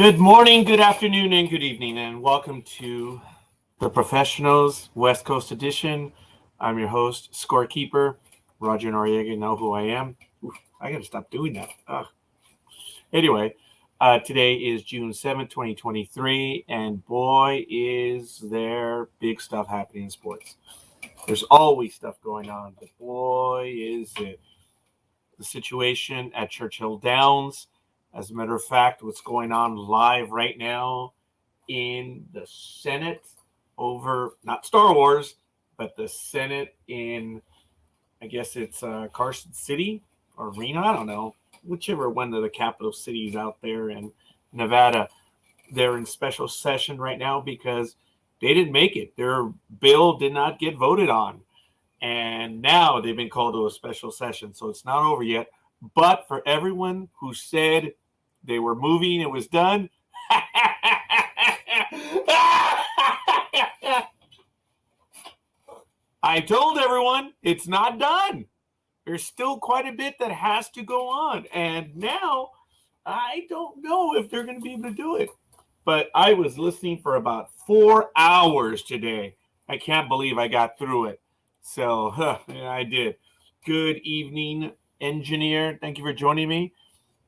Good morning, good afternoon, and good evening, and welcome to the Professionals West Coast Edition. I'm your host, Scorekeeper, Roger Noriega. Know who I am. Oof, I gotta stop doing that. Anyway, today is June 7th, 2023, and boy, is there big stuff happening in sports. There's always stuff going on, but boy, is it. The situation at Churchill Downs. As a matter of fact, what's going on live right now in the Senate over, not Star Wars, but the Senate in, I guess it's Carson City or Reno, I don't know, whichever one of the capital cities out there in Nevada. They're in special session right now because they didn't make it. Their bill did not get voted on. And now they've been called to a special session, so it's not over yet. But for everyone who said they were moving, it was done. I told everyone it's not done. There's still quite a bit that has to go on. And now I don't know if they're going to be able to do it. But I was listening for about 4 hours today. I can't believe I got through it. So yeah, I did. Good evening, engineer. Thank you for joining me.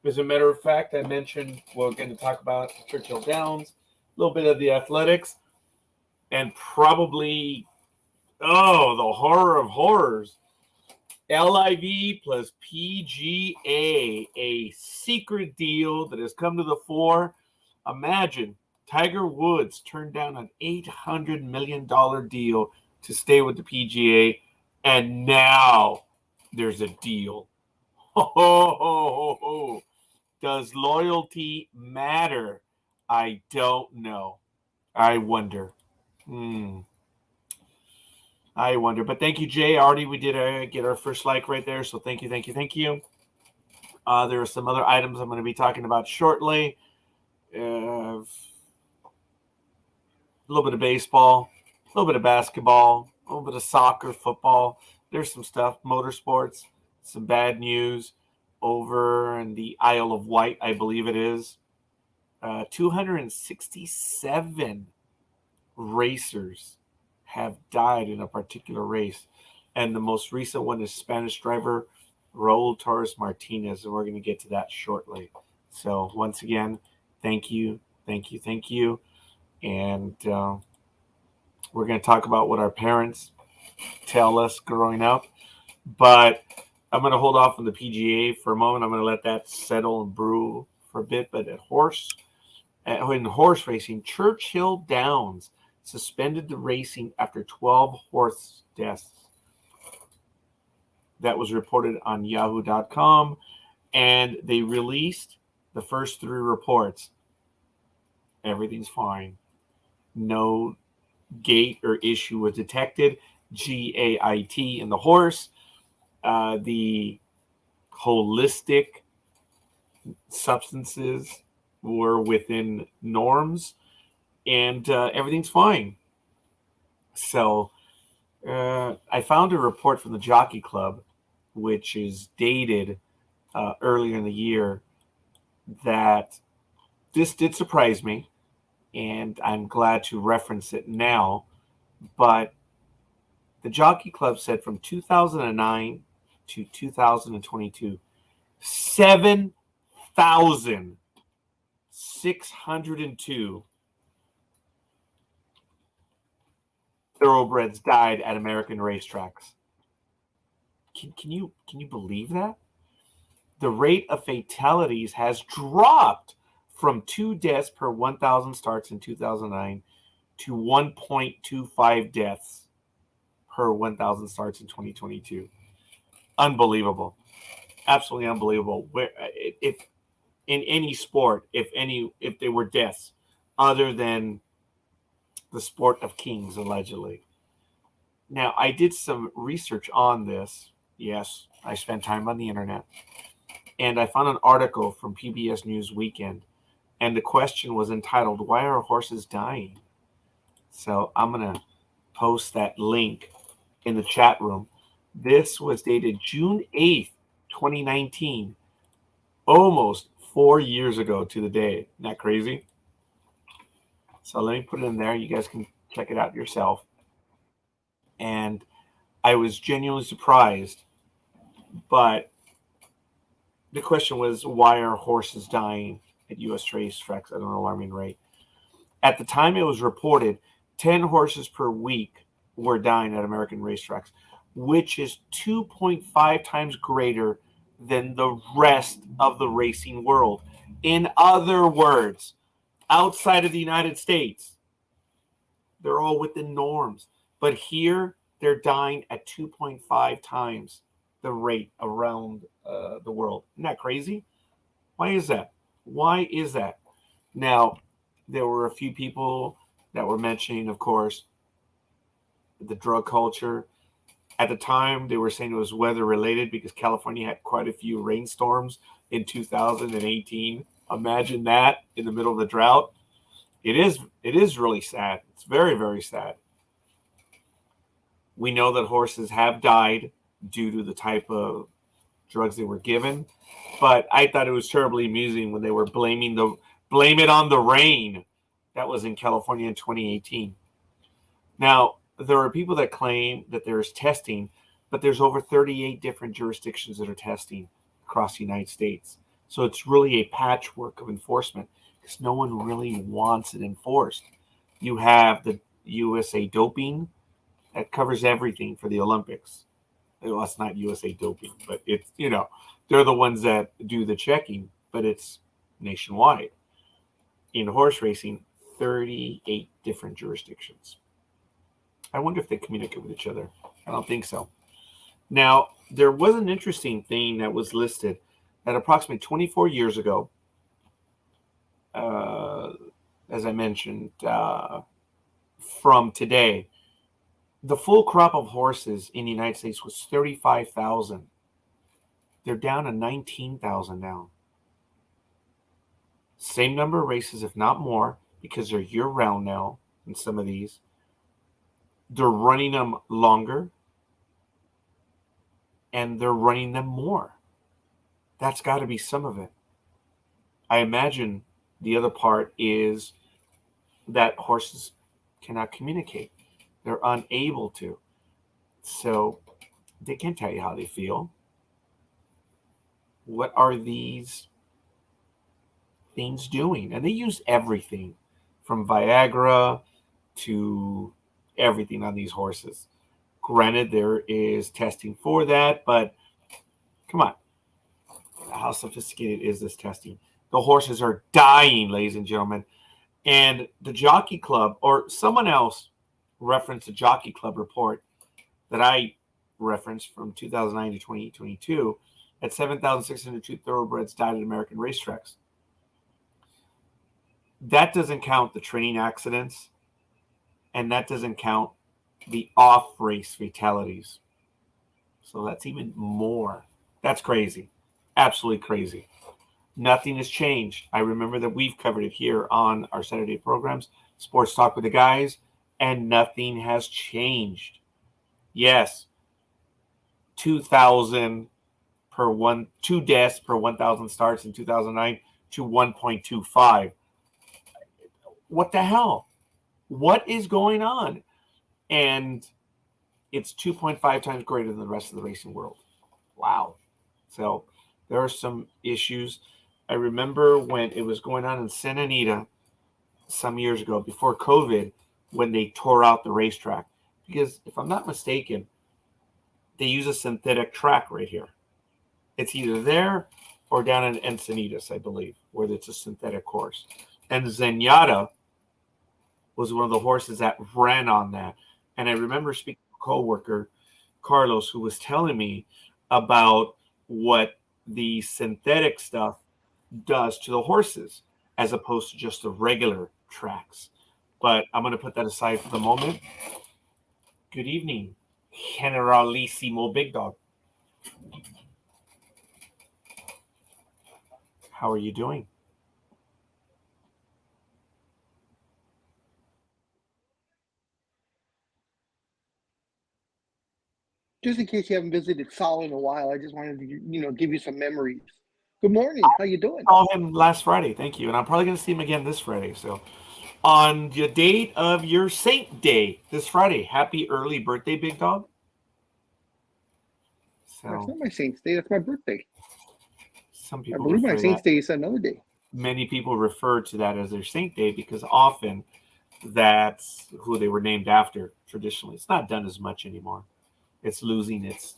As a matter of fact, I mentioned we're going to talk about Churchill Downs, a little bit of the athletics, and probably, the horror of horrors. LIV plus PGA, a secret deal that has come to the fore. Imagine Tiger Woods turned down an $800 million deal to stay with the PGA, and now there's a deal. Does loyalty matter? I don't know. I wonder. I wonder. But thank you, Jay. Already we did get our first like right there, so thank you. There are some other items I'm going to be talking about shortly. A little bit of baseball, a little bit of basketball, a little bit of soccer, football. There's some stuff, motorsports, some bad news over in the Isle of Wight, I believe it is. 267 racers have died in a particular race. And the most recent one is Spanish driver Raul Torres Martinez. And we're going to get to that shortly. So once again, thank you. And we're going to talk about what our parents tell us growing up. But I'm going to hold off on the PGA for a moment. I'm going to let that settle and brew for a bit. But in horse racing, Churchill Downs suspended the racing after 12 horse deaths. That was reported on yahoo.com. And they released the first 3 reports. Everything's fine. No gait or issue was detected. GAIT in the horse. The holistic substances were within norms, and everything's fine. So I found a report from the Jockey Club, which is dated earlier in the year, that this did surprise me, and I'm glad to reference it now. But the Jockey Club said from 2009 to 2022, 7,602 thoroughbreds died at American racetracks. Can you believe that? The rate of fatalities has dropped from 2 deaths per 1,000 starts in 2009 to 1.25 deaths per 1,000 starts in 2022. Unbelievable. Absolutely unbelievable. If in any sport, if there were deaths other than the sport of kings, allegedly. Now, I did some research on this. Yes, I spent time on the internet. And I found an article from PBS News Weekend. And the question was entitled, "Why are horses dying?" So I'm going to post that link in the chat room. This was dated June 8th, 2019, almost 4 years ago to the day. Isn't that crazy? So let me put it in there. You guys can check it out yourself. And I was genuinely surprised. But the question was, why are horses dying at U.S. racetracks at an alarming rate? At the time it was reported, 10 horses per week were dying at American racetracks, which is 2.5 times greater than the rest of the racing world. In other words, outside of the United States, they're all within norms. But here, they're dying at 2.5 times the rate around the world. Isn't that crazy? Why is that? Why is that? Now, there were a few people that were mentioning, of course, the drug culture. At the time, they were saying it was weather related because California had quite a few rainstorms in 2018. Imagine that in the middle of the drought. It is really sad. It's very, very sad. We know that horses have died due to the type of drugs they were given, but I thought it was terribly amusing when they were blame it on the rain that was in California in 2018. Now, there are people that claim that there's testing, but there's over 38 different jurisdictions that are testing across the United States. So it's really a patchwork of enforcement because no one really wants it enforced. You have the USA doping that covers everything for the Olympics. Well, it's not USA doping, but it's, they're the ones that do the checking, but it's nationwide. In horse racing, 38 different jurisdictions. I wonder if they communicate with each other. I don't think so. Now, there was an interesting thing that was listed that approximately 24 years ago, as I mentioned, from today, the full crop of horses in the United States was 35,000. They're down to 19,000 now. Same number of races, if not more, because they're year-round now in some of these. They're running them longer, and they're running them more. That's got to be some of it. I imagine the other part is that horses cannot communicate. They're unable to. So they can't tell you how they feel. What are these things doing? And they use everything from Viagra to everything on these horses. Granted, there is testing for that, but come on. How sophisticated is this testing? The horses are dying, ladies and gentlemen. And the Jockey Club, or someone else referenced a Jockey Club report that I referenced from 2009 to 2022 at 7,602 thoroughbreds died at American racetracks. That doesn't count the training accidents, and that doesn't count the off-race fatalities. So that's even more. That's crazy. Absolutely crazy. Nothing has changed. I remember that we've covered it here on our Saturday programs, Sports Talk with the Guys, and nothing has changed. Yes, 2,000 2 deaths per 1,000 starts in 2009 to 1.25. What the hell? What is going on? And it's 2.5 times greater than the rest of the racing world. Wow. So there are some issues. I remember when it was going on in Santa Anita some years ago, before COVID, when they tore out the racetrack. Because if I'm not mistaken, they use a synthetic track right here. It's either there or down in Encinitas, I believe, where it's a synthetic course. And Zenyatta was one of the horses that ran on that. And I remember speaking to a coworker, Carlos, who was telling me about what the synthetic stuff does to the horses as opposed to just the regular tracks. But I'm going to put that aside for the moment. Good evening, Generalissimo Big Dog. How are you doing? Just in case you haven't visited Sol in a while, I just wanted to, give you some memories. Good morning. How you doing? Saw him last Friday. Thank you. And I'm probably going to see him again this Friday. So, on the date of your Saint Day this Friday, happy early birthday, Big Dog. That's So, not my Saints Day. That's my birthday. some I people believe my refer to Saints that. Day is another day. Many people refer to that as their Saint Day because often that's who they were named after traditionally. It's not done as much anymore. It's losing its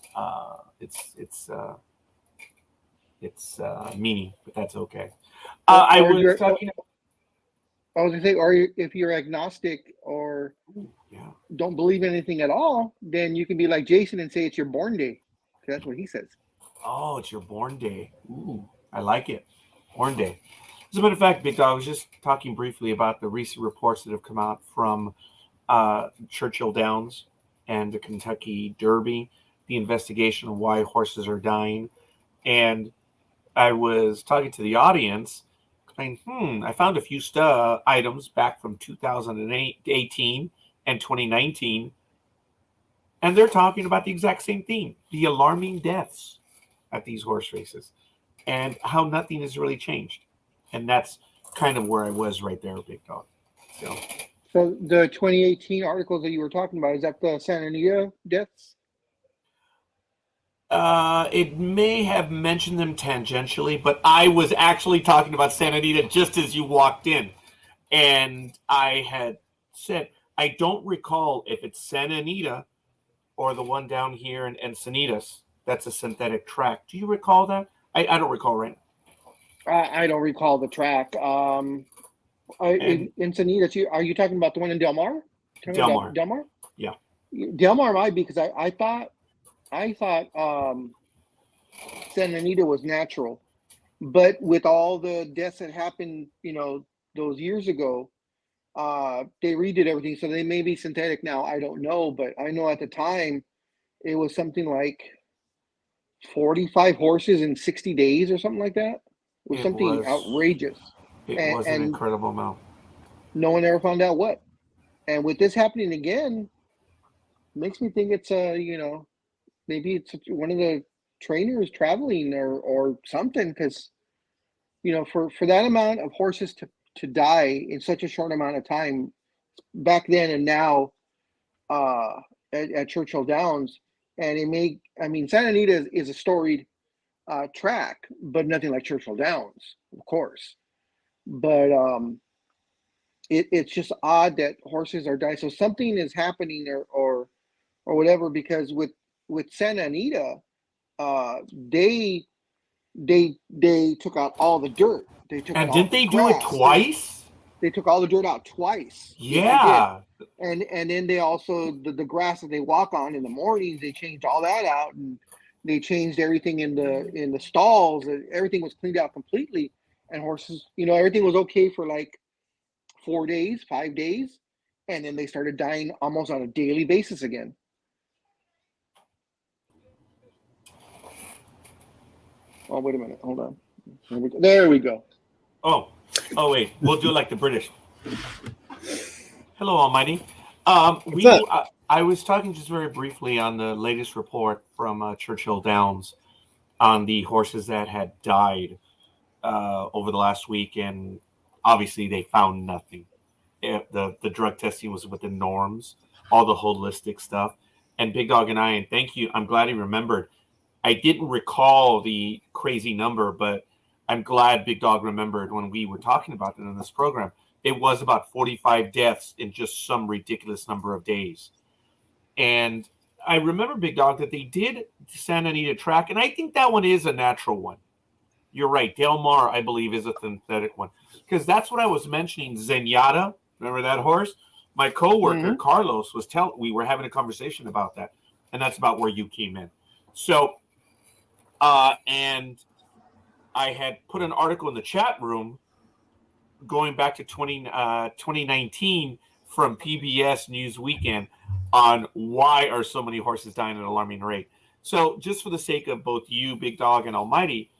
meaning, but that's okay. I Or was you're, talking about, I was gonna say, or if you're agnostic or yeah. don't believe in anything at all, then you can be like Jason and say it's your born day. That's what he says. Oh, it's your born day. Ooh, I like it. Born day. As a matter of fact, Big Dog, I was just talking briefly about the recent reports that have come out from Churchill Downs and the Kentucky Derby, the investigation of why horses are dying. And I was talking to the audience, saying, I found a few items back from 2018 and 2019, and they're talking about the exact same theme, the alarming deaths at these horse races and how nothing has really changed. And that's kind of where I was right there, Big Dog. So So the 2018 articles that you were talking about, is that the Santa Anita deaths? it may have mentioned them tangentially, but I was actually talking about Santa Anita just as you walked in. And I had said, I don't recall if it's Santa Anita or the one down here in Encinitas. That's a synthetic track. Do you recall that? I don't recall right I don't recall the track. now. And In Encinitas, are you talking about the one in Del Mar? Talking Del about Mar. Del Mar? Yeah. Del Mar might be because I thought Santa Anita was natural, but with all the deaths that happened, those years ago, they redid everything, so they may be synthetic now. I don't know, but I know at the time it was something like 45 horses in 60 days or something like that. It was It something was outrageous, it was an and incredible amount. no one ever found out what. And with this happening again, makes me think it's maybe it's one of the trainers traveling or something, because for that amount of horses to die in such a short amount of time back then and now, uh at Churchill Downs. And Santa Anita is a storied track, but nothing like Churchill Downs, of course. But it's just odd that horses are dying, so something is happening, or whatever, because with Santa Anita, uh they they took out all the dirt. They took out And all didn't the they do it grass. twice? They took all the dirt out twice. They did. Yeah. And then they also, the grass that they walk on in the mornings, they changed all that out, and they changed everything in the stalls. Everything was cleaned out completely, and horses, everything was okay for like 4 days, 5 days, and then they started dying almost on a daily basis again. Oh, wait a minute, hold on. There we go. Oh, wait. We'll do it like the British. Hello, Almighty. What's up? I was talking just very briefly on the latest report from Churchill Downs on the horses that had died over the last week, and obviously they found nothing. The drug testing was within norms, all the holistic stuff, and Big Dog and and thank you. I'm glad he remembered. I didn't recall the crazy number, but I'm glad Big Dog remembered when we were talking about it in this program. It was about 45 deaths in just some ridiculous number of days. And I remember, Big Dog, that they did Santa Anita track, and I think that one is a natural one. You're right. Del Mar, I believe, is a synthetic one. Because that's what I was mentioning. Zenyatta, remember that horse? My coworker, Mm-hmm. Carlos, we were having a conversation about that. And that's about where you came in. So, and I had put an article in the chat room going back to 2019 from PBS News Weekend on why are so many horses dying at an alarming rate. So just for the sake of both you, Big Dog, and Almighty,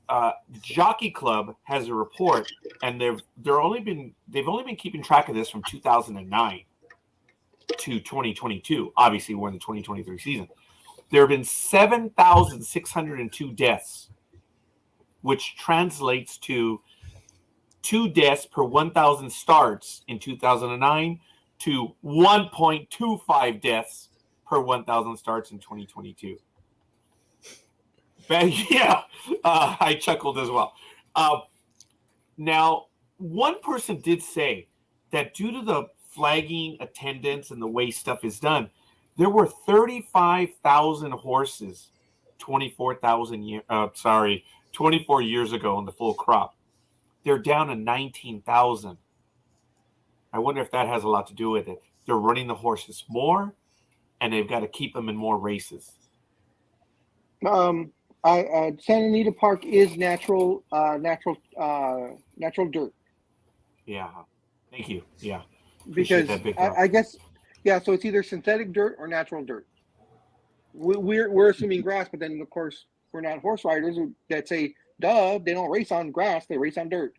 the Jockey Club has a report, and they've only been keeping track of this from 2009 to 2022. Obviously, we're in the 2023 season. There have been 7,602 deaths which translates to 2 deaths per 1,000 starts in 2009 to 1.25 deaths per 1,000 starts in 2022. But yeah, I chuckled as well. Now, one person did say that due to the flagging attendance and the way stuff is done, there were 35,000 horses 24 years ago in the full crop. They're down to 19,000. I wonder if that has a lot to do with it. They're running the horses more, and they've got to keep them in more races. Santa Anita Park is natural dirt. Yeah. Thank you. Yeah. Because that, Big I guess, yeah, so it's either synthetic dirt or natural dirt. We're assuming grass, but then of course we're not horse riders that say, duh, they don't race on grass, they race on dirt.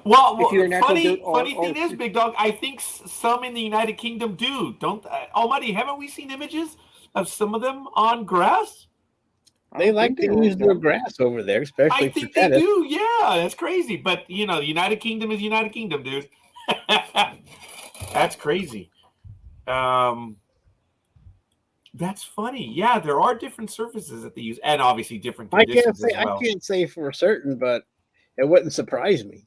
Well, funny thing is, Big Dog, I think some in the United Kingdom do. Don't Almighty, haven't we seen images of some of them on grass? They like to use their grass over there, especially. I think they do. Yeah, that's crazy. But the United Kingdom is United Kingdom, dude. That's crazy. That's funny. Yeah, there are different surfaces that they use, and obviously different conditions as well. I can't say for certain, but it wouldn't surprise me.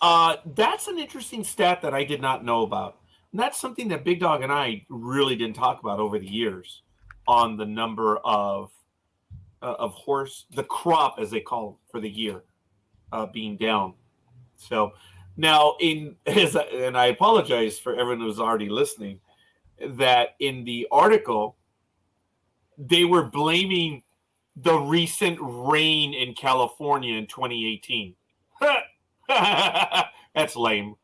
That's an interesting stat that I did not know about. And that's something that Big Dog and I really didn't talk about over the years on the number of horse, the crop as they call it for the year, being down. So now and I apologize for everyone who's already listening, that in the article they were blaming the recent rain in California in 2018. That's lame.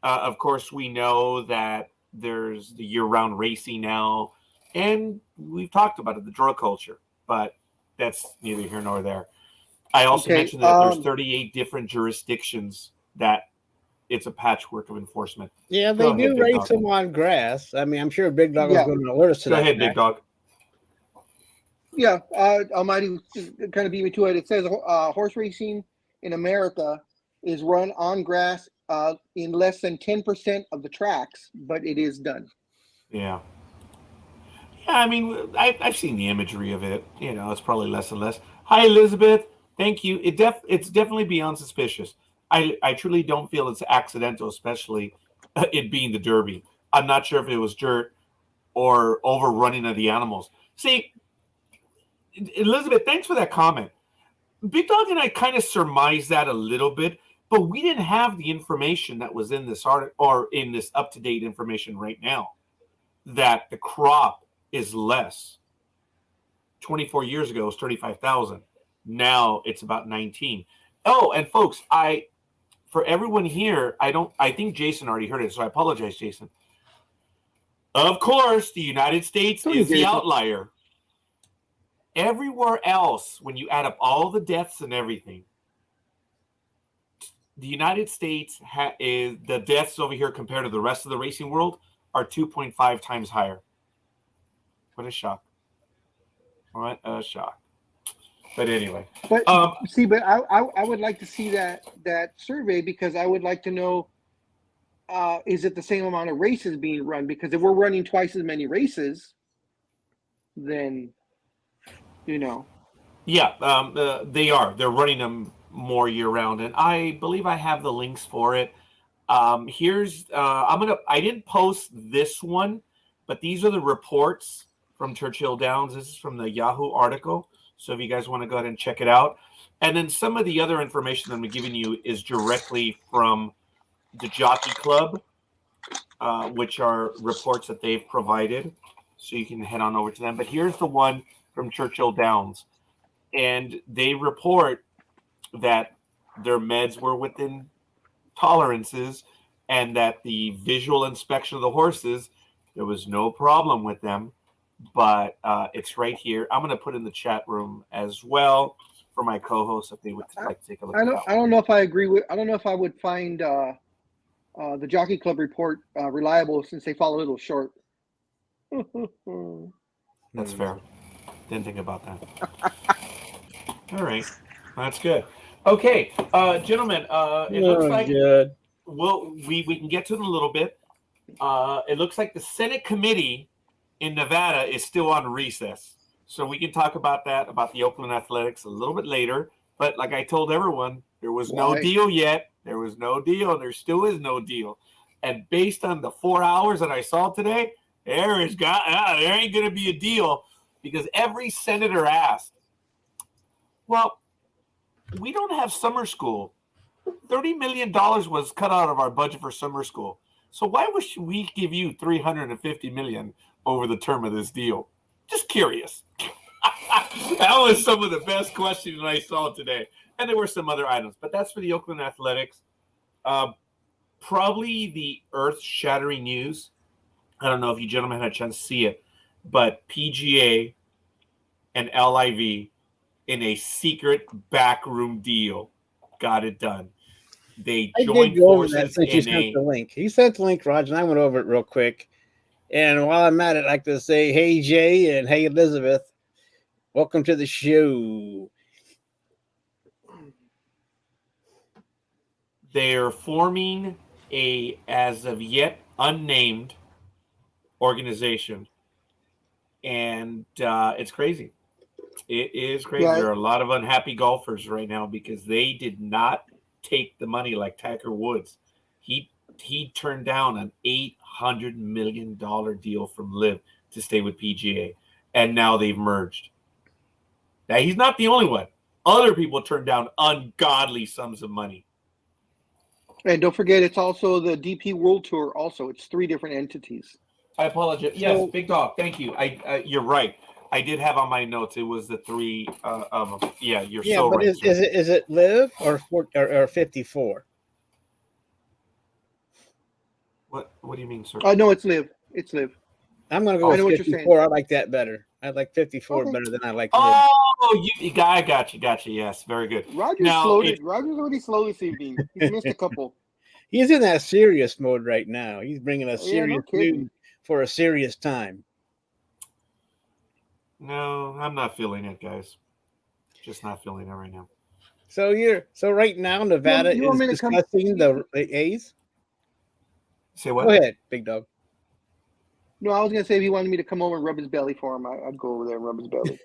Of course, we know that there's the year-round racing now, and we've talked about it, the drug culture, but that's neither here nor there. I also mentioned that there's 38 different jurisdictions that it's a patchwork of enforcement. Yeah, they do race them on grass. I mean, I'm sure Big Dog is going to alert us to that. Go ahead, Big Dog. Yeah, Almighty kind of beat me to it. It says horse racing in America is run on grass in less than 10% of the tracks, but it is done. Yeah. Yeah, I mean, I've seen the imagery of it. It's probably less and less. Hi, Elizabeth. Thank you. It's definitely beyond suspicious. I truly don't feel it's accidental, especially it being the Derby. I'm not sure if it was dirt or overrunning of the animals. See, Elizabeth, thanks for that comment. Big Dog and I kind of surmised that a little bit, but we didn't have the information that was in this article or in this up-to-date information right now that the crop is less. 24 years ago, it was 35,000. Now it's about 19. Oh, and folks, for everyone here, I think Jason already heard it, so I apologize, Jason. Of course, the United States is the outlier. Everywhere else, when you add up all the deaths and everything, the United States is the deaths over here compared to the rest of the racing world are 2.5 times higher. What a shock. What a shock. But anyway. But I would like to see that survey, because I would like to know, is it the same amount of races being run? Because if we're running twice as many races, then, Yeah, they are. They're running them more year round. And I believe I have the links for it. I didn't post this one, but these are the reports from Churchill Downs. This is from the Yahoo article. So if you guys want to go ahead and check it out. And then some of the other information that I'm giving you is directly from the Jockey Club, which are reports that they've provided. So you can head on over to them. But here's the one from Churchill Downs. And they report that their meds were within tolerances and that the visual inspection of the horses, there was no problem with them. But it's right here. I'm going to put in the chat room as well for my co-hosts if they would like to take a look. I don't know if I agree with. I don't know if I would find the Jockey Club report reliable, since they fall a little short. That's fair. Didn't think about that. All right. That's good. Okay, gentlemen, it looks like good. we can get to it in a little bit. It looks like the Senate committee in Nevada is still on recess. So we can talk about that, about the Oakland Athletics a little bit later. But like I told everyone, there was no Why? deal yet. There was no deal. There still is no deal. And based on the 4 hours that I saw today, there ain't going to be a deal because every senator asked, well, we don't have summer school. $30 million was cut out of our budget for summer school. So why should we give you $350 million over the term of this deal? Just curious. That was some of the best questions I saw today. And there were some other items, but that's for the Oakland Athletics. Probably the earth-shattering news. I don't know if you gentlemen had a chance to see it, but PGA and LIV in a secret backroom deal got it done. They I joined did go over that forces since you in sent the link. He sent the link, Roger, and I went over it real quick. And while I'm at it, I'd like to say, hey, Jay, and hey, Elizabeth, welcome to the show. They're forming a, as of yet, unnamed organization. And it's crazy. It is crazy. Yeah. There are a lot of unhappy golfers right now because they did not take the money like Tiger Woods. He turned down an $800 million deal from LIV to stay with PGA, and now they've merged. Now, he's not the only one. Other people turned down ungodly sums of money. And don't forget, it's also the DP World Tour. Also, it's 3 different entities. I apologize. Yes, Big Dog. Thank you. You're right. I did have on my notes. It was the 3 of them. Yeah, you're so but right. is it live or 54? What do you mean, sir? No, it's live. It's live. I'm going to go I know what with you're 54. I like that better. I like 54 Okay. better than I like live. Oh, I got you. Yes, very good. Roger's already slow this evening. He's missed a couple. He's in that serious mode right now. He's bringing us Yeah, no serious kidding. news for a serious time. No, I'm not feeling it, guys. Just not feeling it right now. So right now Nevada You want me is to come- discussing the A's. Say what? Go ahead, Big Dog. No, I was gonna say if he wanted me to come over and rub his belly for him, I'd go over there and rub his belly.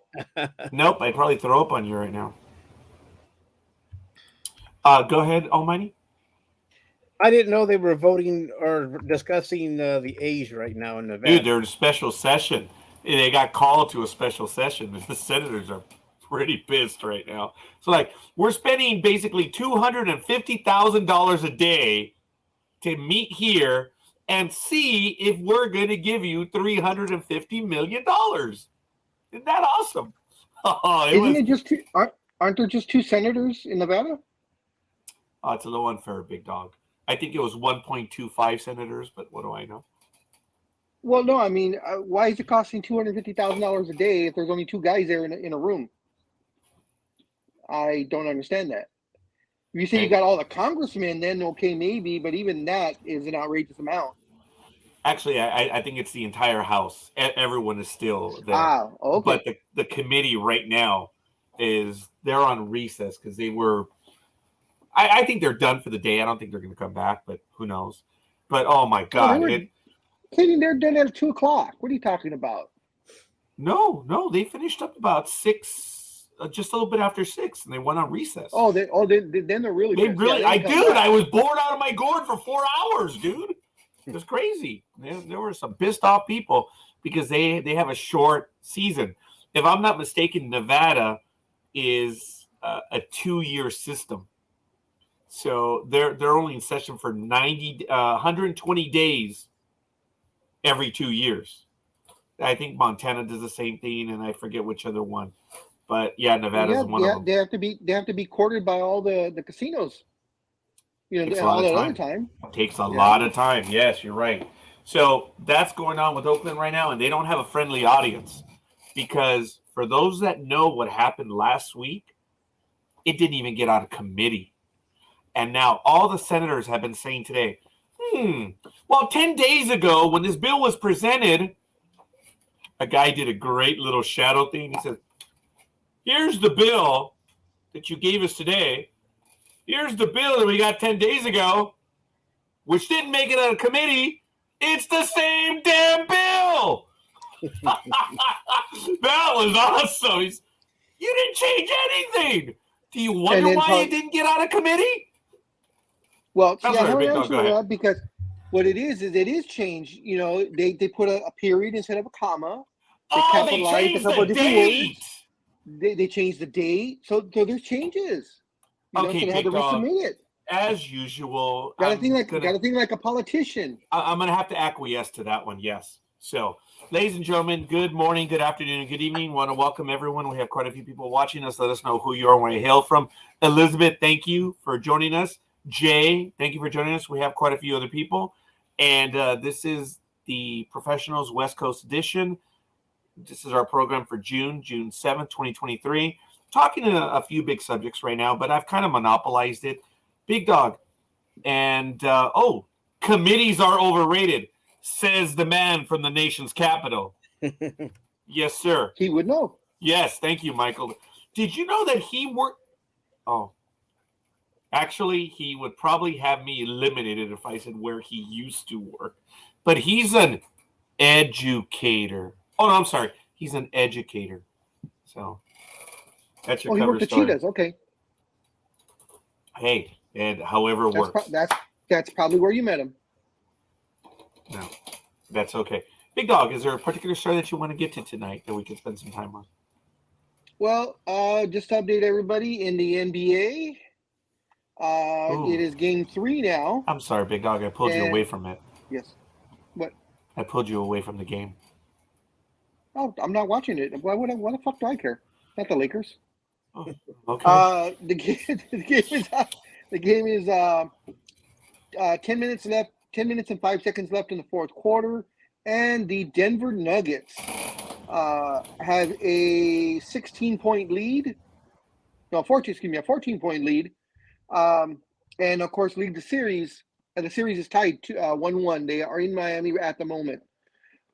Nope, I'd probably throw up on you right now. Go ahead, Almighty. I didn't know they were voting or discussing the A's right now in Nevada. Dude, they're in a special session. They got called to a special session. The senators are pretty pissed right now. So, like, we're spending basically $250,000 a day to meet here and see if we're going to give you $350 million. Isn't that awesome? Oh, Isn't it just 2? Aren't there just 2 senators in Nevada? It's a little unfair, Big Dog. I think it was 1.25 senators, but what do I know? Well, no, I mean, why is it costing $250,000 a day if there's only 2 guys there in a room? I don't understand that. If you say you got all the congressmen, then okay, maybe, but even that is an outrageous amount. Actually, I think it's the entire House. Everyone is still there. Okay. But the committee right now they're on recess because they were. I think they're done for the day. I don't think they're going to come back, but who knows? But oh my God! Kidding, they're done at 2:00. What are you talking about? No, they finished up about 6, just a little bit after 6, and they went on recess. Then they're really. They pissed. really, Yeah, I was bored out of my gourd for 4 hours, dude. It was crazy. There were some pissed off people because they have a short season. If I'm not mistaken, Nevada is a 2-year system. So they're only in session for 120 days every 2 years. I think Montana does the same thing, and I forget which other one. But yeah, Nevada's one of them. They have to be courted by all the casinos. All that other time. It takes a lot of time. Yes, you're right. So that's going on with Oakland right now, and they don't have a friendly audience because for those that know what happened last week, it didn't even get out of committee. And now all the senators have been saying today, well, 10 days ago when this bill was presented, a guy did a great little shadow thing. He said, here's the bill. that you gave us today. Here's the bill that we got 10 days ago, which didn't make it out of committee. It's the same damn bill. That was awesome. You didn't change anything. Do you wonder why it didn't get out of committee? Well, see, That's I right, have an Big Dog, answer go to ahead. that because what it is it is changed. You know, they put a period instead of a comma. They capitalized changed a couple the of different date. words. They changed the date. So there's changes. You know, Okay, so they had to Big Dog. resubmit it. As usual, Got to think like a politician. I'm going to have to acquiesce to that one, yes. So, ladies and gentlemen, good morning, good afternoon, and good evening. Want to welcome everyone. We have quite a few people watching us. Let us know who you are and where you hail from. Elizabeth, thank you for joining us. Jay, thank you for joining us. We have quite a few other people. And this is the Professionals West Coast Edition. This is our program for June 7th, 2023. Talking a few big subjects right now, but I've kind of monopolized it. Big Dog. And, committees are overrated, says the man from the nation's capital. Yes, sir. He would know. Yes, thank you, Michael. Did you know that he worked? Oh, actually, he would probably have me eliminated if I said where he used to work. But he's an educator. Oh, no, I'm sorry. He's an educator. So that's your he cover worked at story. Cheetahs. Okay. Hey, and however it works. That's probably where you met him. No, that's okay. Big Dog, is there a particular story that you want to get to tonight that we can spend some time on? Well, just to update everybody in the NBA, it is Game 3 now. I'm sorry, Big Dog. I pulled you away from it. Yes. What? I pulled you away from the game. Oh, I'm not watching it. Why the fuck do I care? Not the Lakers. Oh, okay. The game is 10 minutes left. 10 minutes and 5 seconds left in the fourth quarter, and the Denver Nuggets have a 16-point lead. No, 14-point lead. And of course, lead the series. And the series is tied to 1-1. They are in Miami at the moment.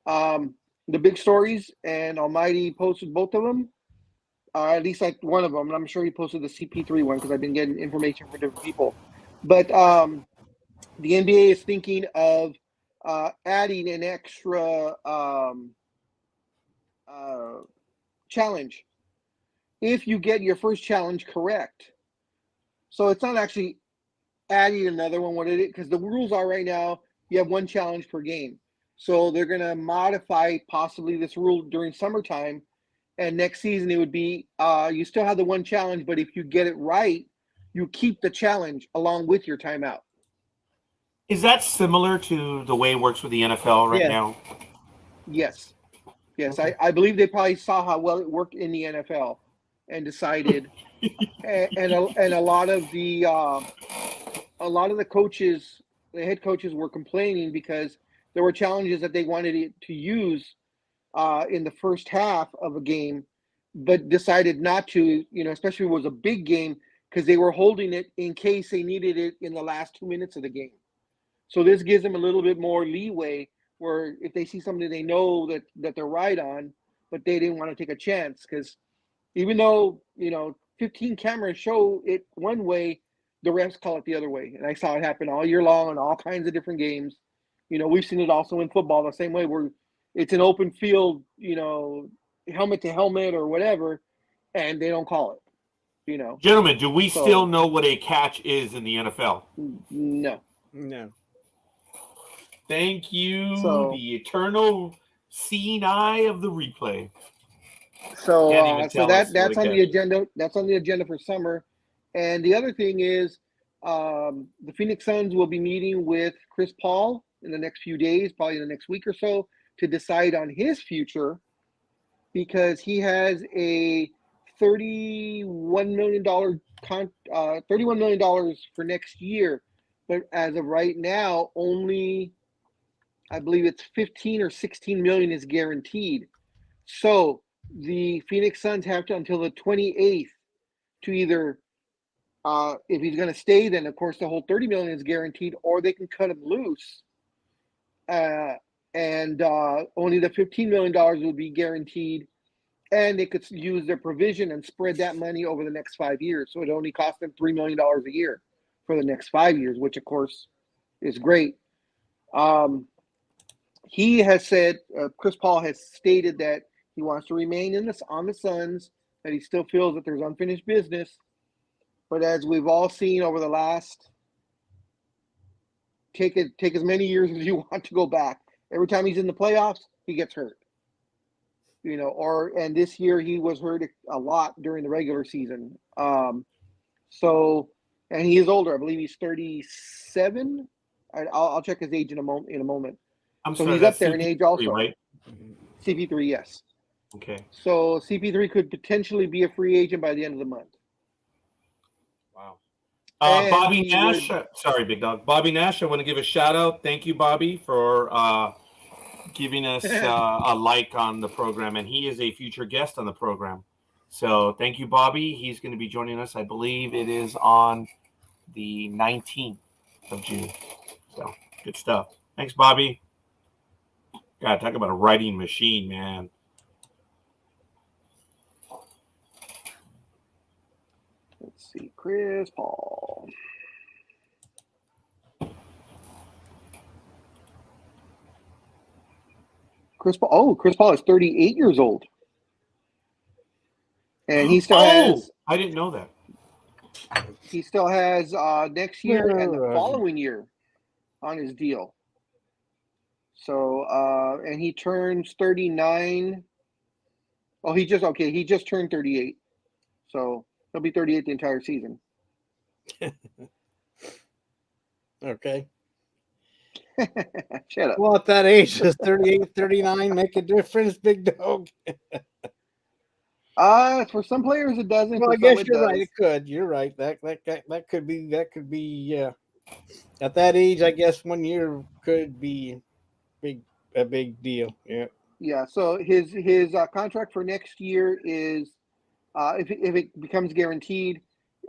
The big stories, and Almighty posted both of them. At least like one of them. And I'm sure he posted the CP3 one because I've been getting information from different people. But the NBA is thinking of adding an extra challenge if you get your first challenge correct. So it's not actually adding another one. What it is, because the rules are right now, you have one challenge per game. So they're going to modify possibly this rule during summertime. And next season, it would be you still have the one challenge, but if you get it right, you keep the challenge along with your timeout. Is that similar to the way it works with the NFL right now? Yes. Okay. I believe they probably saw how well it worked in the NFL and decided. and a lot of the coaches, the head coaches, were complaining because there were challenges that they wanted it to use in the first half of a game, but decided not to. You know, especially if it was a big game, because they were holding it in case they needed it in the last 2 minutes of the game. So this gives them a little bit more leeway where if they see something they know that they're right on, but they didn't want to take a chance, because even though, 15 cameras show it one way, the refs call it the other way. And I saw it happen all year long in all kinds of different games. We've seen it also in football the same way, where it's an open field, helmet to helmet or whatever, and they don't call it, Gentlemen, do we still know what a catch is in the NFL? No. Thank you, the eternal seeing eye of the replay. So that's on the agenda. That's on the agenda for summer. And the other thing is, the Phoenix Suns will be meeting with Chris Paul in the next few days, probably in the next week or so, to decide on his future, because he has a $31 million $31 million for next year, but as of right now, only I believe it's 15 or 16 million is guaranteed. So the Phoenix Suns have to until the 28th to either, if he's going to stay, then of course the whole 30 million is guaranteed, or they can cut him loose. And only the $15 million will be guaranteed and they could use their provision and spread that money over the next 5 years. So it only cost them $3 million a year for the next 5 years, which of course is great. He has said, Chris Paul has stated that he wants to remain on the Suns, that he still feels that there's unfinished business. But as we've all seen over the last, take as many years as you want to go back, every time he's in the playoffs, he gets hurt. And this year he was hurt a lot during the regular season. And he is older. I believe he's 37. I'll check his age in a moment. I'm So sorry, he's up that's there in CP3, age also. right? CP3, yes. Okay. So CP3 could potentially be a free agent by the end of the month. Wow. And Bobby he Nash. would- Sorry, Big Dog. Bobby Nash. I want to give a shout out. Thank you, Bobby, for giving us a like on the program, and he is a future guest on the program. So thank you, Bobby. He's going to be joining us. I believe it is on the 19th of June. So good stuff. Thanks, Bobby. God, talk about a writing machine, man. Let's see, Chris Paul. Chris Paul is 38 years old. And he still has I didn't know that. next year and the Roger. following year on his deal. So and he turns 39. Oh, he just turned 38. So he'll be 38 the entire season. Okay. Shut up. Well, at that age, does 38, 39 make a difference, Big Dog? For some players it doesn't. Well, for I guess some it you're does. right. It could. You're right. That could be. Yeah. At that age, I guess 1 year could be a big deal. Yeah. Yeah. So his contract for next year is, if it becomes guaranteed,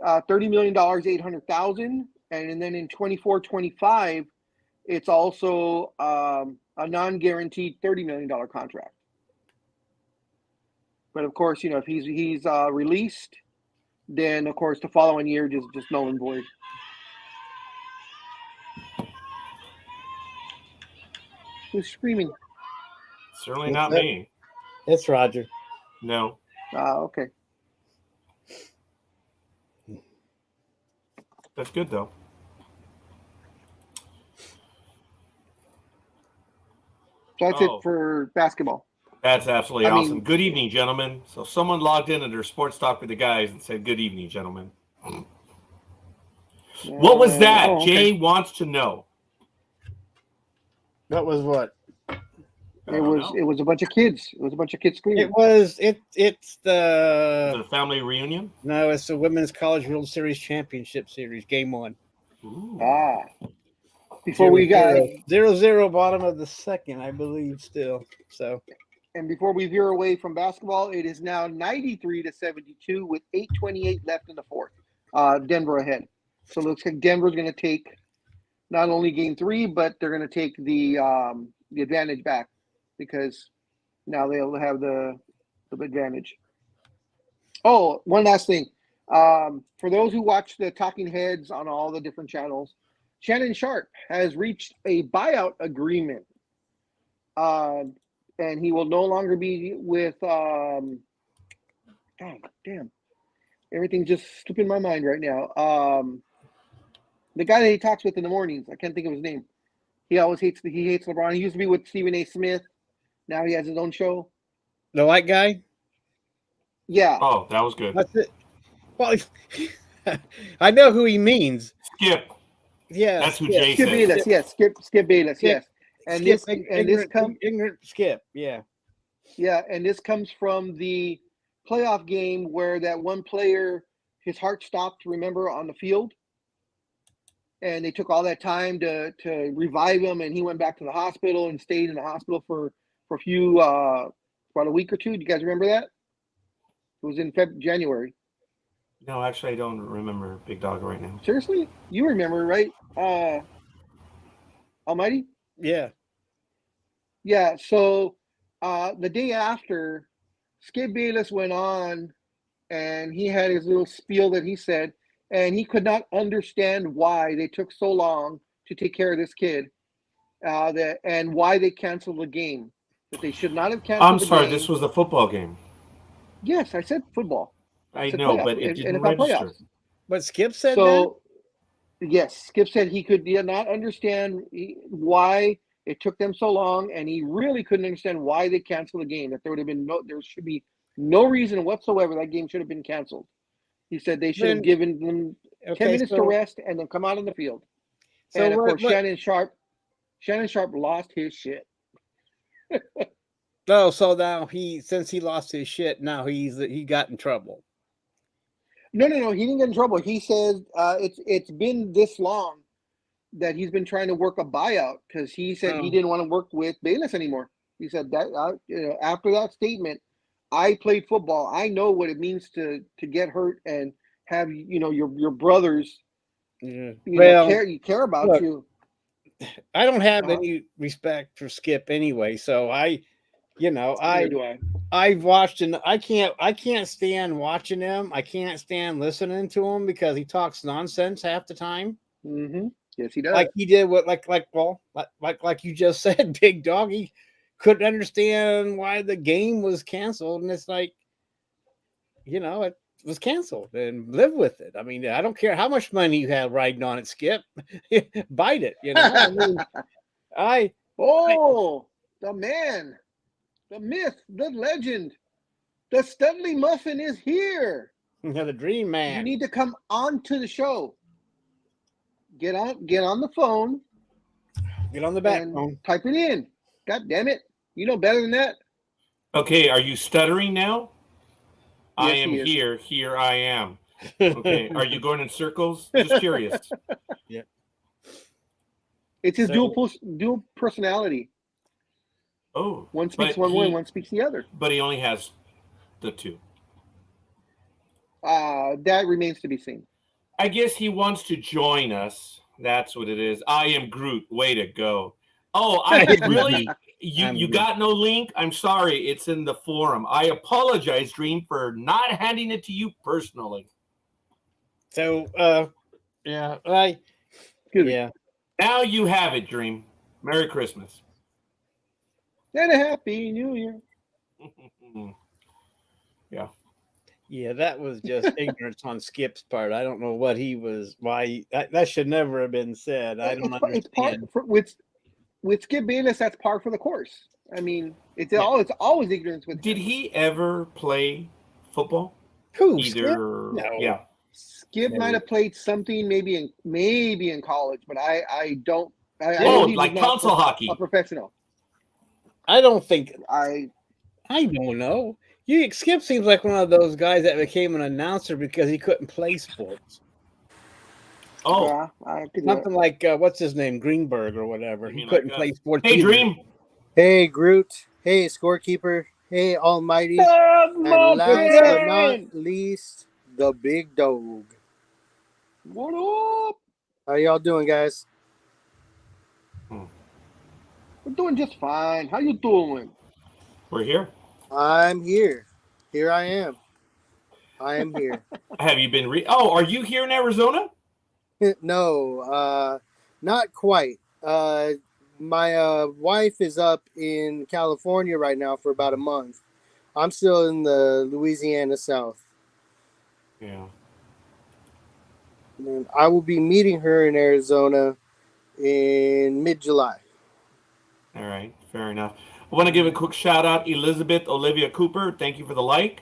$30 million, 800,000, and then in 24-25, it's also a non-guaranteed $30 million contract. But of course, if he's released, then of course the following year just null and void. Who's screaming? Certainly not me. It's Roger. No. Okay. That's good, though. So that's it for basketball. That's absolutely I mean- awesome. Good evening, gentlemen. So someone logged in under Sports Talk with the guys and said, good evening, gentlemen. What was that? Oh, okay. Jay wants to know. That was what? I It don't was know. it was a bunch of kids. It was a bunch of kids screaming. It's Is it the a family reunion? no, it's the Women's College World Series Championship Series, Game 1. Ooh. Before we got 0-0 bottom of the second, I believe, still. So and before we veer away from basketball, it is now 93-72 with 8:28 left in the fourth. Denver ahead. So it looks like Denver's going to take not only game 3, but they're going to take the advantage back because now they'll have the advantage. Oh, one last thing. For those who watch the talking heads on all the different channels, Shannon Sharp has reached a buyout agreement. And he will no longer be with oh damn. Everything's just slipping my mind right now. The guy that he talks with in the mornings, I can't think of his name. He hates LeBron. He used to be with Stephen A. Smith. Now he has his own show. the white guy. Yeah. Oh, that was good. That's it. Well, I know who he means. Skip. Yeah, That's who Skip. Jay Skip said. Bayless, yes. Skip Bayless, yes. And this ignorant Skip. Yeah. and this comes from the playoff game where that one player, his heart stopped, remember, on the field. And they took all that time to revive him, and he went back to the hospital and stayed in the hospital for a few about a week or two. Do you guys remember that? It was in January. No, actually, I don't remember Big Dog right now. Seriously? You remember, right? Almighty? Yeah. Yeah, so the day after, Skip Bayless went on, and he had his little spiel that he said, and he could not understand why they took so long to take care of this kid, and why they canceled the game. That they should not have canceled I'm the sorry, game. this was a football game. Yes, I said football. I said know, playoff- but it didn't NFL register. playoffs. But Skip said that. So, yes, Skip said he could not understand why it took them so long, and he really couldn't understand why they canceled the game. That there should be no reason whatsoever that game should have been canceled. He said they should have Then- given them 10 minutes to rest and then come out on the field. So And of what- course, Shannon Sharp lost his shit. No, so now since he lost his shit, now he got in trouble. No, he didn't get in trouble. He says it's been this long that he's been trying to work a buyout because he said he didn't want to work with Bayless anymore. He said that after that statement, I played football. I know what it means to get hurt and have your brothers care about look, you. I don't have any respect for Skip anyway, so Neither do I. I've watched and I can't stand watching him. I can't stand listening to him because he talks nonsense half the time. Mm-hmm. Yes, he does. Like he did like you just said, Big Dog. He couldn't understand why the game was canceled, and it's like, it was canceled, and live with it. I mean, I don't care how much money you have riding on it, Skip. Bite it, I mean, the man, the myth, the legend, the Studley Muffin is here. The Dream Man. You need to come onto the show. Get on the phone. Get on the backbone. Type it in. God damn it. You know better than that. Okay, are you stuttering now? Yes, I am he is. here. Here I am. Okay, are you going in circles? Just curious. Yeah. It's his dual personality. Oh, One speaks but one way, one speaks the other. But he only has the two. That remains to be seen. I guess he wants to join us. That's what it is. I am Groot. Way to go. Oh, I really? You got no link? I'm sorry. It's in the forum. I apologize, Dream, for not handing it to you personally. So, yeah. Now you have it, Dream. Merry Christmas. And a Happy New Year. Yeah. Yeah, that was just ignorance on Skip's part. I don't know why that should never have been said. I don't understand. With Skip Bayless, that's par for the course. I mean, it's always ignorance with Did him. he ever play football? Who? Either, Skip? No. Yeah. Skip might have played something maybe in college, but I don't. Like console hockey. A professional. I don't think. I don't know. Skip seems like one of those guys that became an announcer because he couldn't play sports. Oh, yeah, I could Something like what's his name, Greenberg or whatever. He couldn't play sports. Hey, either. Dream. Hey, Groot. Hey, Scorekeeper. Hey, Almighty. And last but not least, the Big Dog. What up? How y'all doing, guys? We're doing just fine. How you doing? We're here. I'm here. Here I am. I am here. Have you been are you here in Arizona? No, not quite. My wife is up in California right now for about a month. I'm still in the Louisiana South. Yeah. And I will be meeting her in Arizona in mid-July. All right, fair enough. I want to give a quick shout out, Elizabeth Olivia Cooper. Thank you for the like.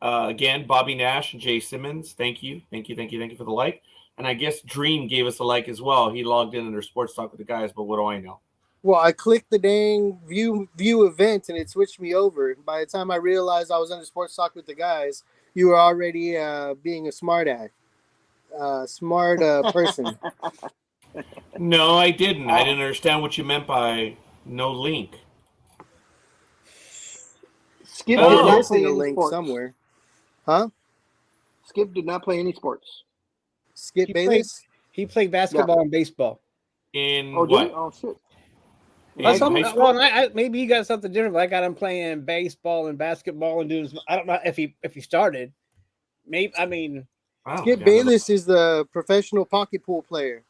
Again, Bobby Nash and Jay Simmons. Thank you for the like. And I guess Dream gave us a like as well. He logged in under Sports Talk with the guys, but what do I know? Well, I clicked the dang view event and it switched me over. By the time I realized I was under Sports Talk with the guys, you were already being a smart person. No, I didn't. I didn't understand what you meant by no link. Skip Oh, did not There's play a any link sports. somewhere. Huh? Skip did not play any sports. Skip Bayless? He played basketball and baseball. In Oh, did what? he? Oh, shit. Well, In high school? well, maybe you got something different. But I got him playing baseball and basketball and doing. I don't know if he started. Maybe I mean, Wow, Skip yeah, Bayless is the professional pocket pool player.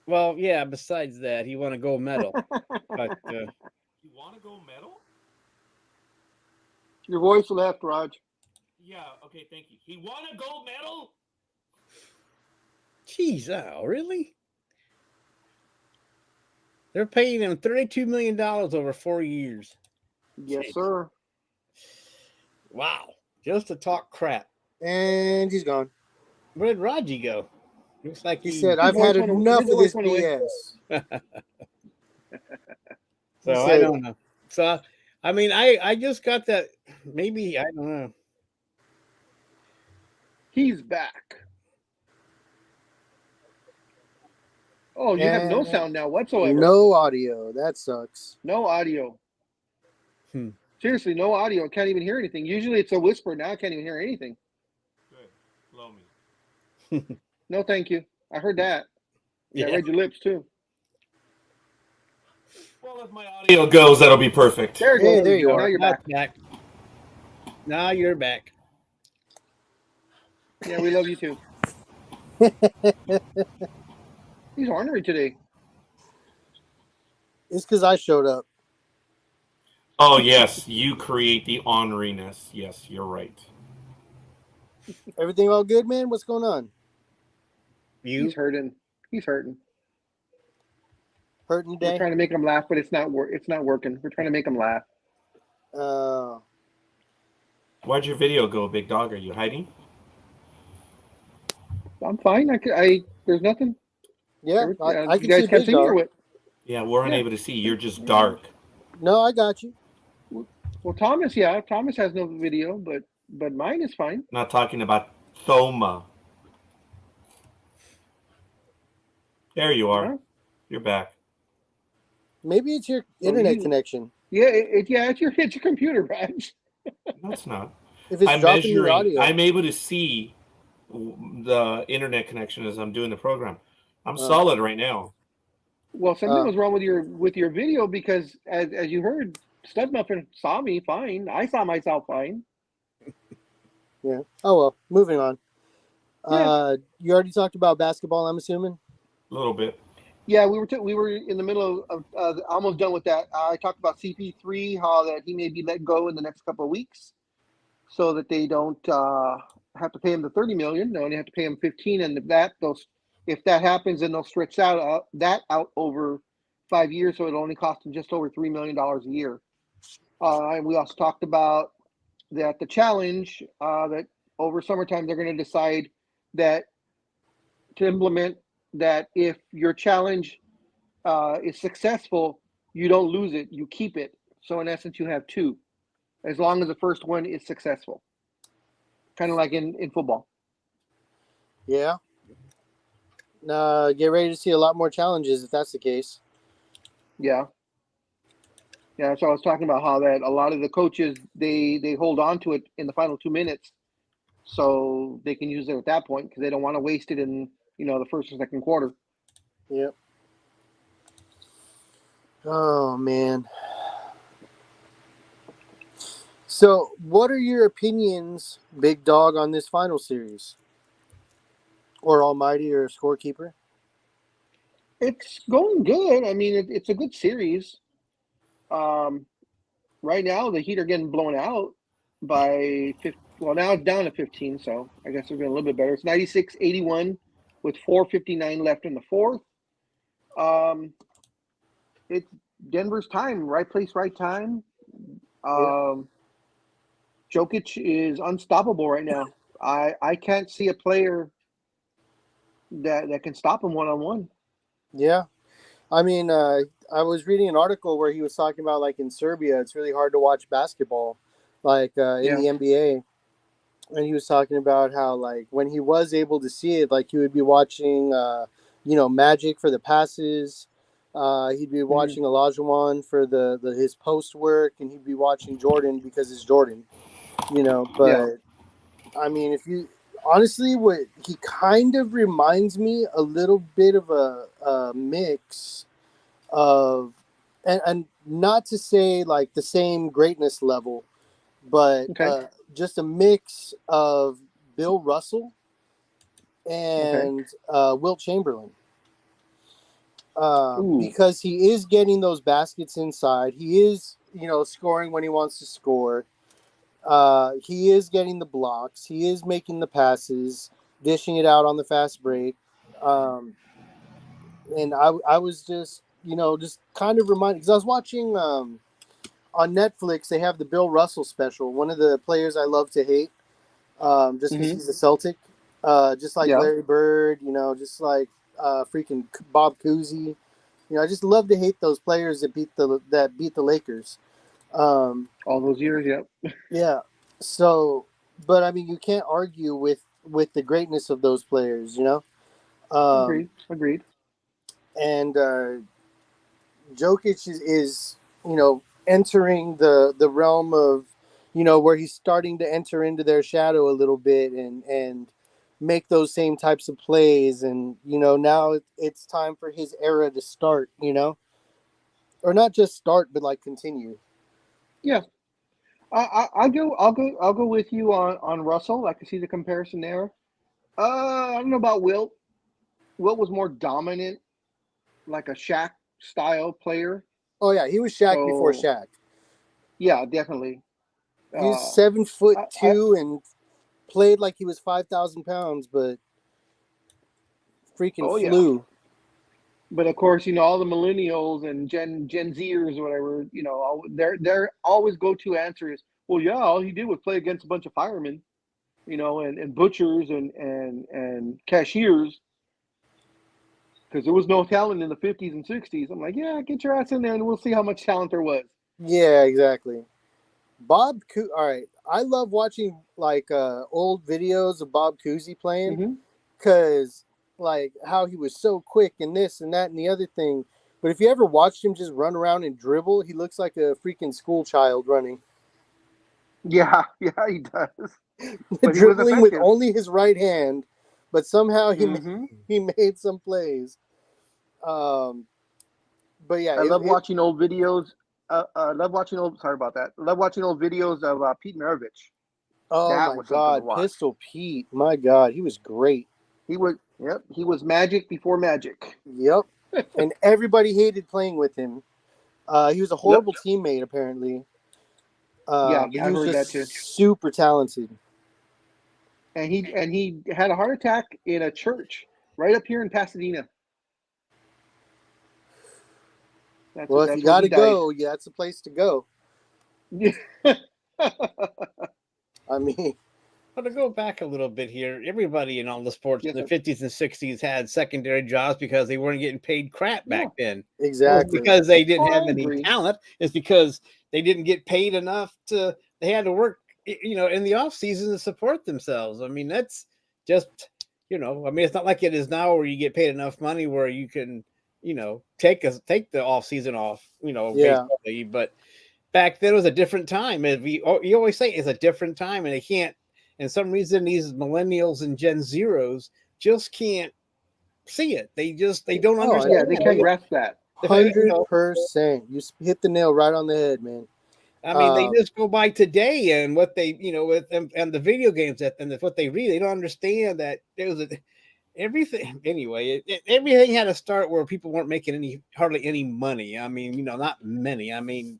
well, yeah. Besides that, he won a gold medal. But You want to go medal? Your voice left, Raj. Yeah. Okay. Thank you. He won a gold medal. geez, oh, really? They're paying him $32 million over 4 years. Yes, Jeez. sir. Wow, just to talk crap. And he's gone. Where did Raji go? Looks like He he said, I've voice had went- enough his of voice this went away. BS. So He I said- don't know. So I mean, I just got that. Maybe I don't know. He's back. Oh, you have no And sound now whatsoever. No audio. That sucks. No audio. Hmm. Seriously, no audio. Can't even hear anything. Usually it's a whisper. Now I can't even hear anything. Good. Blow me. No, thank you. I heard that. Yeah. I Yeah. read your lips too. Well, if my audio goes, that'll be perfect. There you Hey, go. there you Now are. you're Now back. it's back. Now you're back. Yeah, we love you too. He's ornery today. It's because I showed up. Oh yes, you create the orneriness. Yes, you're right. Everything all good, man? What's going on? You He's hurting. He's hurting. Hurting We're today? trying to make him laugh, but it's not working. We're trying to make him laugh. Why'd your video go, big dog? Are you hiding? I'm fine. There's nothing. Yeah, You I can guys see can't Big see me or Dog. what? Yeah, we're Yeah. unable to see. You're just dark. No, I got you. Well, Thomas, yeah, Thomas has no video, but mine is fine. Not talking about Thoma. There you are. Huh? You're back. Maybe it's your Well, internet you- connection. Yeah, it's your computer, Raj. No, it's not. If it's I'm dropping the measuring. audio. I'm able to see the internet connection as I'm doing the program. I'm Oh. solid right now. Well, something Oh. was wrong with your video because as you heard, Stud Muffin saw me fine. I saw myself fine. Yeah. Oh well. Moving on. Yeah. You already talked about basketball, I'm assuming. A little bit. Yeah, we were in the middle of almost done with that. I talked about CP3, how that he may be let go in the next couple of weeks, so that they don't have to pay him the $30 million. They only have to pay him 15, and if that happens, then they'll stretch that out over 5 years, so it'll only cost them just over $3 million a year. And we also talked about that the challenge that over summertime they're going to decide that to implement that if your challenge is successful, you don't lose it, you keep it. So in essence, you have two, as long as the first one is successful. Kind of like in football. Yeah. Get ready to see a lot more challenges if that's the case. Yeah. Yeah, so I was talking about how that a lot of the coaches they hold on to it in the final 2 minutes, so they can use it at that point because they don't want to waste it in the first or second quarter. Yep. Oh man. So, what are your opinions, Big Dog, on this final series? Or Almighty or Scorekeeper? It's going good. I mean, it's a good series. Right now the Heat are getting blown out by 50. Well, now it's down to 15, so I guess they're doing a little bit better. It's 96-81 with 4:59 left in the fourth. It's Denver's time, right place, right time. Jokic is unstoppable right now. I can't see a player that can stop him one-on-one. Yeah. I mean, I was reading an article where he was talking about, like, in Serbia, it's really hard to watch basketball, like, in the NBA. And he was talking about how, like, when he was able to see it, like, he would be watching, Magic for the passes. He'd be watching Olajuwon for his post work, and he'd be watching Jordan because it's Jordan, But, I mean, honestly, what he kind of reminds me a little bit of a mix of and not to say like the same greatness level, but Okay. just a mix of Bill Russell Okay. and Wilt Chamberlain. Ooh. Because he is getting those baskets inside. He is, scoring when he wants to score. He is getting the blocks. He is making the passes, dishing it out on the fast break. And I was just, just kind of reminded, because I was watching on Netflix, they have the Bill Russell special, one of the players I love to hate, just because Mhm. he's a Celtic, just like Yeah. Larry Bird, just like freaking Bob Cousy. I just love to hate those players that beat the Lakers. Um, All those years. Yep. yeah. So, but I mean, you can't argue with the greatness of those players, Um, Agreed. Agreed. and Jokic is entering the realm of where he's starting to enter into their shadow a little bit and make those same types of plays, and now it's time for his era to start, or not just start but like continue. Yeah. I'll go with you on Russell. I can see the comparison there. I don't know about Wilt. Wilt was more dominant, like a Shaq style player. Oh yeah, he was Shaq before So Shaq. yeah, definitely. He was Uh, 7 foot I 2 and played like he was 5,000 pounds, but freaking oh yeah. flew. But of course, all the millennials and Gen Zers or whatever, their always go to answer is, well, yeah, all he did was play against a bunch of firemen, and butchers and cashiers because there was no talent in the 50s and 60s. I'm like, yeah, get your ass in there and we'll see how much talent there was. Yeah, exactly. All right. I love watching like old videos of Bob Cousy playing Mm-hmm. because like how he was so quick and this and that and the other thing. But if you ever watched him just run around and dribble, he looks like a freaking school child running, Yeah, yeah, he does. But he was dribbling with effective. only his right hand. But somehow Mm-hmm. he made some plays. But yeah, I love watching old videos. Love watching old. Sorry about that. Love watching old videos of Pete Maravich. oh That my was something to God, watch. Pistol Pete, my God, he was great. He was. Yep. He was magic before magic. Yep, and everybody hated playing with him. He was a Yep. horrible teammate, apparently. Yeah, But he I've was heard that just too. super talented. And he had a heart attack in a church right up here in Pasadena. Well, if you That's where got he to died. go, yeah, that's the place to go. I mean, But to go back a little bit here, everybody in all the sports Yes, in the sir. 50s and 60s had secondary jobs because they weren't getting paid crap Yeah. back then. exactly. It was because they didn't Oh, have I any agree. talent. It's because they didn't get paid enough they had to work, in the off season to support themselves. I mean, that's just, it's not like it is now where you get paid enough money where you can, take the off season off, Yeah. basically. But back then it was a different time. You always say it's a different time, and they can't. And some reason these millennials and Gen Zeros just can't see it. They don't Oh, understand. Yeah, they can't grasp that. The fact, 100%. You hit the nail right on the head, man. I mean, they just go by today and what they, with and the video games and what they read. They don't understand that there was everything. Anyway, everything had to start where people weren't making hardly any money. I mean, not many. I mean,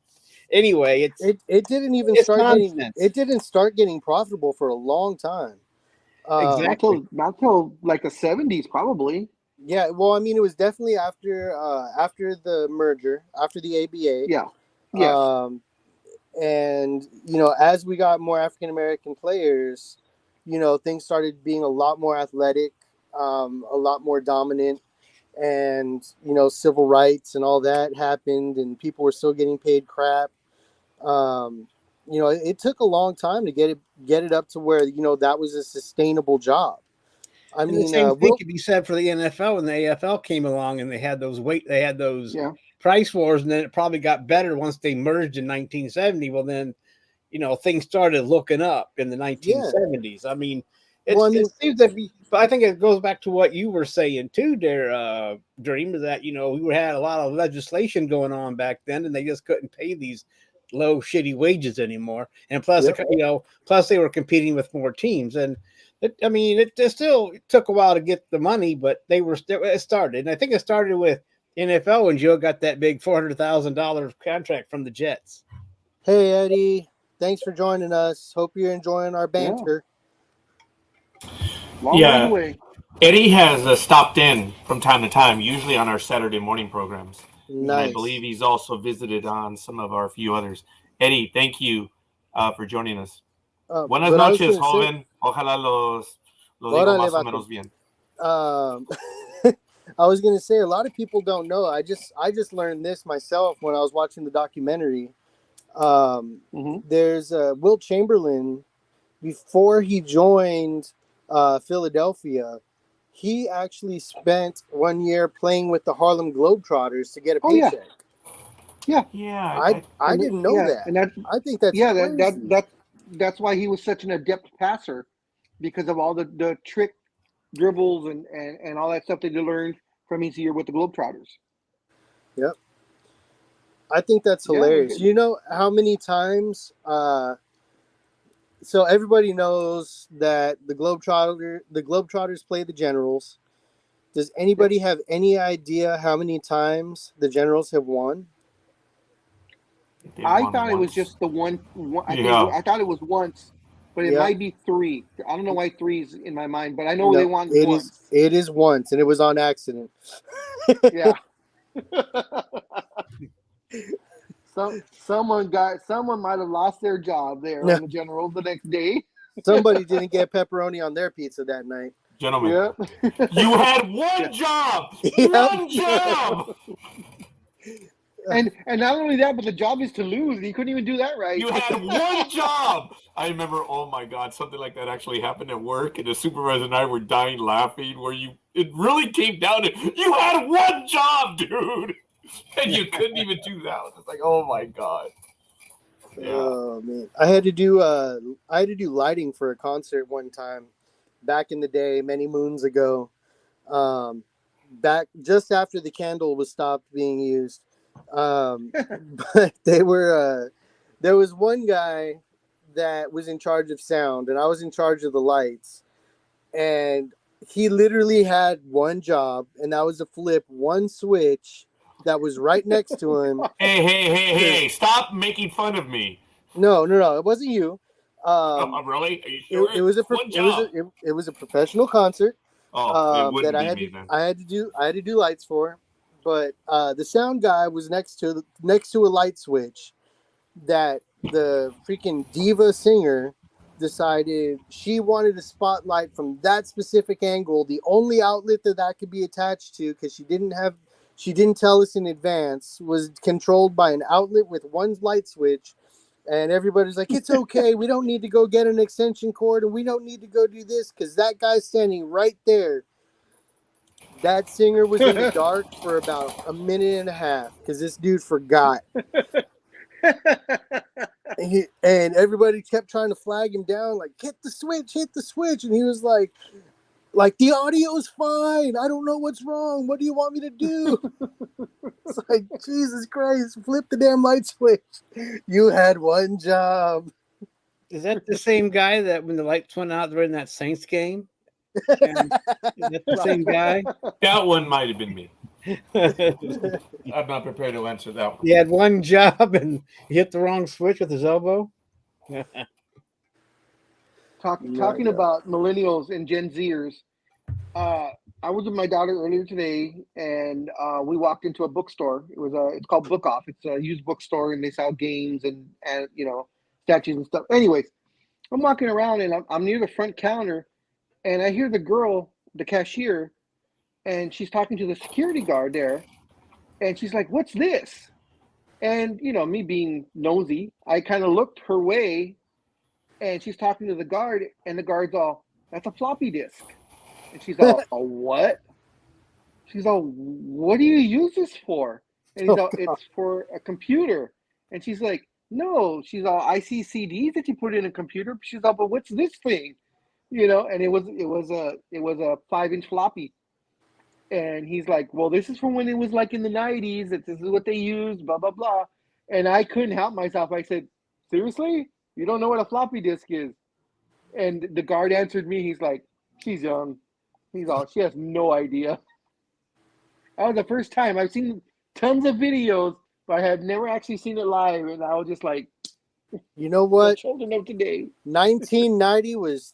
anyway, it didn't even it's start nonsense. it didn't start getting profitable for a long time. Exactly. Not till like the 70s, probably. Yeah, well, I mean, it was definitely after the merger, after the ABA. Yeah. Yes. And as we got more African American players, things started being a lot more athletic, a lot more dominant, and civil rights and all that happened, and people were still getting paid crap. It took a long time to get it up to where that was a sustainable job. I And mean, the same thing could be said for the NFL when the AFL came along and they had those Yeah. price wars, and then it probably got better once they merged in 1970. Well, then, things started looking up in the 1970s. I mean, Well, I mean, it seems to be, but I think it goes back to what you were saying too, there, Dream, is that we had a lot of legislation going on back then, and they just couldn't pay these low, shitty wages anymore. And plus, Yep. plus they were competing with more teams, and it still took a while to get the money, but it started, and I think it started with NFL when Joe got that big $400,000 contract from the Jets. hey Eddie, thanks for joining us. Hope you're enjoying our banter. Long Yeah. way away. Eddie has stopped in from time to time, usually on our Saturday morning programs. And I Nice. believe he's also visited on some of our few others. Eddie, thank you for joining us. Buenas But I was noches, gonna say- joven. Ojalá lo digo Órale, más o vato. menos bien. I was gonna say a lot of people don't know. I just learned this myself when I was watching the documentary. There's Wilt Chamberlain, before he joined Philadelphia, he actually spent 1 year playing with the Harlem Globetrotters to get a Oh, yeah. paycheck. Yeah. I didn't know that. And that I think that's crazy. that's why he was such an adept passer, because of all the trick dribbles and all that stuff that he learned from his year with the Globetrotters. Yep. I think that's Yeah, hilarious. good. You know how many times so everybody knows that the Globetrotters play the Generals. Does anybody have any idea how many times the Generals have won? They I won thought it was once. just the one. Yeah. I thought it was once, but it Yeah. might be 3. I don't know why 3's in my mind, but I know No, they won it once. It is once, and it was on accident. Yeah. Someone might have lost their job there No. on the Generals the next day. Somebody didn't get pepperoni on their pizza that night. Gentlemen, Yep. you had one job. Yep. One job. And not only that, but the job is to lose. And you couldn't even do that right. You had one job. I remember, oh my God, something like that actually happened at work, and the supervisor and I were dying laughing, where it really came down to, you had one job, dude, and you couldn't even do that. It's like, oh my God. Yeah. Oh man, I had to do lighting for a concert one time, back in the day, many moons ago. Back just after the candle was stopped being used. But there was one guy that was in charge of sound, and I was in charge of the lights, and he literally had one job, and that was to flip one switch that was right next to him. Hey, stop making fun of me. No, it wasn't you. Really? Are you sure? It was a professional concert. It wouldn't that I be had me to, then. I had to do lights for, but the sound guy was next to a light switch that the freaking diva singer decided she wanted a spotlight from that specific angle. The only outlet that could be attached to, because she didn't tell us in advance, was controlled by an outlet with one light switch. And everybody's like, it's okay. We don't need to go get an extension cord, and we don't need to go do this because that guy's standing right there. That singer was in the dark for about a minute and a half because this dude forgot. And everybody kept trying to flag him down, like, hit the switch. And he was like, the audio's fine. I don't know what's wrong. What do you want me to do? It's like, Jesus Christ, flip the damn light switch. You had one job. Is that the same guy that when the lights went out during that Saints game? And is that the same guy? That one might have been me. I'm not prepared to answer that one. He had one job and he hit the wrong switch with his elbow. Talking about millennials and Gen Zers, I was with my daughter earlier today, and we walked into a bookstore. It's called Book Off. It's a used bookstore, and they sell games and statues and stuff. Anyways, I'm walking around, and I'm near the front counter, and I hear the girl, the cashier, and she's talking to the security guard there, and she's like, "What's this?" And me being nosy, I kind of looked her way, and she's talking to the guard, and the guard's all, "That's a floppy disk." And she's all, "A what?" She's all, "What do you use this for?" And he's all, "It's for a computer." And she's like, "No." She's all, "I see CDs that you put in a computer." She's all, "But what's this thing?" and it was a 5-inch floppy. And he's like, well, this is from when it was like in the 90s. This is what they used, blah, blah, blah. And I couldn't help myself. I said, seriously? You don't know what a floppy disk is? And the guard answered me. He's like, she's young. She has no idea. That was the first time. I've seen tons of videos, but I have never actually seen it live. And I was just like, You know the what? children of today. 1990 was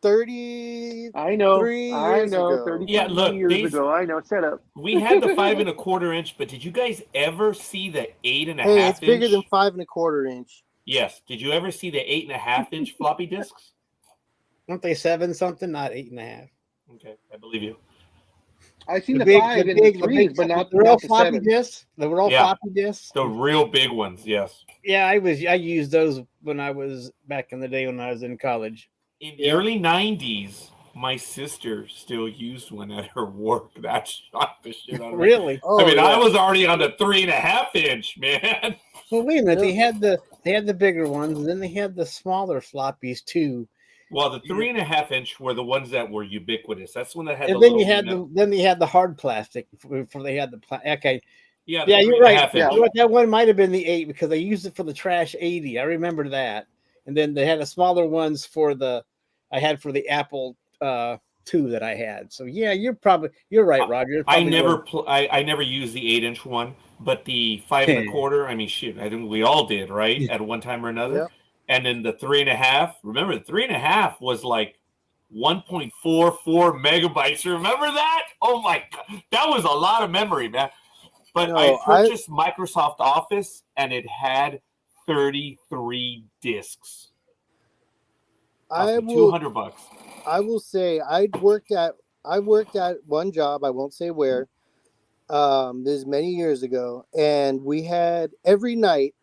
30. I know. ago. 30 Yeah, look, years ago. I know. Shut up. We had the 5 1/4 inch, but did you guys ever see the 8 1/2 Hey, it's inch? bigger than 5 1/4 inch. Yes. Did you ever see the 8 1/2 inch floppy disks? Aren't they 7 something, not 8.5? Okay, I believe you. I've seen the 5 and the 3s, but not the real the floppy 7. disks. The real Yeah. floppy disks. The real big ones, yes. Yeah, I used those when I was back in the day when I was in college. In the early 90s, my sister still used one at her work. That shocked the shit out of me. Really? Oh, I mean, I yeah. was already on the 3 1/2 inch, man. Well, wait a minute. Yeah. They had the bigger ones, and then they had the smaller floppies too. Well, the 3 1/2 inch were the ones that were ubiquitous. That's when they had And the then little, you had the hard plastic before they had the okay. yeah, Yeah, the you're 3 right. 1/2 Yeah. inch. You know what, that one might have been the 8 because I used it for the Trash 80. I remember that. And then they had the smaller ones for the Apple II that I had. So yeah, you're right, Roger. It I probably never was. I never used the 8 inch one, but the 5 1/4. I mean, shoot, I think we all did, right, at one time or another. Yep. And then the 3 1/2. Remember, the 3 1/2 was like 1.44 megabytes. Remember that? Oh my god, that was a lot of memory, man. But No, I purchased Microsoft Office, and it had 33 discs. I Cost me will $200. I will say I worked at one job, I won't say where. This is many years ago, and we had every night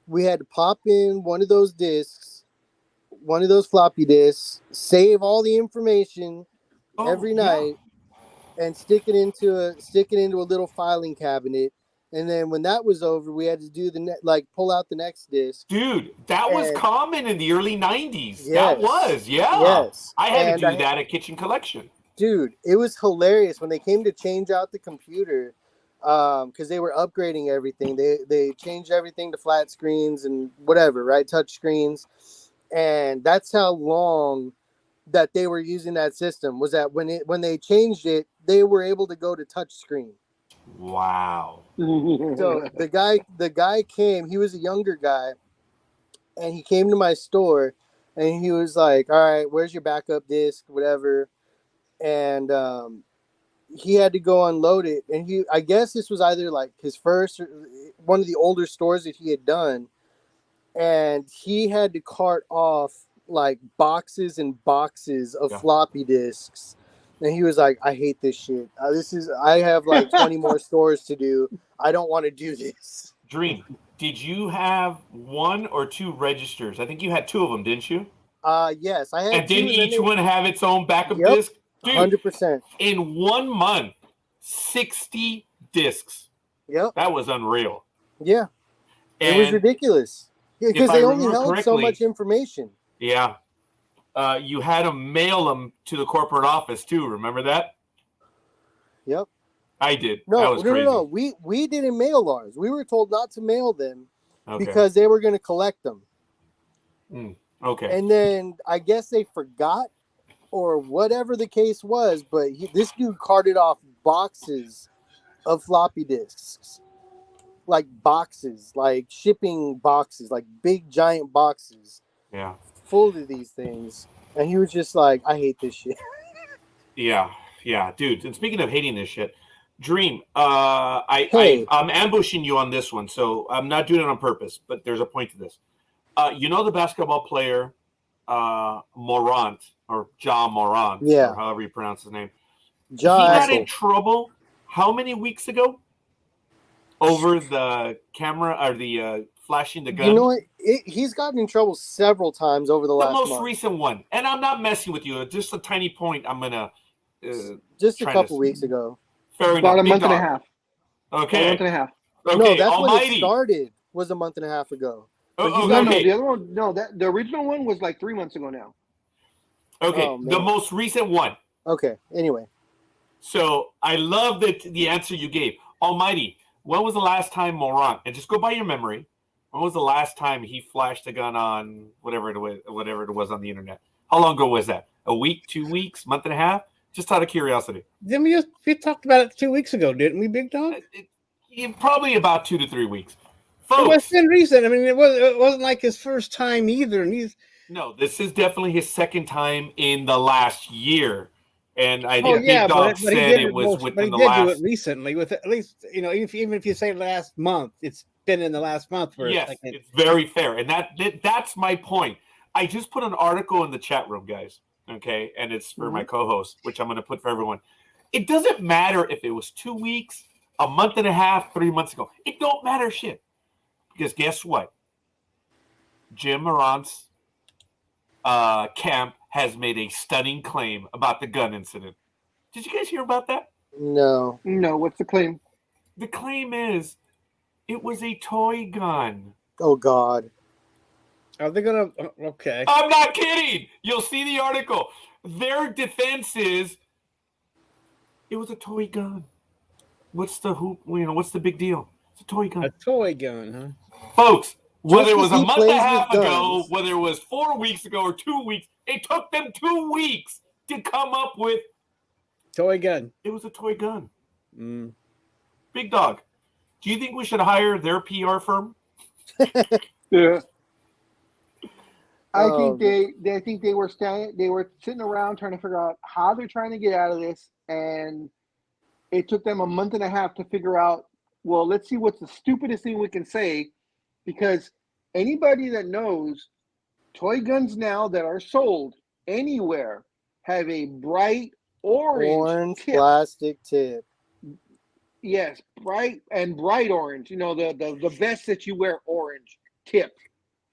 we had to pop in one of those discs, one of those floppy disks, save all the information every night, and stick it into a little filing cabinet. And then when that was over, we had to do pull out the next disc. Dude, that was And- common in the early 90s. Yes. That was, yeah. Yes, I had And to do that at Kitchen Collection. Dude, it was hilarious when they came to change out the computer, because they were upgrading everything. They changed everything to flat screens and whatever, right? Touch screens. And that's how long that they were using that system, was that when they changed it, they were able to go to touch screen. Wow. So the guy came, he was a younger guy, and he came to my store and he was like, all right, where's your backup disc, whatever. And he had to go unload it. And I guess this was either like his first or one of the older stores that he had done. And he had to cart off like boxes and boxes of floppy disks. And he was like, I hate this shit. I have like 20 more stores to do. I don't want to do this. Dream, did you have 1 or 2 registers? I think you had 2 of them, didn't you? Yes, I had. And didn't two, each one have its own backup Yep. disc? Dude, 100%. in 1 month, 60 discs. Yep. That was unreal. Yeah. And It was ridiculous. Because if I they only remember held so correctly- much information. yeah. You had to mail them to the corporate office too. Remember that? Yep. I did. That No, was no, crazy. no. We didn't mail ours. We were told not to mail them Okay. because they were going to collect them. Okay. And then I guess they forgot or whatever the case was, but this dude carted off boxes of floppy disks. Like boxes, like shipping boxes, like big giant boxes Yeah. full of these things. And he was just like, I hate this shit. Yeah. Yeah, dude. And speaking of hating this shit, Dream, Hey. I'm ambushing you on this one, so I'm not doing it on purpose, but there's a point to this. You know the basketball player Morant, or Ja Morant, Yeah. or however you pronounce his name. John He got Axel. in trouble how many weeks ago? Over the camera or the flashing the gun? You know what? He's gotten in trouble several times over the The last most month. recent one. And I'm not messing with you. Just a tiny point I'm going to Just a trying to couple weeks ago. fair enough. About a Big month and a dog. half. About a Okay. month and a half. Okay. No, that's when it Almighty. started. Was a month and a half ago. Oh, No, okay. the other one, no, the original one was like 3 months ago now. Okay, Oh, the man. most recent one. Okay. Anyway, So I love the answer you gave. Almighty, when was the last time Morant? And just go by your memory. When was the last time he flashed a gun on whatever it was on the internet? How long ago was that? A week, 2 weeks, month and a half? Just out of curiosity. Then we talked about it 2 weeks ago, didn't we, Big Dog? Probably about 2 to 3 weeks. It was Folks, been recent. I mean, it wasn't like his first time either. And no, this is definitely his second time in the last year. And I oh think yeah, Big Dog but he said did it was but within he the did do last. it recently. With at least even if you say last month, it's been in the last month for a Yes, second. it's very fair. And that's my point. I just put an article in the chat room, guys. Okay. And it's for my co host, which I'm going to put for everyone. It doesn't matter if it was 2 weeks, a month and a half, 3 months ago. It don't matter shit. Because guess what? Jim Morant's camp has made a stunning claim about the gun incident. Did you guys hear about that? no. No, what's the claim? The claim is it was a toy gun. Oh God. Are they gonna? Okay. I'm not kidding. You'll see the article. Their defense is it was a toy gun. What's the hoop? What's the big deal? It's a toy gun. A toy gun, huh? Folks, whether it was Just 'cause a he month and a plays half with ago, guns. whether it was 4 weeks ago or 2 weeks, it took them 2 weeks to come up with Toy gun. it was a toy gun. Mm. Big Dog, do you think we should hire their PR firm? Yeah. I Oh, think they were sitting around trying to figure out how they're trying to get out of this, and it took them a month and a half to figure out, well, let's see what's the stupidest thing we can say, because anybody that knows toy guns now that are sold anywhere have a bright orange tip. plastic tip. Yes, bright orange. The vest that you wear, orange tip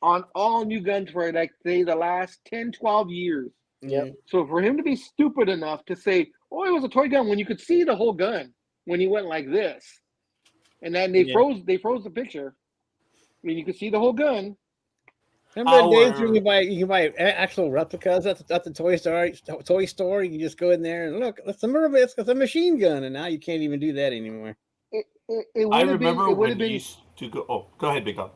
on all new guns for like say the last 10, 12 years. Yep. So for him to be stupid enough to say, "Oh, it was a toy gun," when you could see the whole gun when he went like this, and then they froze the picture. I mean, you could see the whole gun. Remember the days when you can buy actual replicas at the Toy Store? You can just go in there and look. It's a machine gun, and now you can't even do that anymore. I remember when you used to go. Oh, go ahead, Big Dog.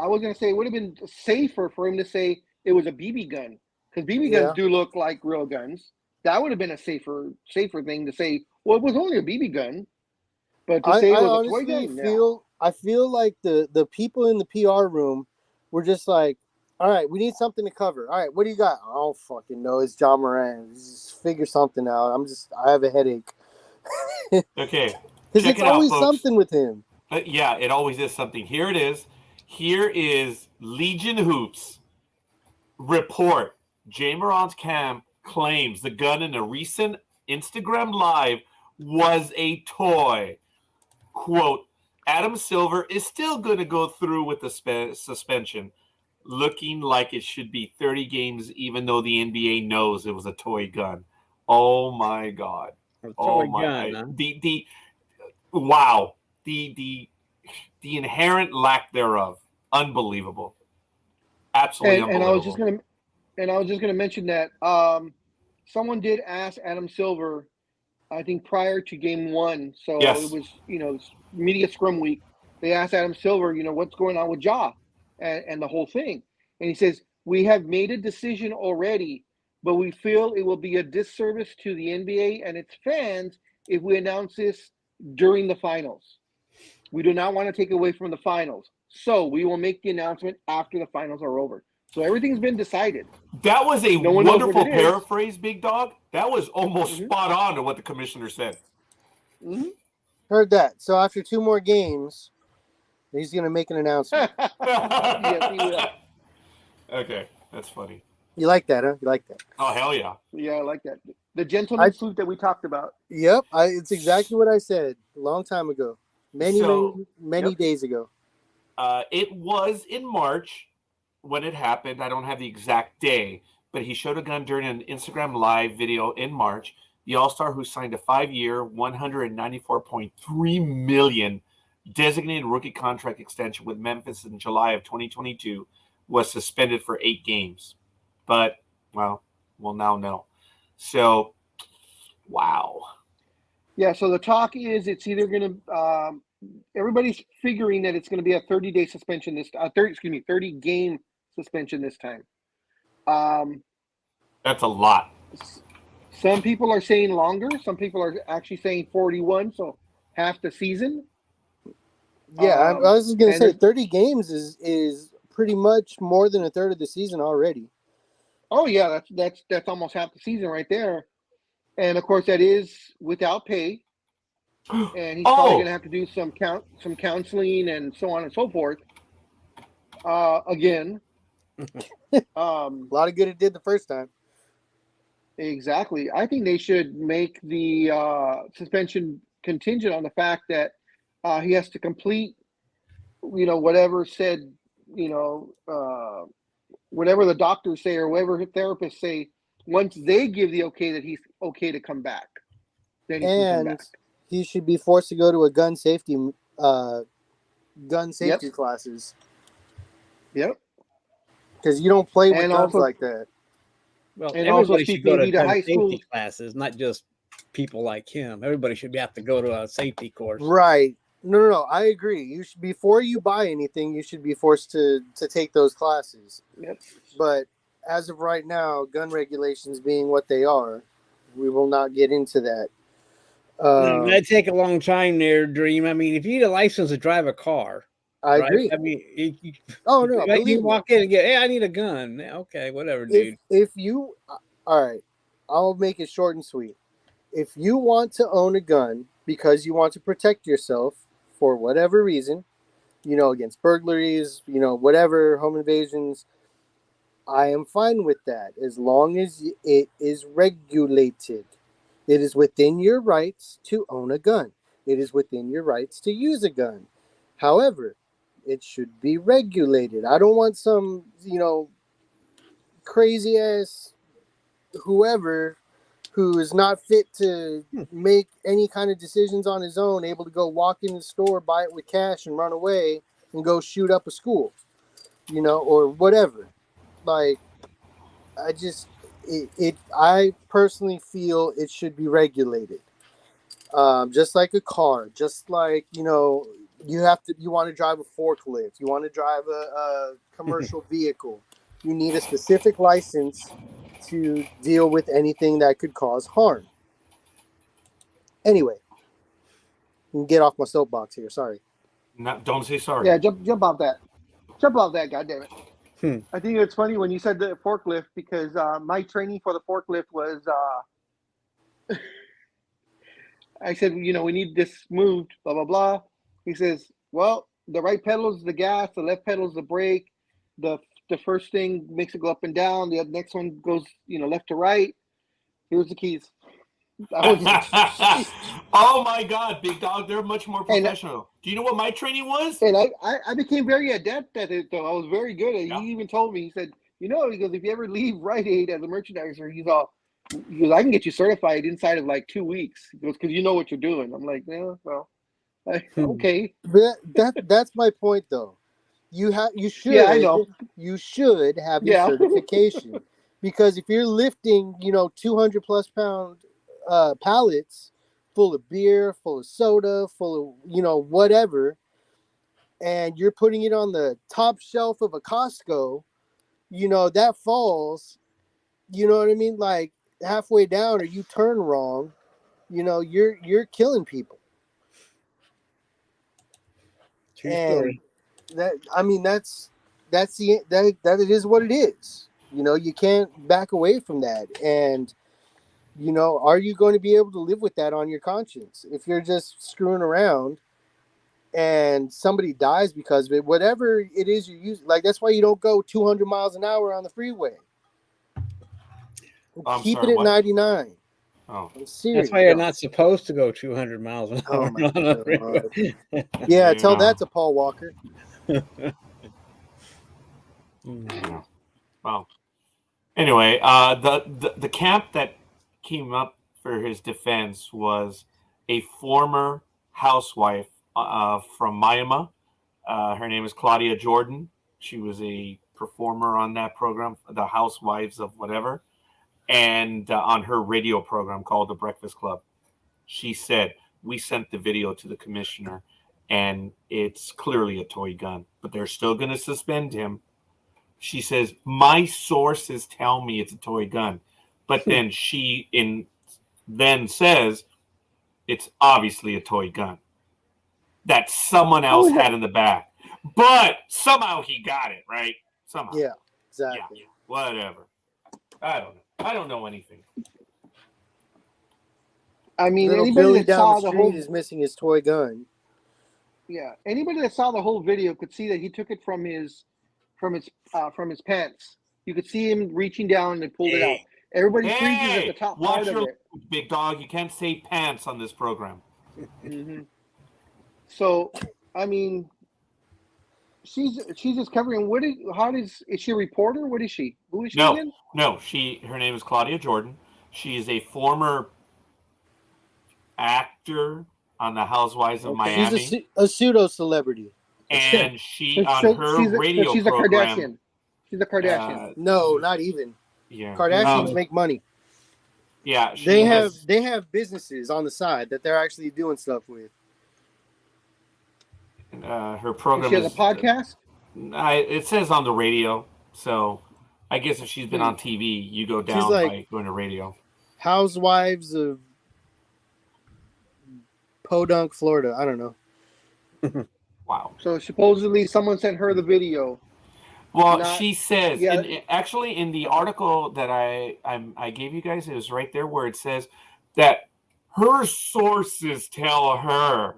I was gonna say it would have been safer for him to say it was a BB gun, because BB guns do look like real guns. That would have been a safer thing to say. Well, it was only a BB gun, but to say it was a toy gun. I feel like the people in the PR room were just like, all right, we need something to cover. All right, what do you got? I don't fucking know. It's John Moran. Just figure something out. I have a headache. Okay. Because it's always something with him. Yeah, it always is something. Here it is. Here is Legion Hoops report. Jay Morant's camp claims the gun in a recent Instagram live was a toy. Quote, Adam Silver is still going to go through with the suspension, looking like it should be 30 games, even though the NBA knows it was a toy gun. Oh, my God. Gun, Wow. The inherent lack thereof. Unbelievable. Absolutely unbelievable. And I was just gonna mention that someone did ask Adam Silver, I think prior to game one. So it was, media scrum week. They asked Adam Silver, what's going on with Ja and the whole thing. And he says, we have made a decision already, but we feel it will be a disservice to the NBA and its fans if we announce this during the finals. We do not want to take away from the finals. So we will make the announcement after the finals are over. So everything's been decided. That was a wonderful paraphrase, Big Dog. That was almost spot on to what the commissioner said. Mm-hmm. Heard that. So after 2 more games, he's going to make an announcement. Yes, he will. Okay, that's funny. You like that, huh? You like that? Oh, hell yeah. Yeah, I like that. The gentleman's salute that we talked about. Yep, it's exactly what I said a long time ago. Many days ago. It was in March when it happened. I don't have the exact day, but he showed a gun during an Instagram live video in March. The All-Star, who signed a 5-year, $194.3 million designated rookie contract extension with Memphis in July of 2022, was suspended for 8 games. But, well, will now know. So, wow. Yeah, so the talk is it's either going to everybody's figuring that it's going to be a 30-day suspension this 30 game suspension this time. That's a lot. Some people are saying longer. Some people are actually saying 41, so half the season. Yeah, I was just gonna and say there's- 30 games is pretty much more than a third of the season already. Oh yeah, that's almost half the season right there. And of course, that is without pay. And he's probably going to have to do some counseling and so on and so forth. Again, A lot of good it did the first time. exactly. I think they should make the suspension contingent on the fact that he has to complete, whatever said, whatever the doctors say or whatever therapists say. Once they give the okay that he's okay to come back, then he can come back. He should be forced to go to a gun safety classes. Yep. Because you don't play with And guns also- like that. Well, And also everybody speak should go to maybe to gun high safety school. classes, not just people like him. Everybody should have to go to a safety course. Right. No. I agree. You should, before you buy anything, you should be forced to take those classes. Yep. But as of right now, gun regulations being what they are, we will not get into that. That'd take a long time there, Dream. I mean, if you need a license to drive a car, I right? agree. I mean, Oh no, like believe you me. walk in and get, hey, I need a gun. Okay, whatever, dude. If you, all right, I'll make it short and sweet. If you want to own a gun because you want to protect yourself for whatever reason, against burglaries, whatever, home invasions, I am fine with that as long as it is regulated. It is within your rights to own a gun. It is within your rights to use a gun. However, it should be regulated. I don't want some, crazy ass whoever who is not fit to make any kind of decisions on his own, able to go walk in the store, buy it with cash and run away and go shoot up a school, or whatever. Like, I personally feel it should be regulated. Just like a car, just like, you want to drive a forklift, you want to drive a commercial vehicle, you need a specific license to deal with anything that could cause harm. Anyway, you can get off my soapbox here. Sorry. No, don't say sorry. Yeah, jump off that. Jump off that, goddammit. I think it's funny when you said the forklift because my training for the forklift was I said, we need this moved, blah, blah, blah. He says, well, the right pedal is the gas, the left pedal is the brake. The first thing makes it go up and down. The next one goes, left to right. Here's the keys. Oh my God, big dog! They're much more professional. Do you know what my training was? And I became very adept at it, though. I was very good at it. Yeah. He even told me, he said, he goes, if you ever leave Rite Aid as a merchandiser, he goes, I can get you certified inside of like 2 weeks. He goes, because you know what you're doing. I'm like, yeah, well, okay. That's my point, though. You should. Yeah, I know. You should have your certification because if you're lifting, 200 plus pound pallets full of beer, full of soda, full of whatever, and you're putting it on the top shelf of a Costco, that falls. You know what I mean? Like halfway down, or you turn wrong, you're killing people. True story. That it is what it is. You can't back away from that. And are you going to be able to live with that on your conscience if you're just screwing around and somebody dies because of it? Whatever it is you're using, like that's why you don't go 200 miles an hour on the freeway. Keep it at 99. Oh, I'm serious. That's why you're not supposed to go 200 miles an hour Oh my on the freeway. Yeah, tell that to Paul Walker. yeah. Well, anyway, the camp that came up for his defense was a former housewife from Myanmar. Her name is Claudia Jordan. She was a performer on that program, The Housewives of whatever. And on her radio program called The Breakfast Club, she said, we sent the video to the commissioner and it's clearly a toy gun, but they're still going to suspend him. She says, my sources tell me it's a toy gun. But then then says it's obviously a toy gun that someone else had in the back. But somehow he got it, right? Somehow. Yeah, exactly. Yeah, whatever. I don't know. I don't know anything. I mean, Little anybody Billy that down saw the the street whole is missing his toy gun. anybody that saw the whole video could see that he took it from his pants. You could see him reaching down and pulled it out. Everybody freezes at the top watch part of your it. big dog. You can't say pants on this program. Hmm. So, I mean, she's just covering. Is she a reporter? What is she? Who is she again? No, her name is Claudia Jordan. She is a former actor on the Housewives of Miami. She's a pseudo celebrity. And she So- on so her radio she's a program. Kardashian. She's a Kardashian. No, not even. Yeah, Kardashians make money. Yeah, They have businesses on the side that they're actually doing stuff with. her program. She has a podcast. It says on the radio, so I guess if she's been on TV, you go down like- by going to radio. Housewives of Podunk, Florida. I don't know. Wow. So supposedly someone sent her the video. Well, Not- she says, yeah. actually, in the article that I gave you guys, it was right there where it says that her sources tell her.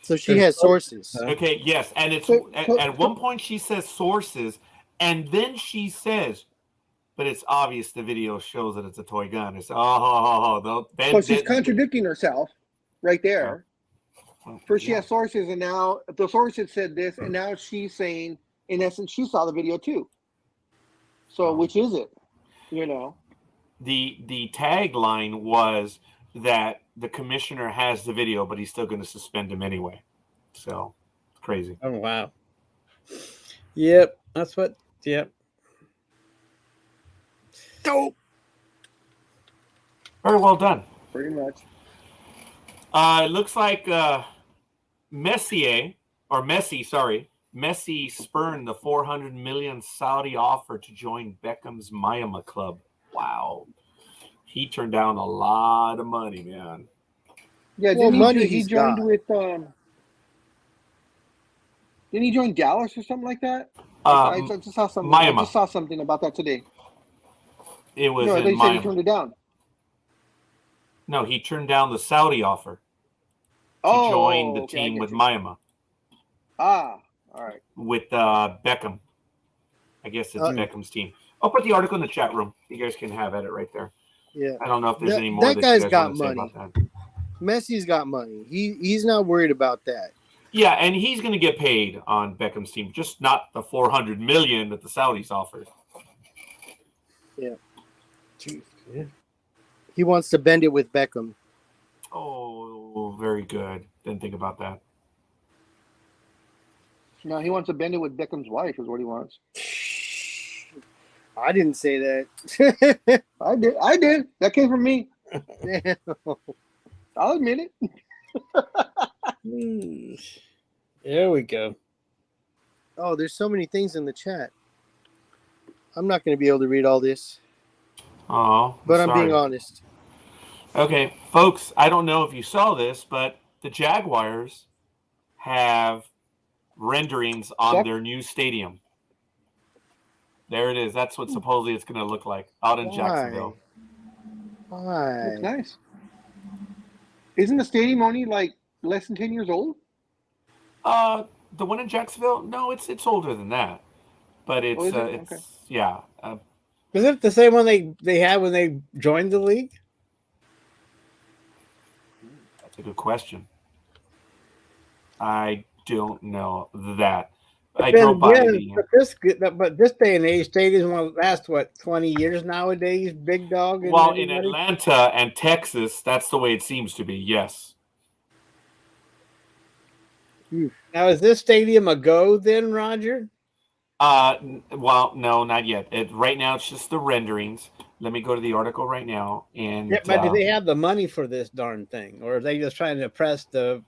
So she has sources. Okay, yes, and it's So- at one point she says sources, and then she says, but it's obvious the video shows that it's a toy gun. It's So she's contradicting herself right there. First she yeah. has sources, and now the sources said this, and now she's saying, in essence, she saw the video too. So which is it? You know. The tagline was that the commissioner has the video, but he's still going to suspend him anyway. So crazy. Oh wow. Yep, that's what. Yep. Dope. Very well done. Pretty much. It looks like Messi spurned the 400 million Saudi offer to join Beckham's Miami club. Wow. He turned down a lot of money, man. Yeah, Well, money he he's joined got. with didn't he join Dallas or something like that? I just saw something. Miami. I just saw something about that today. It was No, in they said he Miami. turned it down. No, he turned down the Saudi offer to join the okay, I team get with you. Miami All right. with Beckham. I guess it's Beckham's team. I'll put the article in the chat room. You guys can have at it right there. Yeah. I don't know if there's That- any more that that guy's you guys got want to say money. about that. Messi's got money. He's not worried about that. Yeah, and he's going to get paid on Beckham's team, just not the 400 million that the Saudis offered. He wants to bend it with Beckham. Oh, very good. Didn't think about that. No, he wants to bend it with Beckham's wife, is what he wants. I didn't say that. I did. That came from me. I'll admit it. There we go. Oh, there's so many things in the chat. I'm not going to be able to read all this, Oh, but I'm being sorry. honest. Okay, folks, I don't know if you saw this, but the Jaguars have renderings on Yep. their new stadium. There it is. That's what supposedly it's going to look like out in Why? Jacksonville. Why? Looks nice. Isn't the stadium only like less than 10 years old? The one in Jacksonville? No, it's older than that. But it's is it? it's Okay. yeah. Was it the same one they had when they joined the league? That's a good question. I don't know that. I Then drove by again, but this day and age, stadiums won't last 20 years nowadays. Big dog. And well, in everybody? Atlanta and Texas, that's the way it seems to be. Yes. Now is this stadium a go then, Roger? Well, no, not yet. Right now, it's just the renderings. Let me go to the article right now. And Yeah, but do they have the money for this darn thing, or are they just trying to oppress the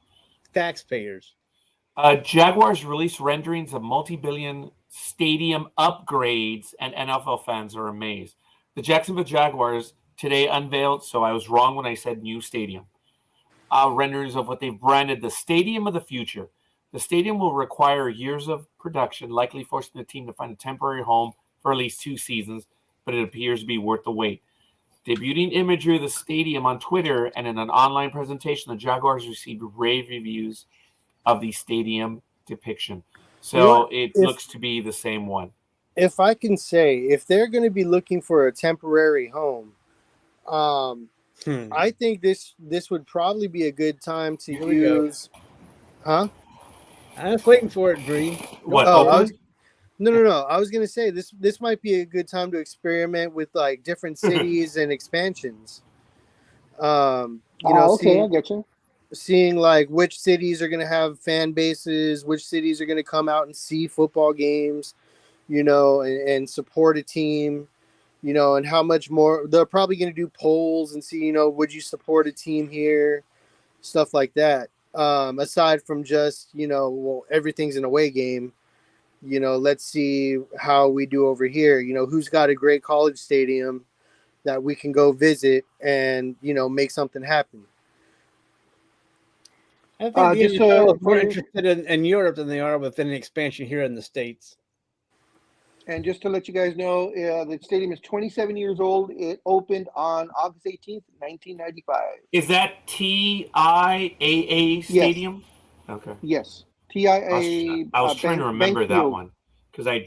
taxpayers? Jaguars released renderings of multi-billion stadium upgrades, and NFL fans are amazed. The Jacksonville Jaguars today unveiled, so I was wrong when I said new stadium, renderings of what they've branded the Stadium of the Future. The stadium will require years of production, likely forcing the team to find a temporary home for at least 2 seasons, but it appears to be worth the wait. Debuting imagery of the stadium on Twitter and in an online presentation, the Jaguars received rave reviews of the stadium depiction. So it looks to be the same one. If I can say, if they're going to be looking for a temporary home, I think this would probably be a good time to use. Huh? I was waiting for it, Bree. What? No. I was going to say this might be a good time to experiment with like different cities and expansions. Okay, I get you. Seeing like which cities are going to have fan bases, which cities are going to come out and see football games, and support a team, and how much more they're probably going to do polls and see, would you support a team here, stuff like that. Aside from just, everything's an away game, let's see how we do over here. Who's got a great college stadium that we can go visit and, make something happen. I think the NFL is more interested in Europe than they are with an expansion here in the States. And just to let you guys know, the stadium is 27 years old. It opened on August 18th, 1995. Is that TIAA Stadium? Yes. Okay. Yes. TIAA. I was trying to remember that one because I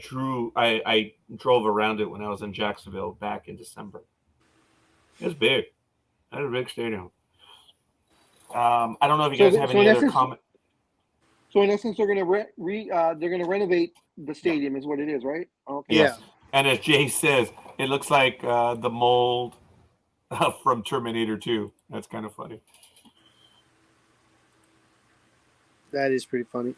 drove around it when I was in Jacksonville back in December. It was big. That was a big stadium. I don't know if you guys have any other comment. So in essence, they're going to renovate the stadium, is what it is, right? Okay. Yes. Yeah. And as Jay says, it looks like the mold from Terminator 2. That's kind of funny. That is pretty funny.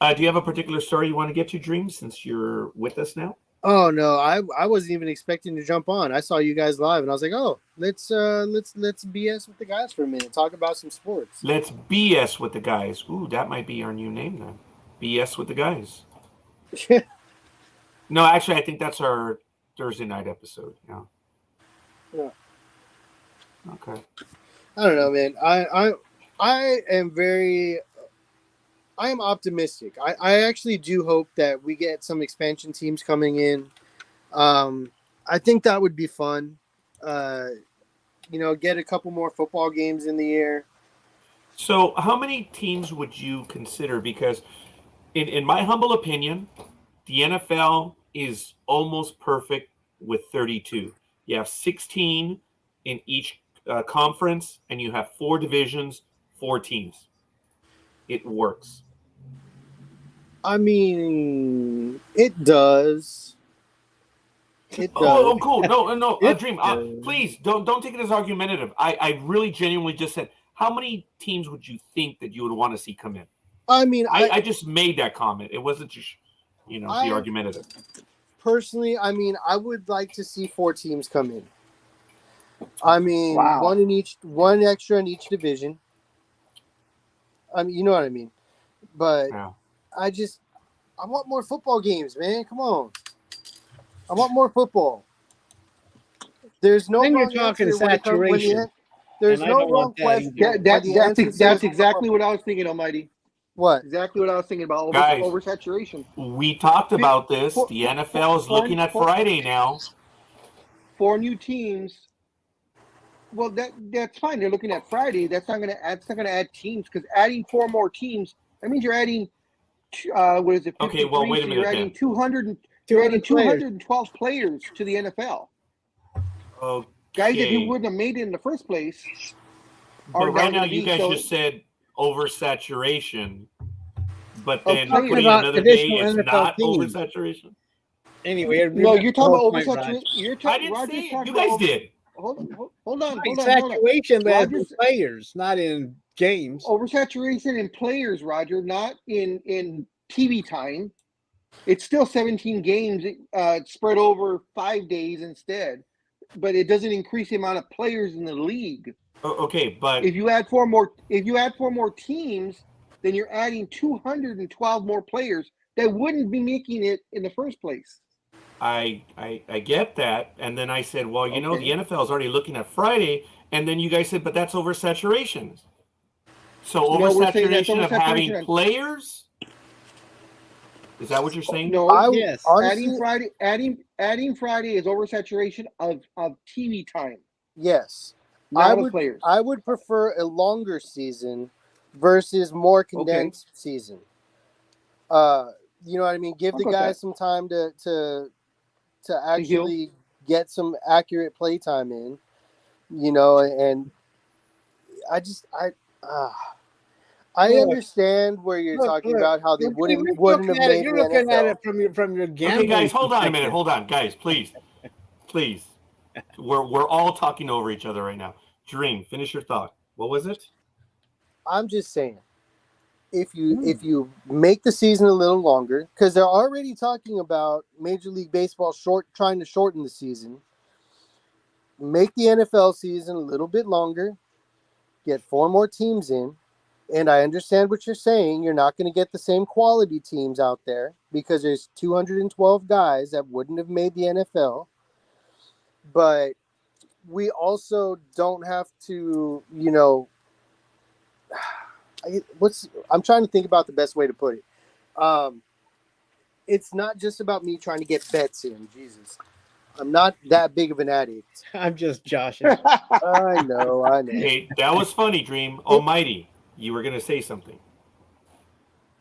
Do you have a particular story you want to get to, Dream, since you're with us now? Oh no, I wasn't even expecting to jump on. I saw you guys live, and I was like, "Oh, let's BS with the guys for a minute, talk about some sports." Let's BS with the guys. Ooh, that might be our new name then. BS with the guys. No, actually, I think that's our Thursday night episode. Yeah. Okay. I don't know, man. I am optimistic. I actually do hope that we get some expansion teams coming in. I think that would be fun. Get a couple more football games in the air. So how many teams would you consider? Because in my humble opinion, the NFL is almost perfect with 32. You have 16 in each conference, and you have 4 divisions, 4 teams. It works. I mean, it does. It does. Oh, cool. No. Dream. Please don't take it as argumentative. I really genuinely just said, how many teams would you think that you would want to see come in? I mean, I just made that comment. It wasn't just, the argumentative. Personally, I mean, I would like to see 4 teams come in. I mean, wow. one extra in each division. I mean, you know what I mean. But yeah. I want more football games, man. Come on. I want more football. There's no. Then you're talking saturation. There's no wrong question. That's exactly what I was thinking, Almighty. What? Exactly what I was thinking about oversaturation. We talked about this. The NFL is looking at Friday now. 4 new teams. Well, that's fine. They're looking at Friday. That's not going to add teams, because adding 4 more teams, that means you're adding. What is it? Okay, well, wait a minute. You're adding 212 players to the NFL. Okay. Guys that you wouldn't have made it in the first place. But right now, you guys just said oversaturation, but then putting another day is not oversaturation. Anyway, no, you're talking about oversaturation. I didn't say it. You guys did. Hold on. Saturation, but in players, not in games. Oversaturation in players, Roger, not in TV time. It's still 17 games spread over 5 days instead, but it doesn't increase the amount of players in the league. Okay, but If you add four more teams, then you're adding 212 more players that wouldn't be making it in the first place. I get that, and then I said, well, you know, Okay. the NFL is already looking at Friday, and then you guys said, but that's oversaturation. So No, we're saying that's oversaturation of having oversaturation. players. Is that what you're saying? No, Yes. honestly, adding Friday is oversaturation of TV time, yes. not of players. I would prefer a longer season versus more condensed season. You know what I mean? Give the How about guys that? some time to actually get some accurate play time in. You know, and I Look, understand where you're talking about how they wouldn't have looking at made it, you're the looking at NFL. it from your gambling. Okay, guys, hold on a minute. perspective. Hold on, guys, please. We're all talking over each other right now. Dream, finish your thought. What was it? I'm just saying, if you make the season a little longer, because they're already talking about Major League Baseball trying to shorten the season. Make the NFL season a little bit longer, get 4 more teams in, and I understand what you're saying. You're not going to get the same quality teams out there because there's 212 guys that wouldn't have made the NFL. But we also don't have to, you know, I'm trying to think about the best way to put it. It's not just about me trying to get bets in. Jesus. I'm not that big of an addict. I'm just joshing. I know. Hey, that was funny, Dream. Almighty, you were going to say something.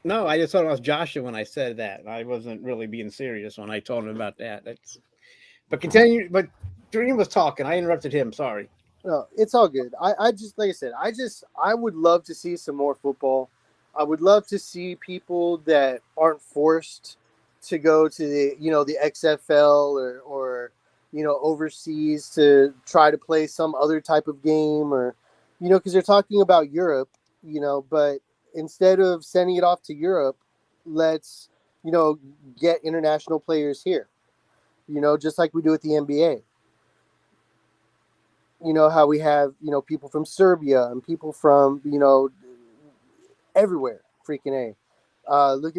No, I just thought I was joshing when I said that. I wasn't really being serious when I told him about that. But continue. But Dream was talking. I interrupted him. Sorry. No, it's all good. I just, like I said, I would love to see some more football. I would love to see people that aren't forced to go to the, you know, the XFL or you know, overseas to try to play some other type of game, or, you know, because they're talking about Europe, you know, but instead of sending it off to Europe, let's, you know, get international players here, you know, just like we do with the NBA. You know, how we have, you know, people from Serbia and people from, you know, everywhere. Freaking A. Look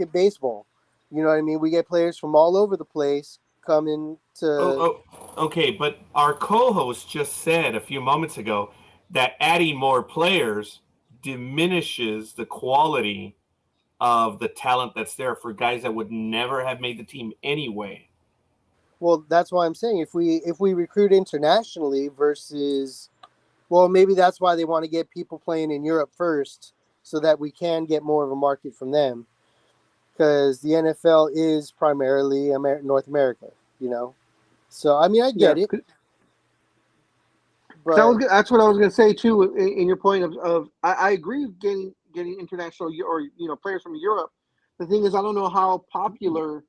at baseball. You know what I mean? We get players from all over the place coming to. Okay, but our co-host just said a few moments ago that adding more players diminishes the quality of the talent that's there for guys that would never have made the team anyway. Well, that's why I'm saying if we recruit internationally versus, well, maybe that's why they want to get people playing in Europe first, so that we can get more of a market from them, because the NFL is primarily North America, you know. So I mean, I get it, but that's what I was going to say too. In your point of I agree with getting international or, you know, players from Europe. The thing is, I don't know how popular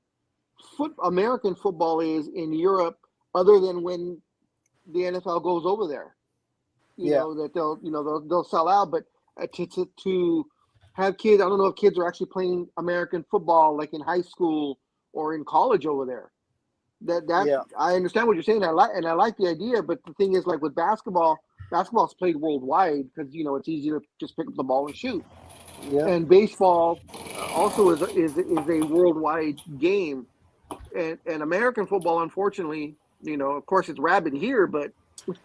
American football is in Europe, other than when the NFL goes over there. You know that they'll sell out, but to have kids, I don't know if kids are actually playing American football like in high school or in college over there. I understand what you're saying. I like the idea, but the thing is, like with basketball's played worldwide because, you know, it's easy to just pick up the ball and shoot. yeah. And baseball also is a worldwide game. And American football, unfortunately, you know, of course it's rabid here, but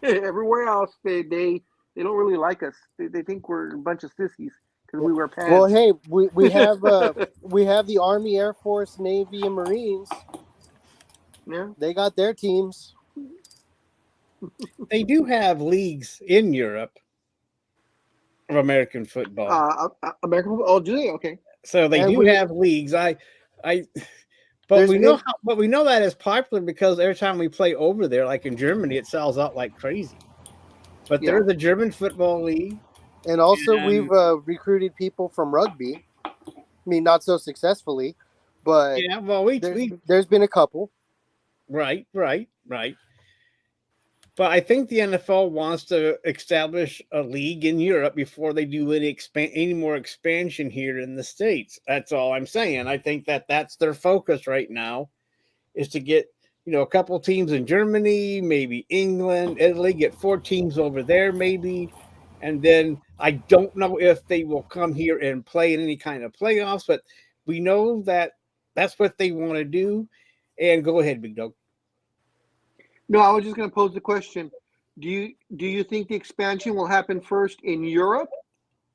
everywhere else they don't really like us. They think we're a bunch of sissies because we wear pants. Well, hey, we have the Army, Air Force, Navy, and Marines. Yeah, they got their teams. They do have leagues in Europe of American football. American football. Oh, do they? Okay. So they do have leagues. But we know that is popular because every time we play over there, like in Germany, it sells out like crazy. But there's a German football league, and also we've recruited people from rugby. I mean, not so successfully, but there's been a couple. Right. But I think the NFL wants to establish a league in Europe before they do any more expansion here in the States. That's all I'm saying. I think that's their focus right now, is to get a couple teams in Germany, maybe England, Italy, get 4 teams over there, maybe. And then I don't know if they will come here and play in any kind of playoffs, but we know that that's what they want to do. And go ahead, Big Dog. No, I was just going to pose the question: Do you think the expansion will happen first in Europe,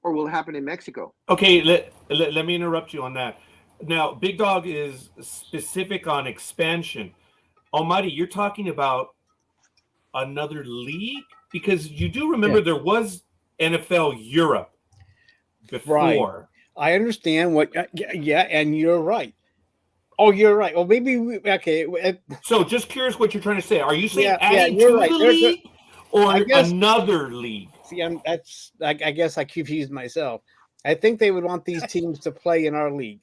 or will it happen in Mexico? Okay, let me interrupt you on that. Now, Big Dog is specific on expansion. Almighty, you're talking about another league? Because you do remember there was NFL Europe before. Right. I understand what. Yeah, and you're right. Oh, you're right. Well, maybe okay. So, just curious what you're trying to say. Are you saying adding you're to right. the league or guess, another league? See, I guess I confused myself. I think they would want these teams to play in our league.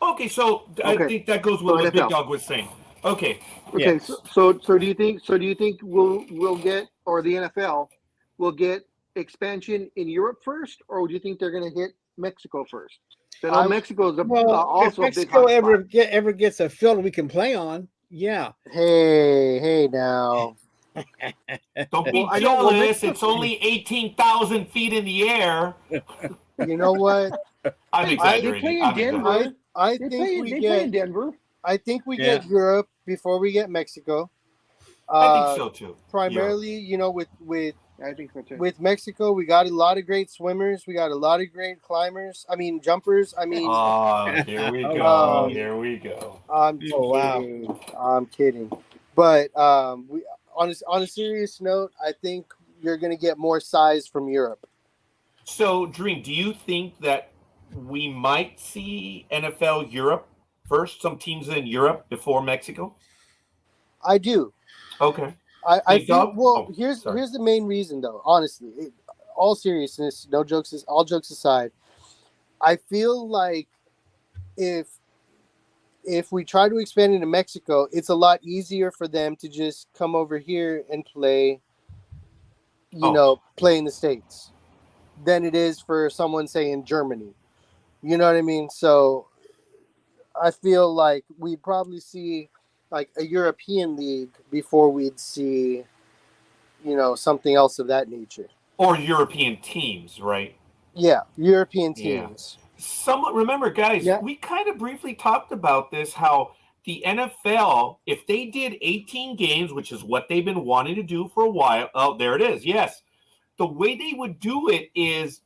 Okay, so I think that goes with what Big Dog was saying. Okay. Okay. Yes. So do you think we'll get, or the NFL will get expansion in Europe first, or do you think they're going to hit Mexico first? So Mexico is also if Mexico a big ever gets a field we can play on, yeah. Hey now. Don't be jealous. It's only 18,000 feet in the air. You know what? I'm exaggerating. They play in Denver. I think we play in Denver. I think we get Europe before we get Mexico. I think so too. Primarily, with I think so too. With Mexico, we got a lot of great swimmers. We got a lot of great climbers. I mean, jumpers. I mean, here we go. Here we go. I'm kidding. But we on a serious note, I think you're going to get more size from Europe. So, Dream, do you think that we might see NFL Europe first? Some teams in Europe before Mexico? I do. Okay. I feel here's the main reason though. Honestly, all seriousness, all jokes aside, I feel like if we try to expand into Mexico, it's a lot easier for them to just come over here and play. Play in the States than it is for someone, say, in Germany. You know what I mean? So I feel like we'd probably see like a European league before we'd see, something else of that nature. Or European teams, right? Yeah, European teams. Remember, guys, we kind of briefly talked about this, how the NFL, if they did 18 games, which is what they've been wanting to do for a while. Oh, there it is. Yes. The way they would do it is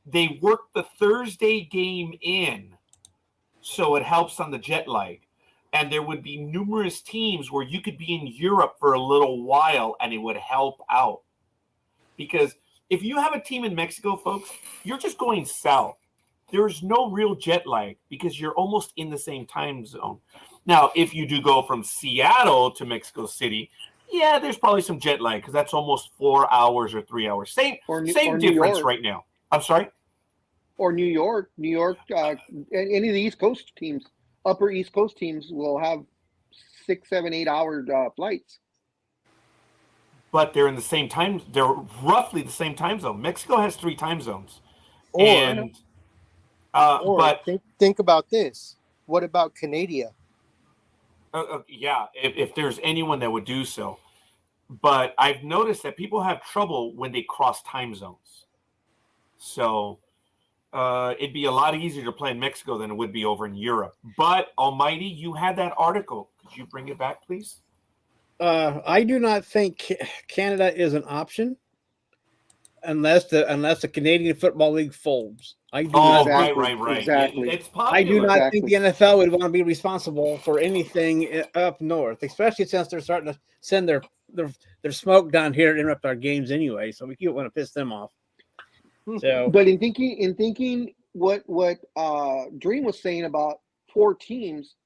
they work the Thursday game in, so it helps on the jet lag. And there would be numerous teams where you could be in Europe for a little while and it would help out. Because if you have a team in Mexico, folks, you're just going south. There's no real jet lag because you're almost in the same time zone. Now, if you do go from Seattle to Mexico City, there's probably some jet lag because that's almost 4 hours or 3 hours. Same difference right now. I'm sorry? Or New York, any of the East Coast teams, upper East Coast teams will have 6, 7, 8 hour flights. But they're in the same time. They're roughly the same time zone. Mexico has 3 time zones. Think about this. What about Canada? If there's anyone that would do so. But I've noticed that people have trouble when they cross time zones. So it'd be a lot easier to play in Mexico than it would be over in Europe. But, Almighty, you had that article. Could you bring it back, please? I do not think Canada is an option unless the Canadian Football League folds. Right. Exactly. It's popular. I do not think the NFL would want to be responsible for anything up north, especially since they're starting to send their smoke down here to interrupt our games anyway. So we don't want to piss them off. So, but in thinking what Dream was saying about 4 teams,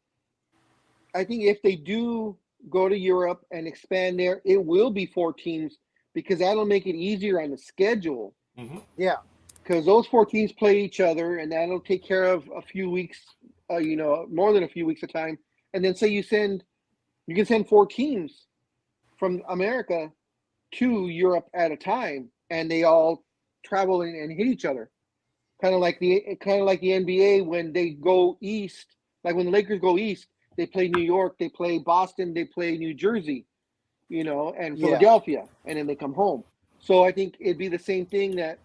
I think if they do go to Europe and expand there, it will be 4 teams because that'll make it easier on the schedule. Mm-hmm. Yeah. Because those 4 teams play each other, and that'll take care of a few weeks, more than a few weeks of time. And then say you can send 4 teams from America to Europe at a time, and they all travel and hit each other. Kind of like the NBA when they go east, like when the Lakers go east, they play New York, they play Boston, they play New Jersey, and Yeah. Philadelphia, and then they come home. So I think it'd be the same thing. That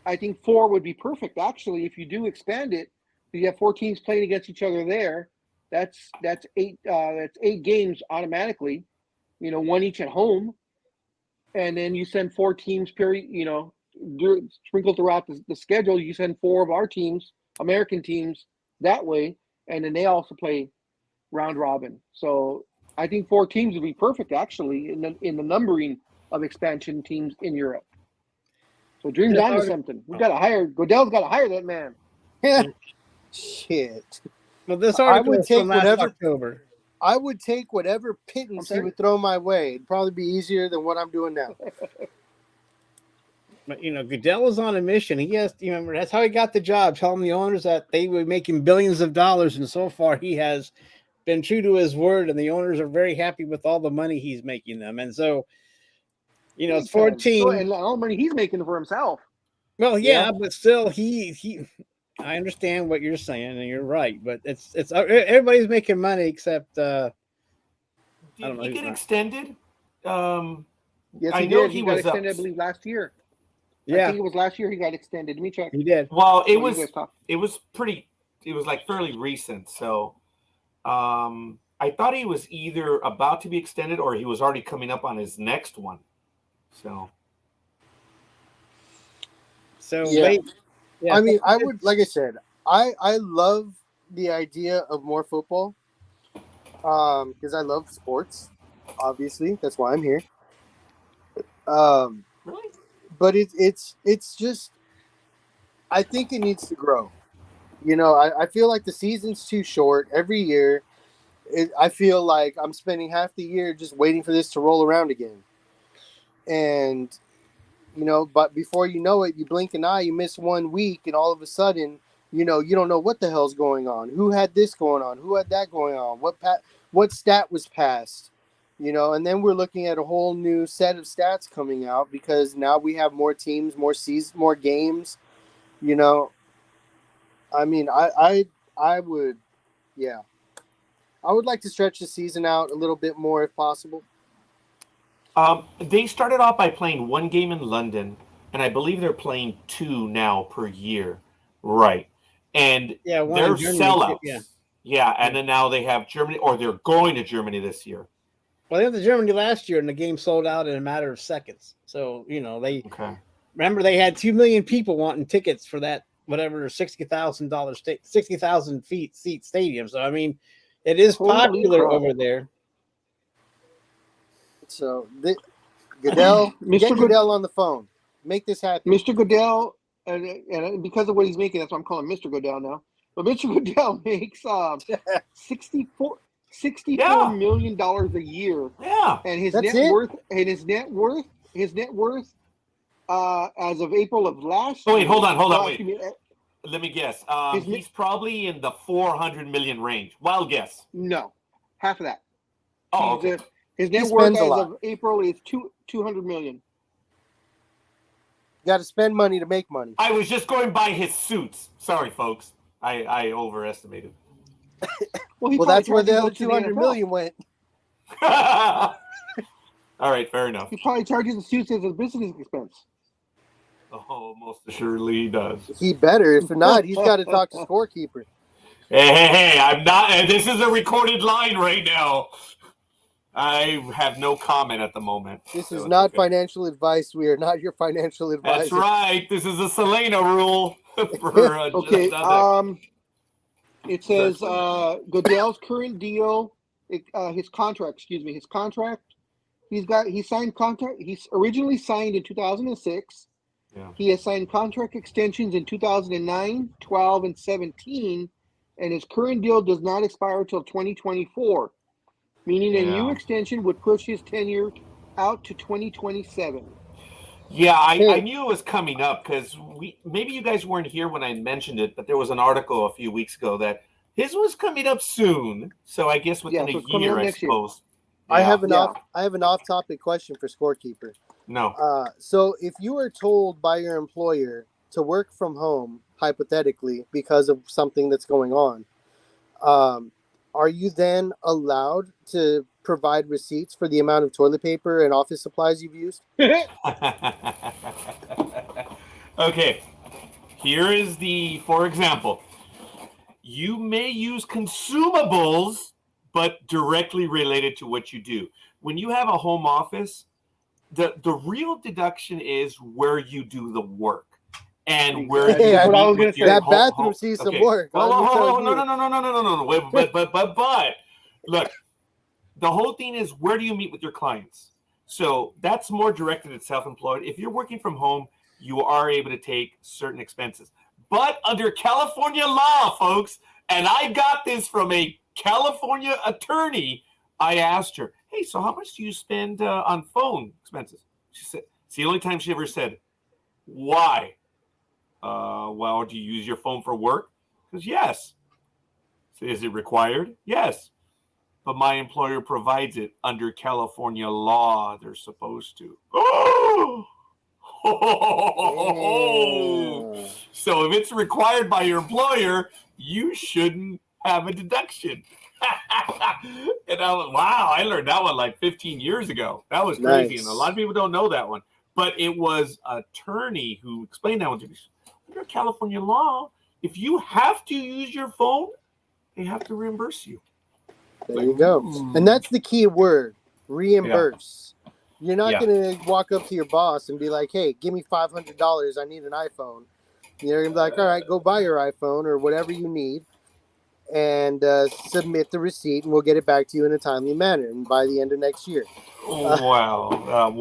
I think 4 would be perfect actually if you do expand it. You have 4 teams playing against each other there. That's 8. That's 8 games automatically. 1 each at home, and then you send 4 teams. Sprinkled throughout the schedule. You send 4 of our teams, American teams, that way, and then they also play round robin. So I think 4 teams would be perfect actually in the numbering of expansion teams in Europe. So Dream's Yeah, onto something. We got to hire Goodell's got to hire that man. Shit. Well, this I article would is take from last whatever- October. I would take whatever pittance he sorry? would throw my way. It'd probably be easier than what I'm doing now. But Goodell was on a mission. He has, remember, that's how he got the job, telling the owners that they were making billions of dollars, and so far he has been true to his word, and the owners are very happy with all the money he's making them. And so, it's 14. And all the money he's making for himself. Well, Yeah. yeah, but still, he. I understand what you're saying, and you're right. But it's everybody's making money except. I don't know Did he who's get not. extended? Yes, I he know did. he He got was extended, up. I believe, last year. I Yeah, think it was last year he got extended. Let me check. he did. Well, it What do you was guys talk? it was like fairly recent. So I thought he was either about to be extended or he was already coming up on his next one. So So Yeah. yeah, I mean, I would, like I said, I love the idea of more football because I love sports. Obviously, that's why I'm here. really, But it's just, I think it needs to grow. I feel like the season's too short every year. I feel like I'm spending half the year just waiting for this to roll around again. And, but before you know it, you blink an eye, you miss 1 week, and all of a sudden, you don't know what the hell's going on. Who had this going on? Who had that going on? What stat was passed? And then we're looking at a whole new set of stats coming out because now we have more teams, more seasons, more games. I mean, I would, yeah. I would like to stretch the season out a little bit more if possible. they started off by playing 1 game in London, and I believe they're playing 2 now per year, right? And Yeah, one they're in Germany, sellouts. yeah. Yeah, and then now they have Germany, or they're going to Germany this year. Well, they went to Germany last year, and the game sold out in a matter of seconds. So they Okay. remember they had 2 million people wanting tickets for that whatever $60,000 seat stadium. So I mean, it is Holy popular crap. over there. So, Goodell, Mr. get Good- Goodell on the phone. Make this happen. Mr. Goodell, and because of what he's making, that's why I'm calling Mr. Goodell now. But Mr. Goodell makes $64 Yeah. million a year, Yeah. and his That's net it? worth, as of April of last. Oh, wait, year- hold on, no, wait. excuse me, Let me guess. His ne- He's probably in the 400 million range. Wild guess. no, half of that. Oh, He's, okay. his net He worth spends a as lot. of April is 200 million. Got to spend money to make money. I was just going by his suits. Sorry, folks. I overestimated. Well, he Well, probably that's where charges the other those to 200 NFL. million went. All right, fair enough. He probably charges the suits as a business expense. Oh, most assuredly he does. He better. If not, he's got to talk to Scorekeeper. Hey, I'm not. This is a recorded line right now. I have no comment at the moment. This so is it's not okay. financial advice. We are not your financial advisor. That's right. This is a Selena rule. For, Okay. just other- It says Goodell's current deal, his contract. He signed contract. He's originally signed in 2006. Yeah. He has signed contract extensions in 2009, 12, and 17, and his current deal does not expire until 2024, meaning a new Yeah. extension would push his tenure out to 2027. Yeah, I knew it was coming up because maybe you guys weren't here when I mentioned it, but there was an article a few weeks ago that his was coming up soon. So I guess within Yeah, so a it's coming year, up I next year. suppose. I have an Yeah. off-topic question for Scorekeeper. No. So if you were told by your employer to work from home, hypothetically, because of something that's going on, are you then allowed to provide receipts for the amount of toilet paper and office supplies you've used? Okay. Here is for example, you may use consumables, but directly related to what you do. When you have a home office, the real deduction is where you do the work and where Exactly. you That's what I meet was gonna with your say. That bathroom sees some work. Well, Let me tell no, you. no. Wait, but look, the whole thing is where do you meet with your clients? So that's more directed at self-employed. If you're working from home, you are able to take certain expenses. But under California law, folks, and I got this from a California attorney, I asked her, hey, so how much do you spend on phone expenses? She said, it's the only time she ever said, why? Well, do you use your phone for work? Because yes. So is it required? Yes. But my employer provides it under California law. They're supposed to. Oh! Yeah. So if it's required by your employer, you shouldn't have a deduction. And I was, wow, I learned that one like 15 years ago. That was crazy. Nice. And a lot of people don't know that one. But it was an attorney who explained that one to me. Under California law, if you have to use your phone, they have to reimburse you. There you go. And that's the key word, reimburse. You're not Yeah. going to walk up to your boss and be like, hey, give me $500. I need an iPhone. You're going to be like, all right, go buy your iPhone or whatever you need and submit the receipt, and we'll get it back to you in a timely manner and by the end of next year. Wow.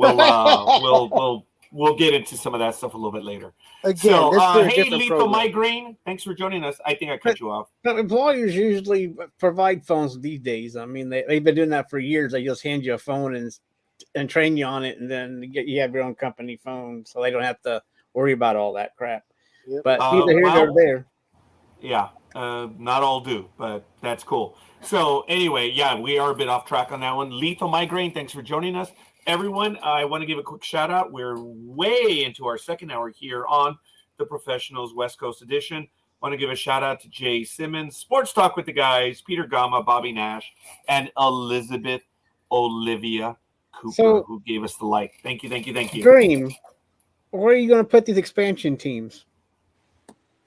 We'll get into some of that stuff a little bit later. Again, So, this is for a hey, different Lethal program. Migraine, thanks for joining us. I think I cut you off. But employers usually provide phones these days. I mean, they've been doing that for years. They just hand you a phone and train you on it, and then you have your own company phone, so they don't have to worry about all that crap. Yep. But neither here nor there. Yeah, not all do, but that's cool. So anyway, yeah, we are a bit off track on that one. Lethal Migraine, thanks for joining us. Everyone, I want to give a quick shout out. We're way into our second hour here on the Professionals West Coast Edition. I want to give a shout out to Jay Simmons, Sports Talk with the Guys, Peter Gama, Bobby Nash, and Elizabeth Olivia Cooper, who gave us the like. Thank you. Dream, where are you going to put these expansion teams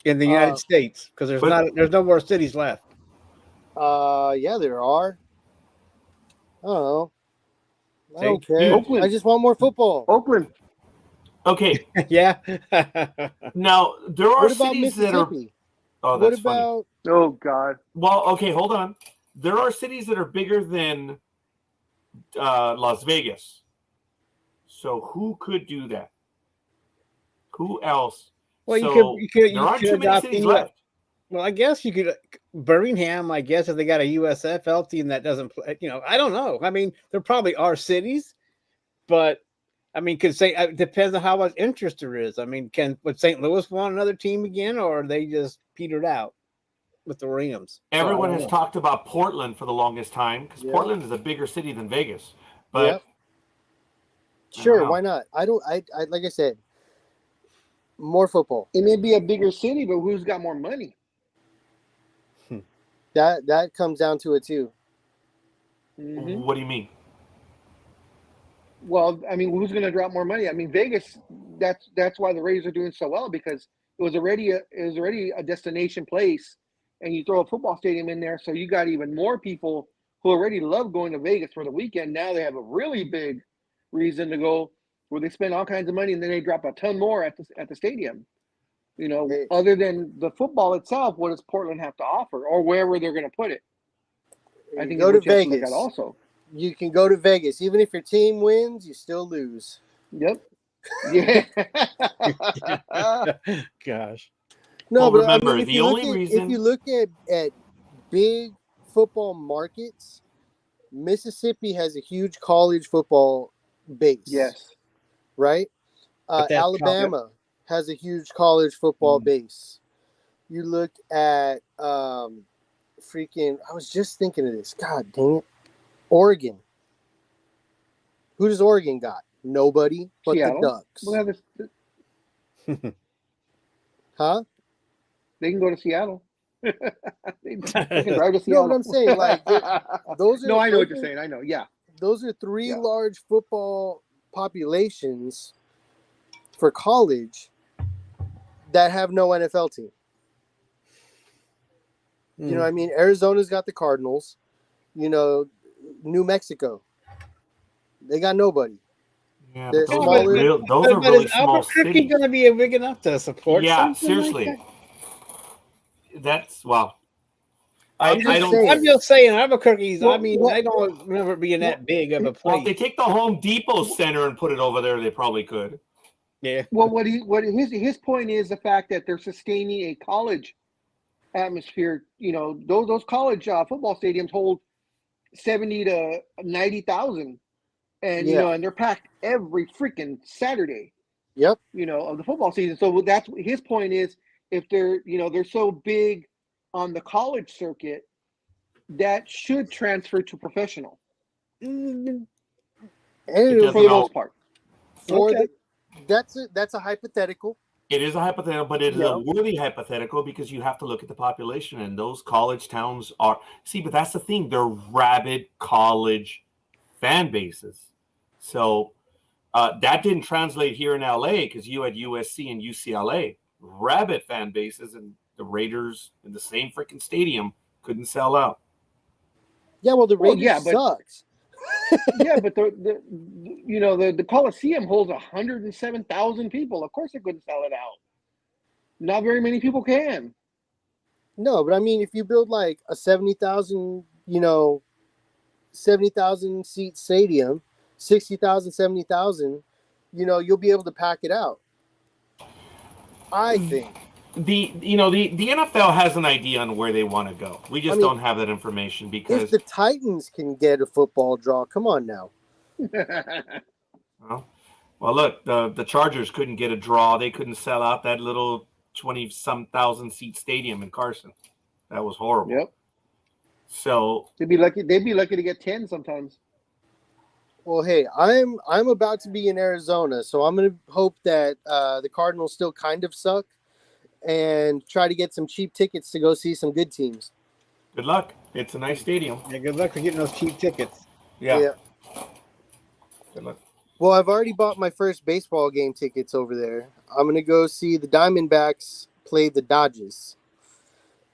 in the United States? Because there's no more cities left. Yeah, there are. I don't know. I don't Dude. care. Oakland. I just want more football. Oakland. Okay, Yeah. now there are What about cities that are. Mississippi? Oh, What that's funny. about Oh God. Well, okay, hold on. There are cities that are bigger than Las Vegas. So who could do that? Who else? Well, So you could there aren't too many adopt cities the left. Well, I guess you could Birmingham. I guess if they got a USFL team that doesn't play, I don't know. I mean, there probably are cities, but I mean, it depends on how much interest there is. I mean, would St. Louis want another team again, or are they just petered out with the Rams? Everyone So, I has don't know. talked about Portland for the longest time because Yeah. Portland is a bigger city than Vegas. But Yep. Sure, Wow. why not? I like I said, more football. It may be a bigger city, but who's got more money? That comes down to it too. Mhm. what do you mean? Well, I mean, who's going to drop more money? I mean, Vegas. That's why the Rays are doing so well, because it was already a destination place, and you throw a football stadium in there, so you got even more people who already love going to Vegas for the weekend. Now they have a really big reason to go, where they spend all kinds of money, and then they drop a ton more at the stadium. Hey. Other than the football itself, what does Portland have to offer, or wherever they're going to put it? I You think go is to what you have to look Vegas. at also. You can go to Vegas. Even if your team wins, you still lose. Yep. Yeah. Gosh. No, Well, but remember, I mean, if the you look only at reason- if you look at big football markets, Mississippi has a huge college football base. Yes. Right? But that's Alabama has a huge college football base. You look at I was just thinking of this. God dang it. Oregon. Who does Oregon got? Nobody but Seattle. the Ducks. We'll have this, Huh? they can go to Seattle. they can drive to No, Seattle. but I'm saying, like, those are. No, I know what those you're are- saying. I know. Yeah. Those are three Yeah. large football populations for college that have no NFL team. You know what I mean? Arizona's got the Cardinals. You know, New Mexico, they got nobody. Yeah, They're but those smaller. are real. Those are But really is small Albuquerque cities. going to be big enough to support Yeah, something seriously. like That's well. I'm I just don't. saying. that? I'm just saying Albuquerque's. I Well, mean, well, I don't remember it being that big of a Well, if they place. take the Home Depot Center and put it over there, they probably could. Yeah. Well, what his point is the fact that they're sustaining a college atmosphere. You know, those college football stadiums hold 70 to 90,000, and you Yeah. know, and they're packed every freaking Saturday. Yep. You know, of the football season. So that's his point is, if they're so big on the college circuit, that should transfer to professional Mm, And It it'll doesn't for the be all- most part. for Okay. that's a hypothetical. It is a hypothetical, but it is Yeah. a worthy hypothetical because you have to look at the population, and those college towns are. See, but that's the thing; they're rabid college fan bases. So that didn't translate here in LA because you had USC and UCLA, rabid fan bases, and the Raiders in the same freaking stadium couldn't sell out. Yeah, well, the Well, Raiders yeah, but- sucks. Yeah, but the Coliseum holds 107,000 people. Of course, they couldn't sell it out. Not very many people can. No, but I mean, if you build like a 70,000, 70,000 seat stadium, 60,000, 70,000, you'll be able to pack it out. I think. The NFL has an idea on where they want to go. We just I mean, don't have that information If because the Titans can get a football draw, come on now. well, look, the Chargers couldn't get a draw. They couldn't sell out that little 20-some thousand seat stadium in Carson. That was horrible. Yep. So They'd be lucky to get 10 sometimes. Well, hey, I'm about to be in Arizona, so I'm going to hope that the Cardinals still kind of suck and try to get some cheap tickets to go see some good teams. good luck. It's a nice stadium. yeah, good luck for getting those cheap tickets. Yeah. Good luck. Well, I've already bought my first baseball game tickets over there. I'm going to go see the Diamondbacks play the Dodgers.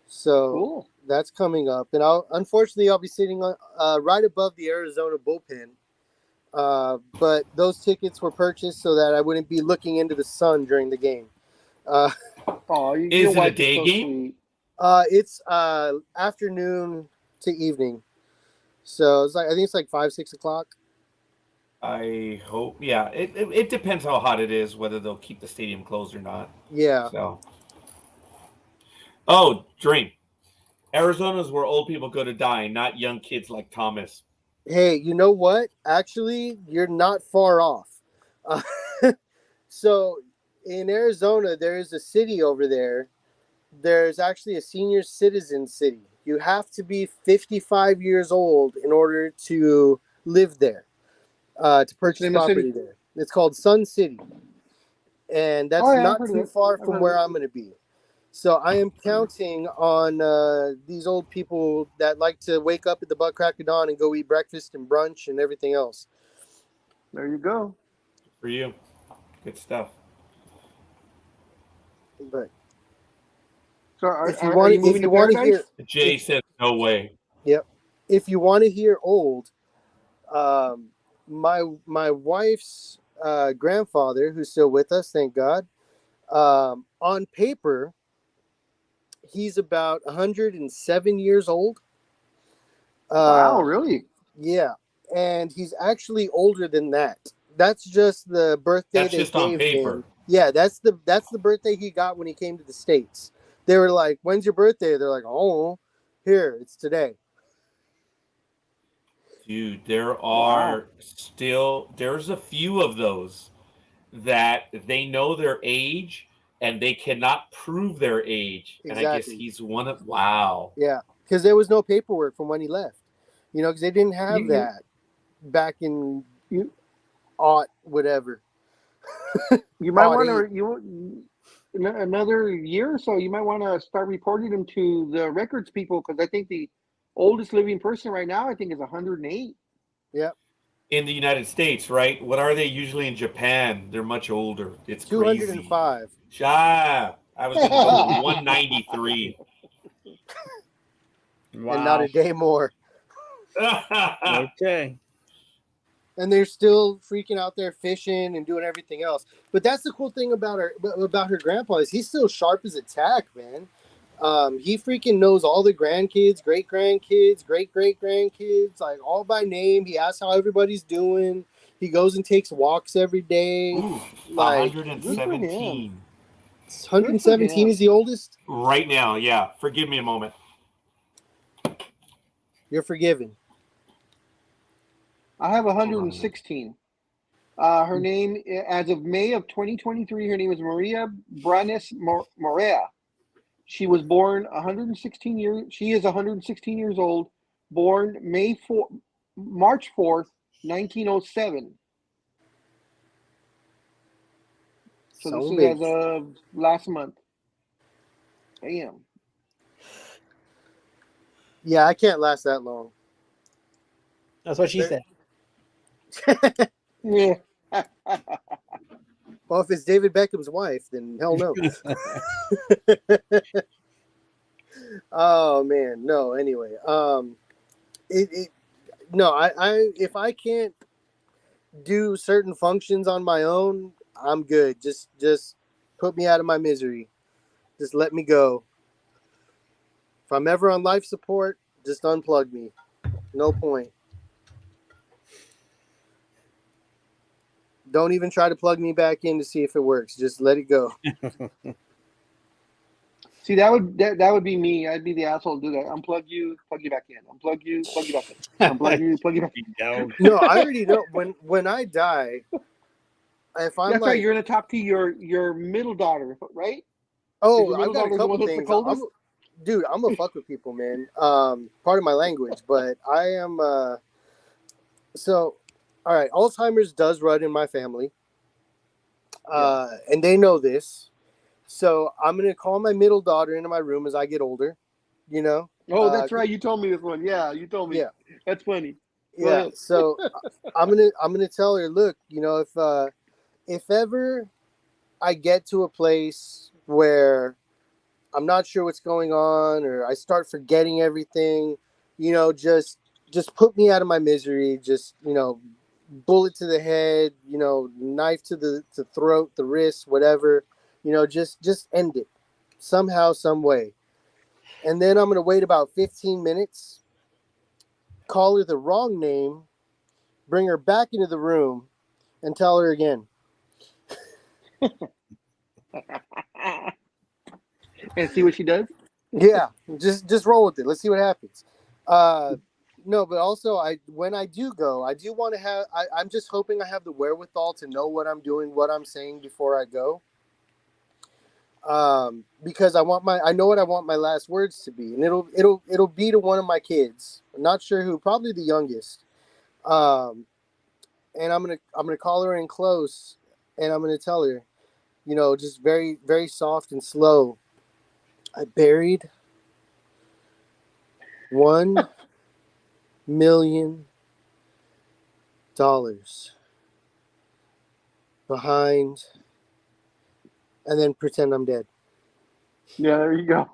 So Cool. that's coming up. And unfortunately, I'll be sitting on, right above the Arizona bullpen. But those tickets were purchased so that I wouldn't be looking into the sun during the game. Oh, Is your it a wife day so game? sweet. It's afternoon to evening. So I think it's like 5-6 o'clock. I hope. Yeah. It depends how hot it is, whether they'll keep the stadium closed or not. Yeah. So. Oh, Dream. Arizona's where old people go to die, not young kids like Thomas. Hey, you know what? Actually, you're not far off. So in Arizona, there is a city over there. There's actually a senior citizen city. You have to be 55 years old in order to live there, to purchase Name of the property city? there. It's called Sun City. And that's Oh, yeah, I've not heard of too it. far I've from heard where of it. I'm going to be. So I am counting on these old people that like to wake up at the butt crack of dawn and go eat breakfast and brunch and everything else. There you go. For you. Good stuff. But So are, if you are want you moving to to Paradise? hear, Jay said no way. if you want to hear old, my wife's grandfather, who's still with us, thank God, on paper, he's about 107 years old. Wow, really? Yeah, and he's actually older than that. That's just the birthday That's they just on gave paper. him. Yeah, that's the birthday he got when he came to the States. They were like, "When's your birthday?" They're like, "Oh, here, it's today." Dude, there's a few of those that they know their age and they cannot prove their age. And I guess Exactly. he's one of wow. Yeah, because there was no paperwork from when he left. Because they didn't have You- that back in. whatever. You might Odd want to another year or so. You might want to start reporting them to the records people because I think the oldest living person right now I think is 108. Yep. In the United States, right? What are they usually in Japan? They're much older. It's 205. crazy. I was going to go with 193. Wow. And not a day more. Okay. And they're still freaking out there fishing and doing everything else. But that's the cool thing about her grandpa is he's still sharp as a tack, man. He freaking knows all the grandkids, great grandkids, great grandkids, like all by name. He asks how everybody's doing. He goes and takes walks every day. Ooh, Like 117. 117 is the oldest. Right now, yeah. Forgive me a moment. You're forgiven. I have 116. Her name, as of May of 2023, her name is Maria Branes Morea. She was born 116 years. She is 116 years old. Born March 4th, 1907. So this is as of last month. Damn. Yeah, I can't last that long. That's what she said. Yeah. Well, if it's David Beckham's wife, then hell no. Oh man, no. Anyway, no. I if I can't do certain functions on my own, I'm good. Just put me out of my misery. Just let me go. If I'm ever on life support, just unplug me. No point. Don't even try to plug me back in to see if it works. Just let it go. See, that would be me. I'd be the asshole to do that. Unplug you, plug you back in. Unplug you, plug you back in. Unplug you, plug you back in. No, I already know. When I die, if I'm That's like, right. You're gonna talk to your middle daughter, right? oh, Your I've middle got a daughter's the couple one that's the things. coldest? Dude, I'm gonna fuck with people, man. Part of my language, but I am. So, all right, Alzheimer's does run in my family, and they know this. So I'm gonna call my middle daughter into my room as I get older. You know. Oh, that's right. You told me this one. Yeah, you told me. Yeah. That's funny. Go Yeah. ahead. So I'm gonna tell her, look, you know, if ever I get to a place where I'm not sure what's going on or I start forgetting everything, you know, just put me out of my misery. Just, you know, bullet to the head, you know, knife to the throat, the wrist, whatever, you know, just end it somehow, some way. And then I'm going to wait about 15 minutes, call her the wrong name, bring her back into the room and tell her again. And see what she does? Yeah, just roll with it. Let's see what happens. No, but also when I do go, I do want to have. I'm just hoping I have the wherewithal to know what I'm doing, what I'm saying before I go. Because I know what I want my last words to be, and it'll be to one of my kids. I'm not sure who, probably the youngest. And I'm gonna call her in close, and I'm gonna tell her, you know, just very very soft and slow. I buried $1 million behind, and then pretend I'm dead. Yeah, there you go.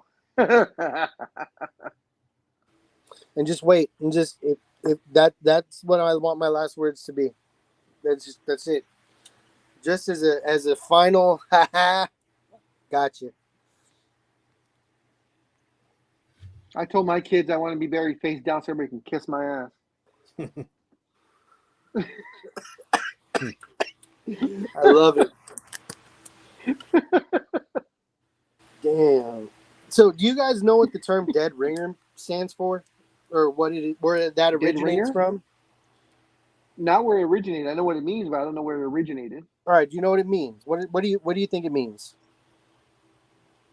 And just wait, and just if that's what I want my last words to be. That's it. Just as a final, gotcha. I told my kids I want to be buried face down so everybody can kiss my ass. I love it. Damn. So, do you guys know what the term "dead ringer" stands for, or where that originates ringer? from? Not where it originated. I know what it means, but I don't know where it originated. All right. Do you know what it means? What do you think it means?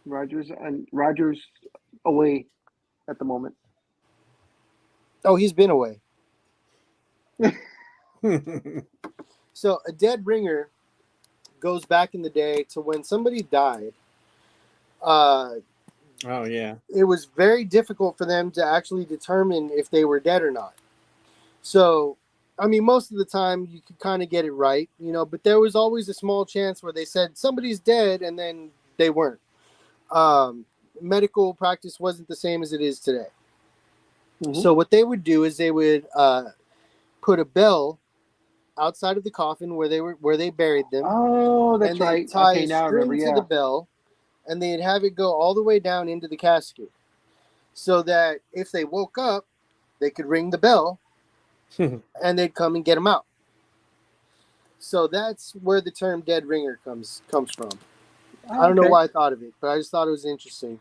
Rogers away at the moment. Oh, he's been away. So a dead ringer goes back in the day to when somebody died. Oh yeah. It was very difficult for them to actually determine if they were dead or not. So, I mean, most of the time you could kind of get it right, but there was always a small chance where they said somebody's dead and then they weren't. Medical practice wasn't the same as it is today. Mhm. So what they would do is they would put a bell outside of the coffin where they buried them, Oh, that's and they'd right. tie Okay, a now I remember. string to Yeah. the bell, and they'd have it go all the way down into the casket, so that if they woke up, they could ring the bell, and they'd come and get them out. So that's where the term "dead ringer" comes from. I don't know Okay. why I thought of it, but I just thought it was interesting.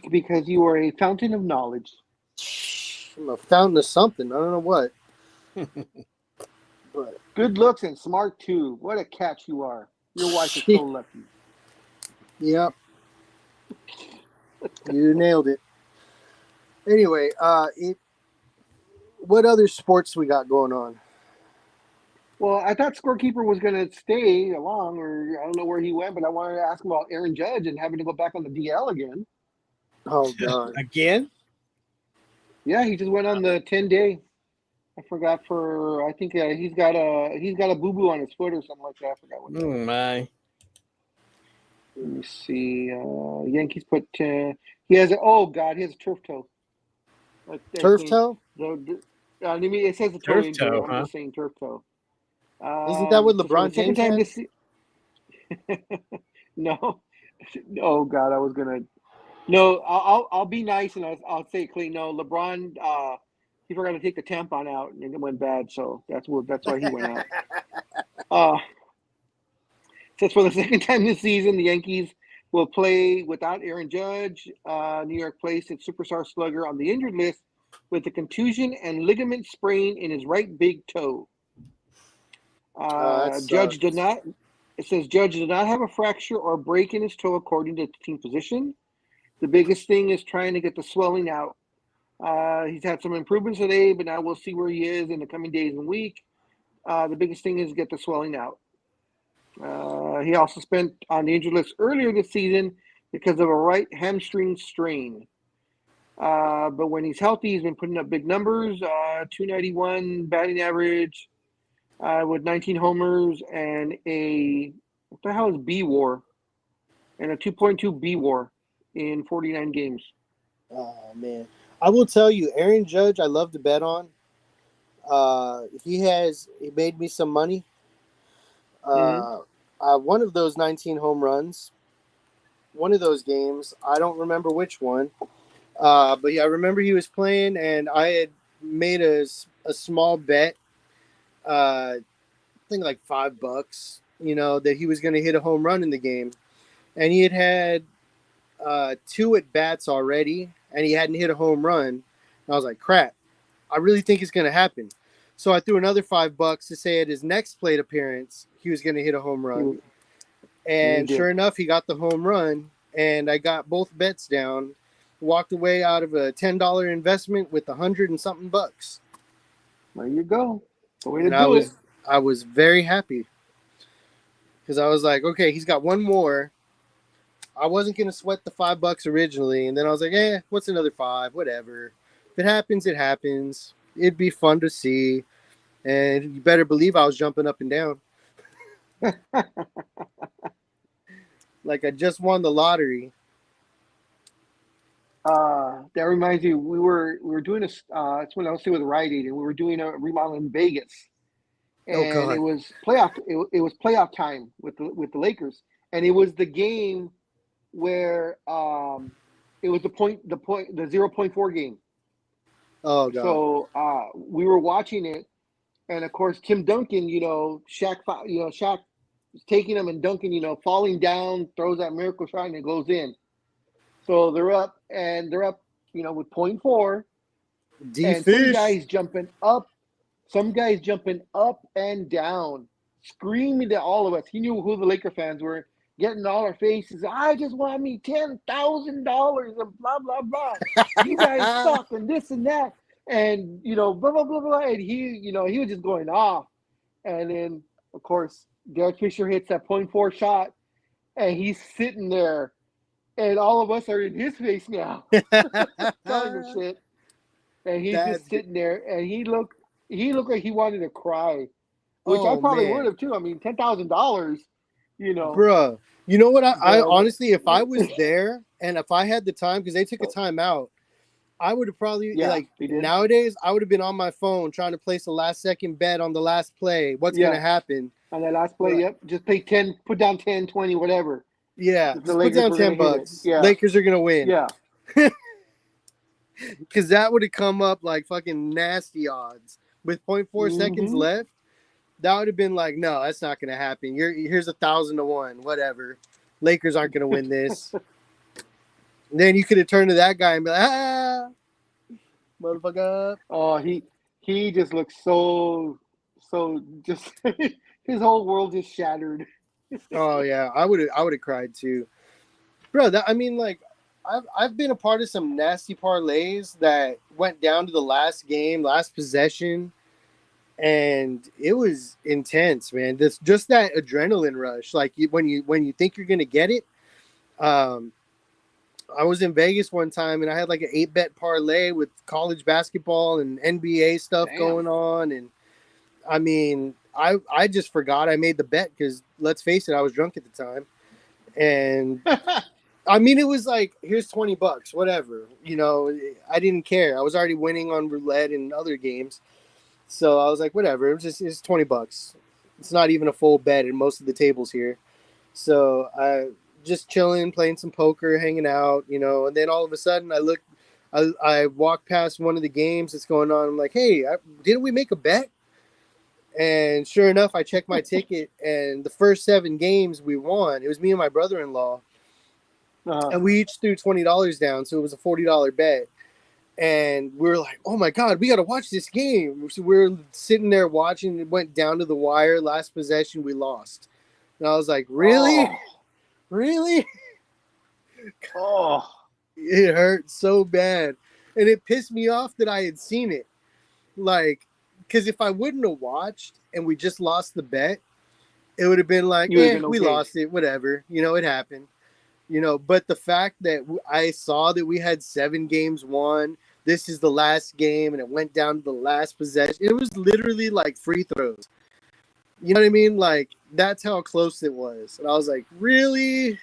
Because you are a fountain of knowledge. I'm a fountain of something. I don't know what. But Good looks and smart too. What a catch you are. Your wife is so lucky. Yep. You nailed it. Anyway, what other sports we got going on? Well, I thought Scorekeeper was going to stay along, or I don't know where he went, but I wanted to ask him about Aaron Judge and having to go back on the DL again. Oh God. Again? Yeah, he just went on the 10-day. I forgot I think he's got a boo-boo on his foot or something like that. I forgot what. Oh my. Let me see. Yankees put. He has a turf toe. Turf toe? I mean, it says the toe Turf injury. toe, I'm huh? just saying turf toe. Isn't that what so for LeBron the second James time had? this No. Oh God, I was gonna. No, I'll be nice and I'll say clean. No, LeBron. He forgot to take the tampon out and it went bad, so that's why he went out. Says for the second time this season, the Yankees will play without Aaron Judge. New York placed its superstar slugger on the injured list with a contusion and ligament sprain in his right big toe. That Judge did sucks. not. It says Judge did not have a fracture or break in his toe, according to the team physician. The biggest thing is trying to get the swelling out. He's had some improvements today, but now we'll see where he is in the coming days and week. The biggest thing is get the swelling out. He also spent on the injured list earlier this season because of a right hamstring strain. But when he's healthy, he's been putting up big numbers, 291 batting average with 19 homers and what the hell is B-WAR? And a 2.2 B-WAR in 49 games. Oh man, I will tell you, Aaron Judge, I love to bet on. He made me some money. One of those 19 home runs, one of those games, I don't remember which one. But yeah, I remember he was playing, and I had made a small bet. I think like $5, that he was going to hit a home run in the game, and he had 2 at bats already, and he hadn't hit a home run. And I was like, crap, I really think it's going to happen. So I threw another $5 to say at his next plate appearance he was going to hit a home run, and sure enough, he got the home run, and I got both bets down. Walked away out of a $10 investment with $100 and something bucks. There you go. The way to And do it. I was very happy because I was like, okay, he's got one more. I wasn't gonna sweat the $5 originally, and then I was like, what's another 5? Whatever. If it happens, it happens. It'd be fun to see, and you better believe I was jumping up and down. Like I just won the lottery. That reminds me, we were doing it's when I was still with Rite Aid, and we were doing a remodel in Vegas, and God. it was playoff. It was playoff time with the Lakers, and it was the game where it was the 0.4 game. Oh God. So we were watching it, and of course Tim Duncan, Shaq was taking him and Duncan, falling down, throws that miracle shot and it goes in. So they're up, with 0.4. And some guys jumping up and down, screaming at all of us. He knew who the Laker fans were, getting all our faces. I just want me $10,000 and blah, blah, blah. You guys suck and this and that. and blah blah blah blah, and he was just going off, and then of course Derek Fisher hits that .4 shot, and he's sitting there, and all of us are in his face now, telling him shit, and he's That's just sitting there, and he looked like he wanted to cry, which I Oh, probably man. would have too. I mean, $10,000, Bruh. You know what? I Bro. honestly, if I was there and if I had the time, because they took a time out, I would have probably Yeah, they did. nowadays I would have been on my phone trying to place a last second bet on the last play. What's Yeah. gonna happen? On that last play, Right. yep, just pay 10, put down 10, 20, whatever. Yeah, The just put Lakers down were gonna hit it. $10. Yeah. Lakers are gonna win. Yeah, Because that would have come up like fucking nasty odds with 0.4 seconds Mhm. left. That would have been like, no, that's not gonna happen. Here's 1,000 to 1, whatever. Lakers aren't gonna win this. Then you could have turned to that guy and be like, motherfucker. oh, he just looks so just his whole world is shattered. Oh yeah, I would have cried too, bro. I mean, like, I've been a part of some nasty parlays that went down to the last game, last possession, and it was intense, man. Just that adrenaline rush, like when you think you're gonna get it. I was in Vegas one time and I had like an 8-bet parlay with college basketball and NBA stuff Damn. going on, and I mean, I just forgot I made the bet because let's face it, I was drunk at the time, and I mean, it was like, here's $20, whatever. I didn't care. I was already winning on roulette and other games, so I was like, whatever. It's $20. It's not even a full bet in most of the tables here, so I just chilling, playing some poker, hanging out, and then all of a sudden I walk past one of the games that's going on. I'm like, hey, didn't we make a bet? And sure enough, I checked my ticket, and the first 7 games we won. It was me and my brother-in-law, and we each threw $20 down, so it was a $40 bet. And we were like, oh my God, we got to watch this game. So we're sitting there watching. It went down to the wire. Last possession, we lost. And I was like, really? Really? Oh, It hurt so bad. And it pissed me off that I had seen it. Like, because if I wouldn't have watched and we just lost the bet, it would have been like, You would've been we okay. lost it, whatever. It happened. But the fact that I saw that we had 7 games won, this is the last game, and it went down to the last possession. It was literally like free throws. You know what I mean? Like, that's how close it was. And I was like, really?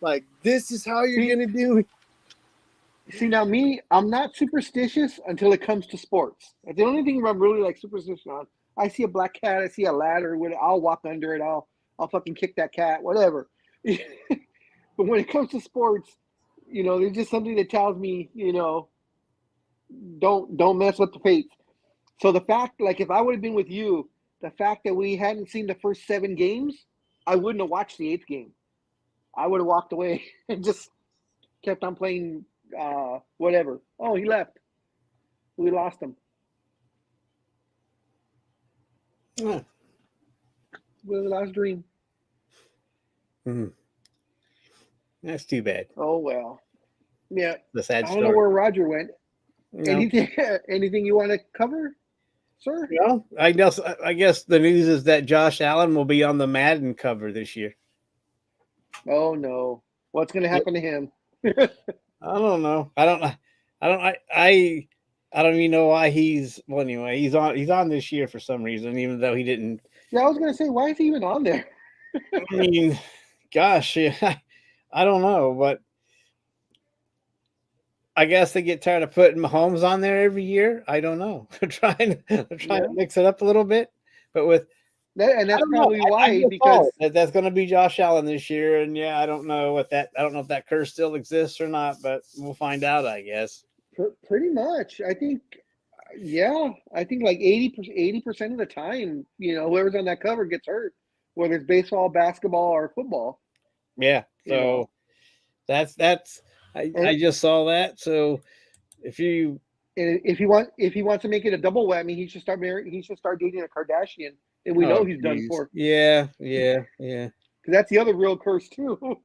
Like, this is how you're going to do it? see, now I'm not superstitious until it comes to sports. That's the only thing I'm really like superstitious on. I see a black cat, I see a ladder, I'll walk under it, I'll fucking kick that cat, whatever. But when it comes to sports, there's just something that tells me, don't mess with the fates. So the fact, like, if I would have been with you, the fact that we hadn't seen the first 7 games, I wouldn't have watched the 8th game. I would have walked away and just kept on playing whatever. Oh, he left. We lost him. Huh. With the last dream. Mhm. That's too bad. Oh well. Yeah. The sad I story. don't know where Roger went. No. Anything you want to cover, sir? Well, I guess the news is that Josh Allen will be on the Madden cover this year. Oh no. What's gonna happen to him? I don't know. I don't even know why he's anyway, he's on this year for some reason, even though he didn't. Yeah, I was gonna say, why is he even on there? I mean, gosh, yeah, I don't know, but I guess they get tired of putting Mahomes on there every year. I don't know. They're trying to mix it up a little bit, but with And that's probably why, I because that's going to be Josh Allen this year, and yeah, I don't know if that curse still exists or not, but we'll find out, I guess. pretty much, I think, yeah, I think like 80% of the time, whoever's on that cover gets hurt, whether it's baseball, basketball, or football. Yeah, so that's I just saw that. So if he wants to make it a double whammy, he should start dating a Kardashian, and we know he's done for. Yeah. Because that's the other real curse too.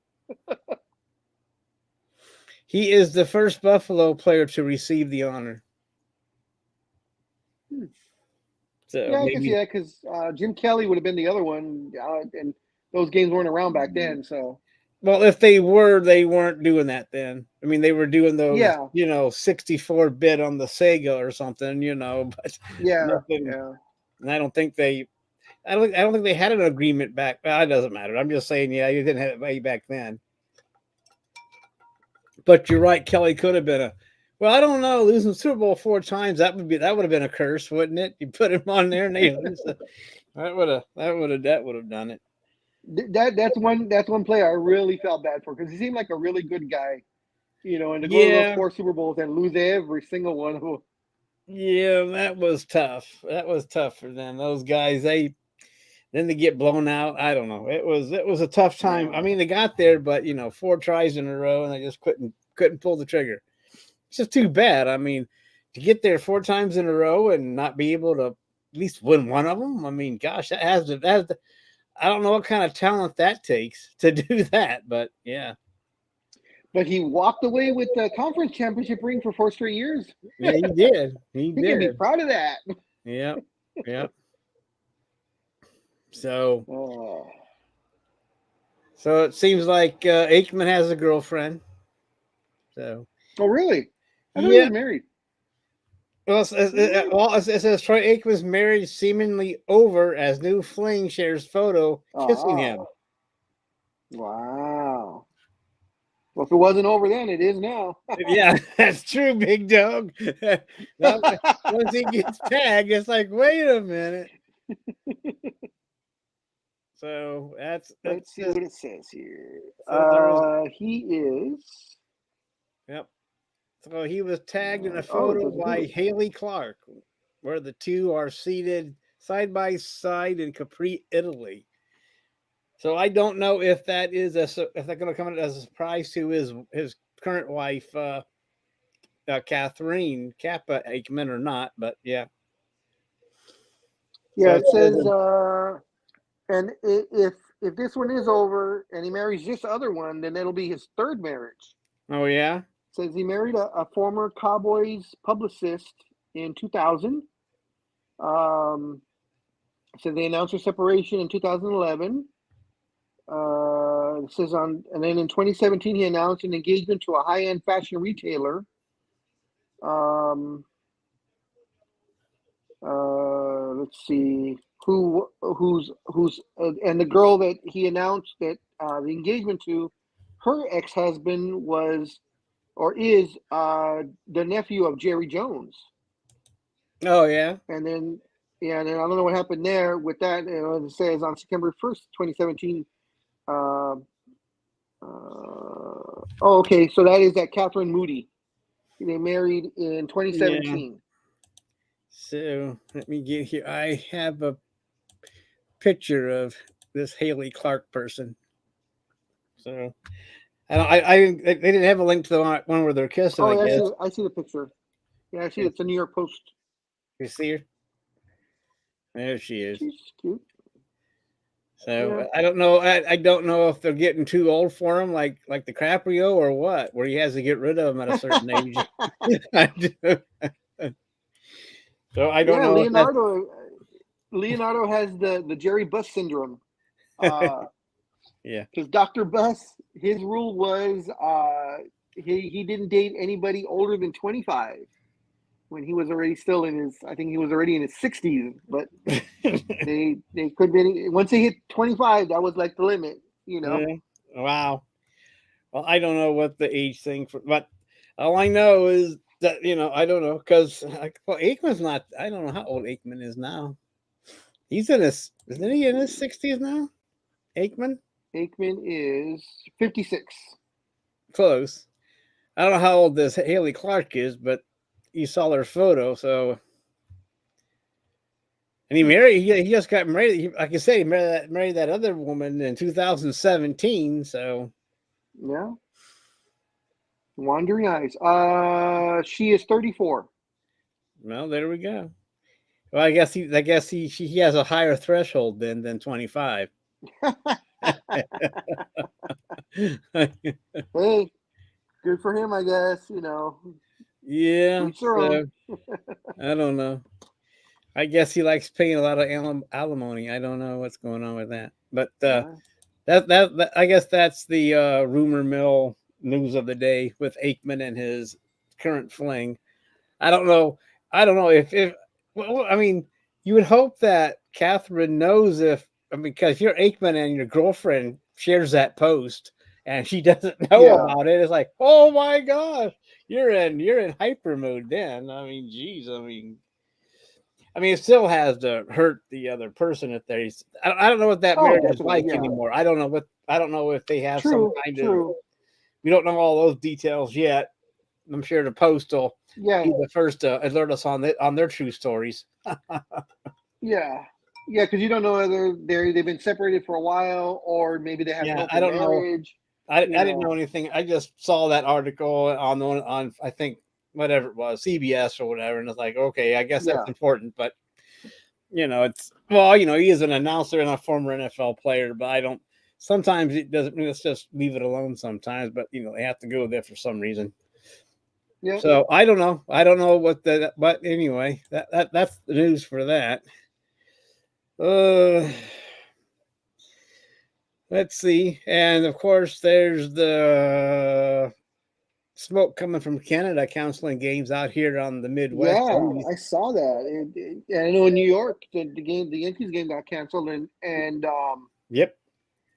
He is the first Buffalo player to receive the honor. So Yeah, I can see maybe, that because Jim Kelly would have been the other one, and those games weren't around back then. So well, if they were, they weren't doing that then. I mean, they were doing those, yeah, 64-bit on the Sega or something, but yeah, nothing. yeah. And I don't think they had an agreement back. Well, it doesn't matter. I'm just saying, yeah, you didn't have it way back then. But you're right, Kelly could have been a. Well, I don't know. Losing the Super Bowl 4 times, that would have been a curse, wouldn't it? You put him on there and they lose. That would have done it. That's one player I really felt bad for because he seemed like a really good guy, and to go to those Yeah, 4 Super Bowls and lose every single one of them. yeah, that was tough. That was tough for them. Those guys, they get blown out. I don't know. It was a tough time. Yeah. I mean, they got there, but 4 tries in a row and they just couldn't pull the trigger. It's just too bad. I mean, to get there 4 times in a row and not be able to at least win one of them. I mean, gosh, I don't know what kind of talent that takes to do that, but yeah. But he walked away with the conference championship ring for 4 straight years. Yeah, he did. He He can be did. proud of that. Yep. Yep. So Oh, it seems like Aikman has a girlfriend. So oh really? I thought he yeah. was married. Well, it says Troy Aikman's marriage seemingly over as new fling shares photo kissing him. Oh, wow. Well, if it wasn't over then, it is now. Yeah, that's true, big dog. Once he gets tagged, it's like, wait a minute. So Let's see what it says here. So He is. Yep. So he was tagged in a it photo doesn't do by it. Haley Clark, where the two are seated side by side in Capri, Italy. So I don't know if that is if they're going to come as a surprise to his current wife, Catherine Kappa Aikman, or not. But yeah. Yeah, So it says, and if this one is over and he marries this other one, then it'll be his 3rd marriage. Oh yeah. It says he married a former Cowboys publicist in 2000. So they announced their separation in 2011. It says and then in 2017 he announced an engagement to a high-end fashion retailer. Let's see who's and the girl that he announced that the engagement to, her ex-husband was or is the nephew of Jerry Jones. Oh yeah. And then I don't know what happened there with that. It says on September 1st, 2017. Okay, so that is that Catherine Moody. They married in 2017. Yeah. So let me get here. I have a picture of this Haley Clark person. So they didn't have a link to the one where they're kissing. I guess. I see the picture. Yeah, I see it's a New York Post. You see her? There she is. She's cute. So Yeah. I don't know. I don't know if they're getting too old for him, like the Caprio, or what, where he has to get rid of them at a certain age. So I don't know. Leonardo has the Jerry Buss syndrome. Yeah. Because Dr. Buss, his rule was he didn't date anybody older than 25 when he was already still in his, I think he was already in his 60s, but they couldn't be once they hit 25, that was like the limit, Yeah. Wow. Well, I don't know what the age thing but all I know is that, I don't know, because Aikman's not, I don't know how old Aikman is now. Isn't he in his 60s now? Aikman is 56. Close. I don't know how old this Haley Clark is, but you saw their photo, so. And he just got married. Like I said, he married that other woman in 2017, so. Yeah. Wandering Eyes. She is 34. Well, there we go. Well, I guess he has a higher threshold than 25. Hey, good for him, I guess. Yeah. Each their own. I don't know. I guess he likes paying a lot of alimony. I don't know what's going on with that, but that I guess that's the rumor mill news of the day with Aikman and his current fling. I don't know. I don't know if well, I mean, you would hope that Catherine knows because your Aikman and your girlfriend shares that post and she doesn't know Yeah. about it. It's like, oh my gosh, you're in hyper mode then. I mean, geez, I mean, it still has to hurt the other person if there's. I don't know what that Oh, marriage is definitely, like yeah. anymore. I don't know if they have some True, kind of. true. We don't know all those details yet. I'm sure the post will Yeah, be the first to alert us on their true stories. yeah, yeah. Because you don't know whether they've been separated for a while or maybe they have an Yeah, I open don't know. marriage. I You didn't know know. anything. I just saw that article on I think whatever it was, CBS or whatever, and it's like, okay, I guess Yeah, that's important, but he is an announcer and a former NFL player, but I don't. Sometimes it doesn't. Let's just leave it alone. Sometimes, but they have to go there for some reason. yeah. So I don't know. I don't know but anyway, that's the news for that. Let's see, and of course, there's the smoke coming from Canada canceling games out here on the Midwest. Yeah, I saw that. And I know in New York, the Yankees game got canceled, and Yep.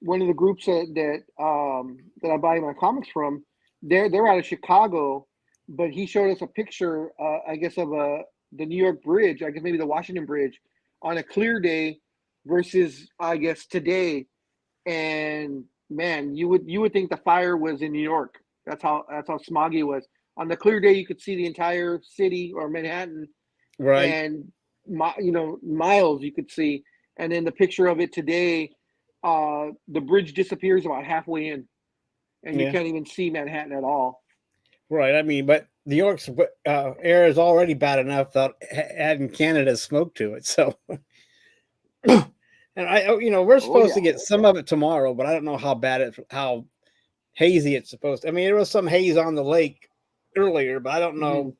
one of the groups that I buy my comics from, they're out of Chicago, but he showed us a picture, I guess, of the New York Bridge, I guess maybe the Washington Bridge, on a clear day versus I guess today, and man, you would think the fire was in New York. That's how smoggy it was. On the clear day, you could see the entire city or Manhattan, Right. and miles you could see. And then the picture of it today, the bridge disappears about halfway in, and you Yeah. can't even see Manhattan at all. Right. I mean, but New York's air is already bad enough without adding Canada's smoke to it. So, and we're supposed to yeah. get some of it tomorrow, but I don't know how hazy it's supposed to. I mean, there was some haze on the lake earlier, but I don't know.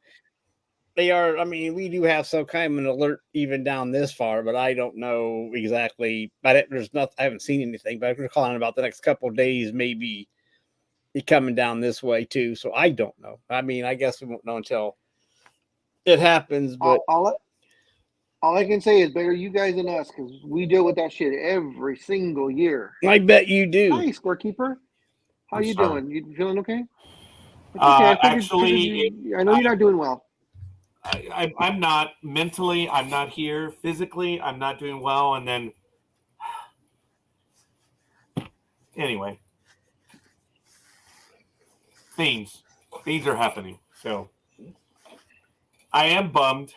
They are. I mean, we do have some kind of an alert even down this far, but I don't know exactly. But there's nothing. I haven't seen anything. But we're calling about the next couple of days, maybe coming down this way too. So I don't know. I mean, I guess we won't know until it happens. But All I can say is better you guys than us, because we deal with that shit every single year. I bet you do. Hi, scorekeeper. How I'm you sorry. doing? You feeling okay? It's okay. Actually, I know you're not doing well. I'm not mentally. I'm not here physically. I'm not doing well. And then, anyway, things are happening. So I am bummed.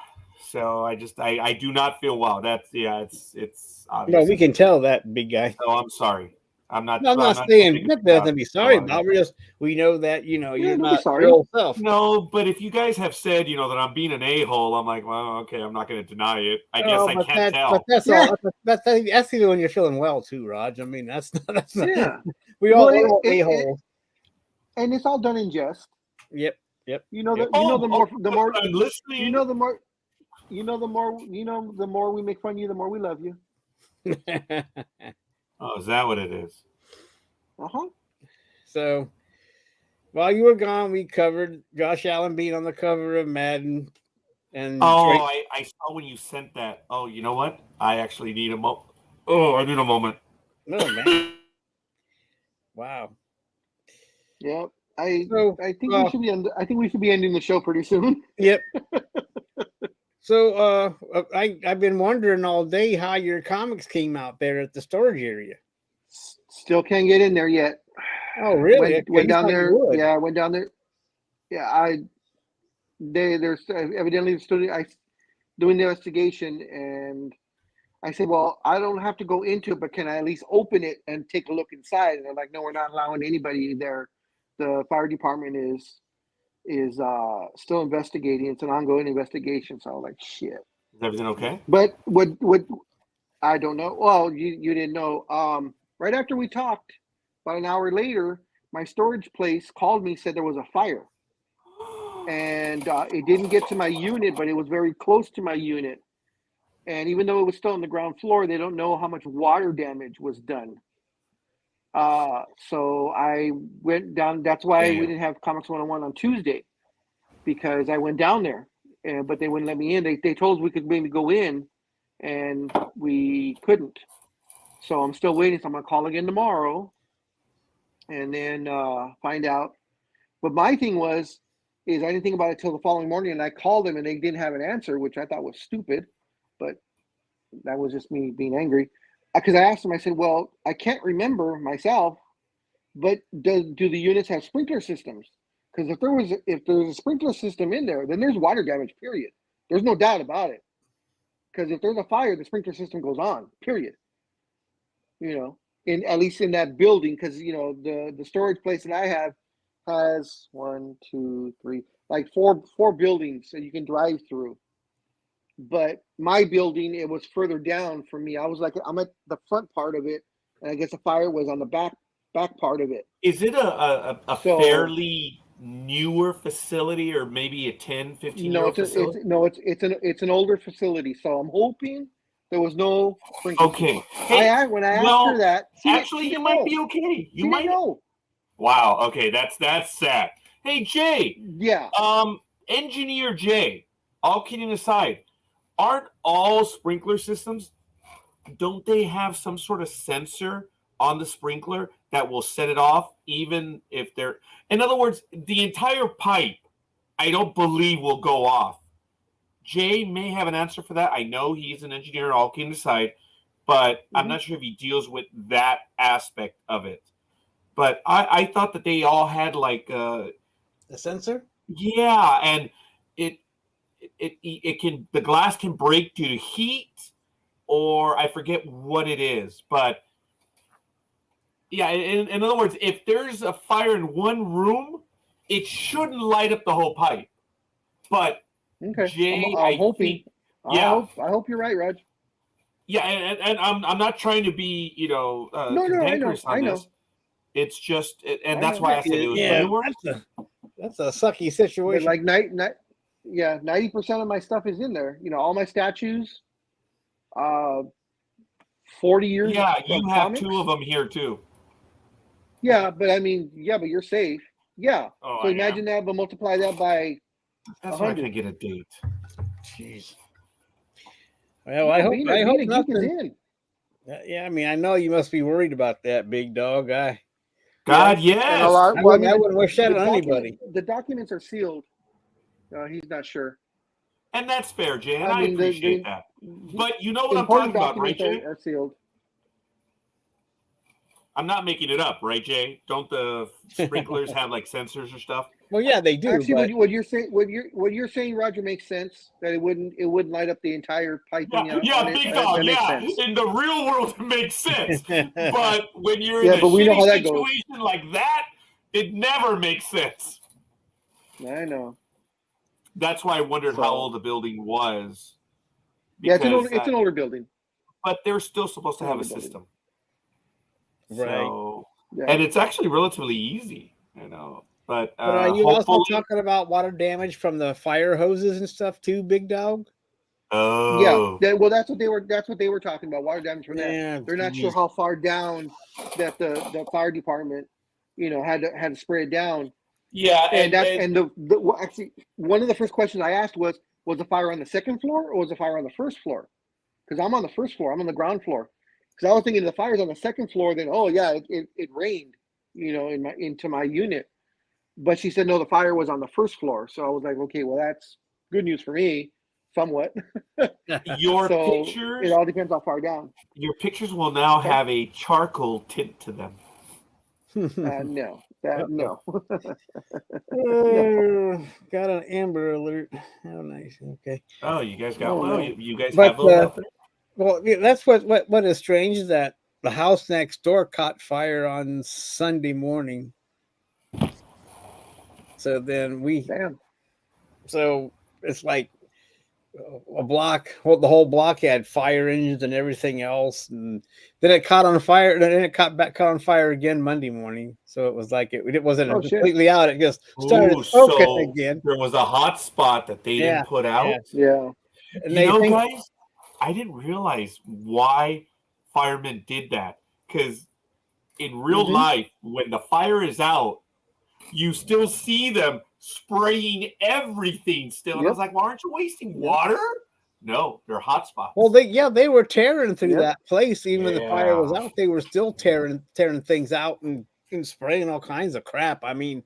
So I do not feel well. It's obvious. No, we can tell that, big guy. So I'm sorry. I'm not saying nothing to be sorry about. We know that you're not sorry. your old self. No, but if you guys have said that I'm being an a-hole, I'm like, well, okay, I'm not going to deny it. I guess I can't tell. But that's all. That's even when you're feeling well too, Raj. I mean, that's not. Yeah. We all a-holes. And it's all done in jest. Yep. You know the more I'm listening. The more we make fun of you, the more we love you. Oh, is that what it is? So, while you were gone, we covered Josh Allen being on the cover of Madden. And I saw when you sent that. Oh, you know what? I actually need a moment. Oh, I need a moment. No, man. Wow. Yep. I think we should be. I think we should be ending the show pretty soon. Yep. So I've been wondering all day how your comics came out there at the storage area. Still can't get in there yet. Oh, really? Went down there. Yeah, I went down there. Yeah, there's evidently still doing the investigation, and I said, well, I don't have to go into it, but can I at least open it and take a look inside? And they're like, no, we're not allowing anybody there. The fire department is still investigating. It's an ongoing investigation. So I was like, shit. Is everything okay? But what I don't know. Well, you didn't know. Right after we talked, about an hour later, my storage place called me, said there was a fire. And it didn't get to my unit, but it was very close to my unit. And even though it was still on the ground floor, they don't know how much water damage was done. So I went down. That's why we didn't have Comics 101 on Tuesday, because I went down there, but they wouldn't let me in. They told us we could maybe go in, and we couldn't. So I'm still waiting. So I'm gonna call again tomorrow, and then find out. But my thing is I didn't think about it till the following morning, and I called them, and they didn't have an answer, which I thought was stupid, but that was just me being angry. Because I asked them, I said, well, I can't remember myself, but do the units have sprinkler systems? Because if there's a sprinkler system in there, then there's water damage, period. There's no doubt about it. Because if there's a fire, the sprinkler system goes on, period. At least in that building, because the storage place that I have has 1, 2, 3, like four buildings that you can drive through. But my building, it was further down from me. I'm at the front part of it, and I guess the fire was on the back part of it. Is it a fairly newer facility, or maybe a 10, 15-year-old facility? It's an older facility. So I'm hoping there was no sprinkler. Okay. Hey, when I asked her that, you might be okay. You might know. Wow. Okay, that's sad. Hey, Jay. Yeah. Engineer Jay. All kidding aside, aren't all sprinkler systems? Don't they have some sort of sensor on the sprinkler that will set it off, even if they're? In other words, the entire pipe, I don't believe, will go off. Jay may have an answer for that. I know he's an engineer, all kidding aside, but I'm not sure if he deals with that aspect of it. But I thought that they all had like a sensor. Yeah, and the glass can break due to heat, or I forget what it is. But yeah, in other words, if there's a fire in one room, it shouldn't light up the whole pipe. But okay, Jay, I'm hoping. Yeah, I hope you're right, Raj. Yeah, and I'm not trying to be cantankerous on this. It's just, and that's why I said it was newer. That's a sucky situation. But like 90% of my stuff is in there. All my statues. 40 years. Yeah, you have comics. 2 of them here too. Yeah, but but you're safe. Yeah. Oh, so imagine that, but multiply that by. That's why I can't get a date. Jeez. Well, I hope nothing. In. Yeah, I mean, I know you must be worried about that, big dog. Yes. I wouldn't wish that on anybody. The documents are sealed. He's not sure. And that's fair, Jay, and I appreciate that. But you know what I'm talking about, right, Jay? Are sealed. I'm not making it up, right, Jay? Don't the sprinklers have like sensors or stuff? Well, yeah, they do. Actually, what you're saying, Roger, makes sense. That it wouldn't light up the entire piping. Big dog. Yeah, in the real world, it makes sense. But when you're in a situation like that, it never makes sense. I know. That's why I wondered how old the building was. Yeah, it's an older building. But they're still supposed to have a system. Right. So, and it's actually relatively easy, But are you also talking about water damage from the fire hoses and stuff too, big dog? Oh, yeah. Well, that's what they were talking about. Water damage from that. Yeah, they're not sure how far down that the fire department, had to spray it down. Yeah, actually one of the first questions I asked was the fire on the second floor or was the fire on the first floor? Because I'm on the first floor. I'm on the ground floor. Because I was thinking the fire's on the second floor. Then it rained, into my unit. But she said no, the fire was on the first floor. So I was like, okay, well that's good news for me, somewhat. Your pictures. It all depends how far down. Your pictures will now have a charcoal tint to them. No. No. Got an Amber Alert. How nice. Okay. Oh, you guys got one. No. You guys have those out there? Well, that's what is strange is that the house next door caught fire on Sunday morning. So then so it's like a block. Well, the whole block had fire engines and everything else, and then it caught on fire. And then it caught on fire again Monday morning. So it was like it wasn't completely out. It just started smoking again. There was a hot spot that they didn't put out. Yeah. And guys, I didn't realize why firemen did that. Because in real Mhm. life, when the fire is out, you still see them spraying everything still. And I was Yep. like, well, aren't you wasting Yep. water? No, they're hot spots. Well, they were tearing through Yep. that place. Even when the fire was Yeah. out, they were still tearing things out and spraying all kinds of crap. I mean,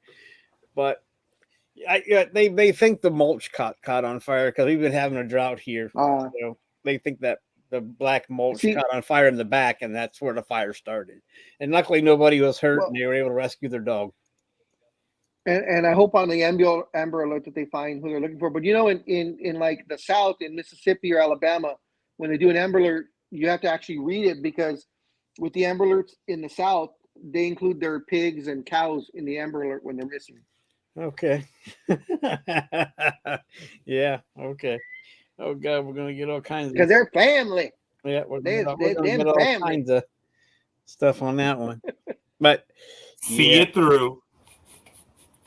but they think the mulch caught on fire because we've been having a drought here. So they think that the black mulch See- caught on fire in the back, and that's where the fire started. And luckily, nobody was hurt, Well- and they were able to rescue their dog. And I hope on the Amber Alert that they find who they're looking for. But in like the South, in Mississippi or Alabama, when they do an Amber Alert, you have to actually read it, because with the Amber Alerts in the South, they include their pigs and cows in the Amber Alert when they're missing. Okay. Yeah. Okay. Oh God, we're gonna get all kinds Because of they're family. we're They're gonna them get all family. kinds of stuff on that one. But See yeah. it through.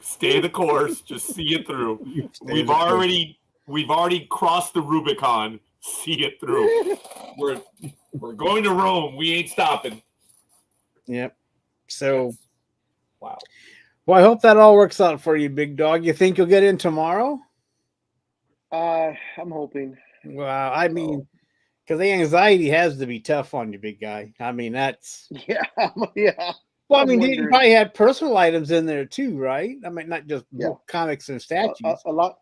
Stay the course. Just see it through. We've already crossed the Rubicon. See it through. We're going to Rome. We ain't stopping. Yep. So Wow. well, I hope that all works out for you, big dog. You think you'll get in tomorrow? I'm hoping. Well, I mean, because the anxiety has to be tough on you, big guy. I mean, that's Yeah, yeah. well. I I'm mean, you wondering. probably had personal items in there too, right? I mean, not just Yeah. comics and statues. A lot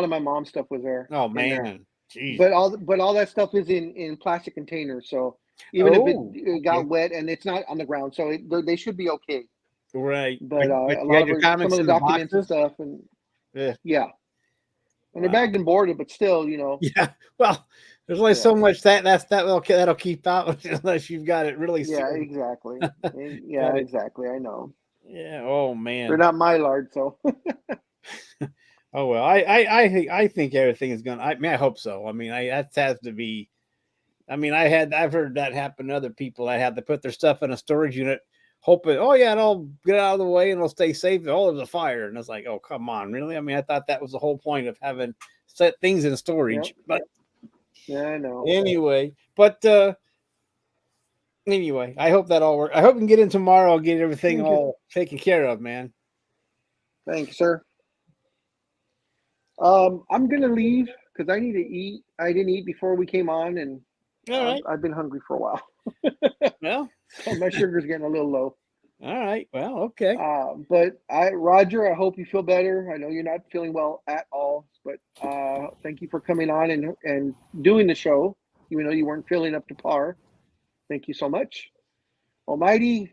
of my mom's stuff was there. Oh in there. man, jeez. But all that stuff is in plastic containers. So even if it got wet and it's not on the ground, so they should be okay. Right. But you a had lot your of comics some of in the the documents and boxes? stuff, and Yeah. and they're Wow. bagged and boarded, but still, Yeah. Well, there's only so much that'll keep out unless you've got it really Yeah, sealed. exactly. Yeah, Got it. exactly. I know. Yeah. Oh They're man. not my lard, so Oh well. I think everything is gonna. I mean, I hope so. I mean, that has to be. I mean, I've heard that happen to other people that had to put their stuff in a storage unit, hoping, oh yeah, it'll get out of the way and it'll stay safe. Oh, there's a fire, and it's like, oh come on, really? I mean, I thought that was the whole point of having set things in storage. Yep. But yeah, I know. anyway, anyway, I hope that all works. I hope we can get in tomorrow and get everything Thank you. all taken care of, man. Thank you, sir. I'm gonna leave because I need to eat. I didn't eat before we came on, and All right. I've been hungry for a while. Well, So my sugar's getting a little low. all right. Well, okay. But Roger, I hope you feel better. I know you're not feeling well at all, but thank you for coming on and doing the show, even though you weren't feeling up to par. Thank you so much. Almighty,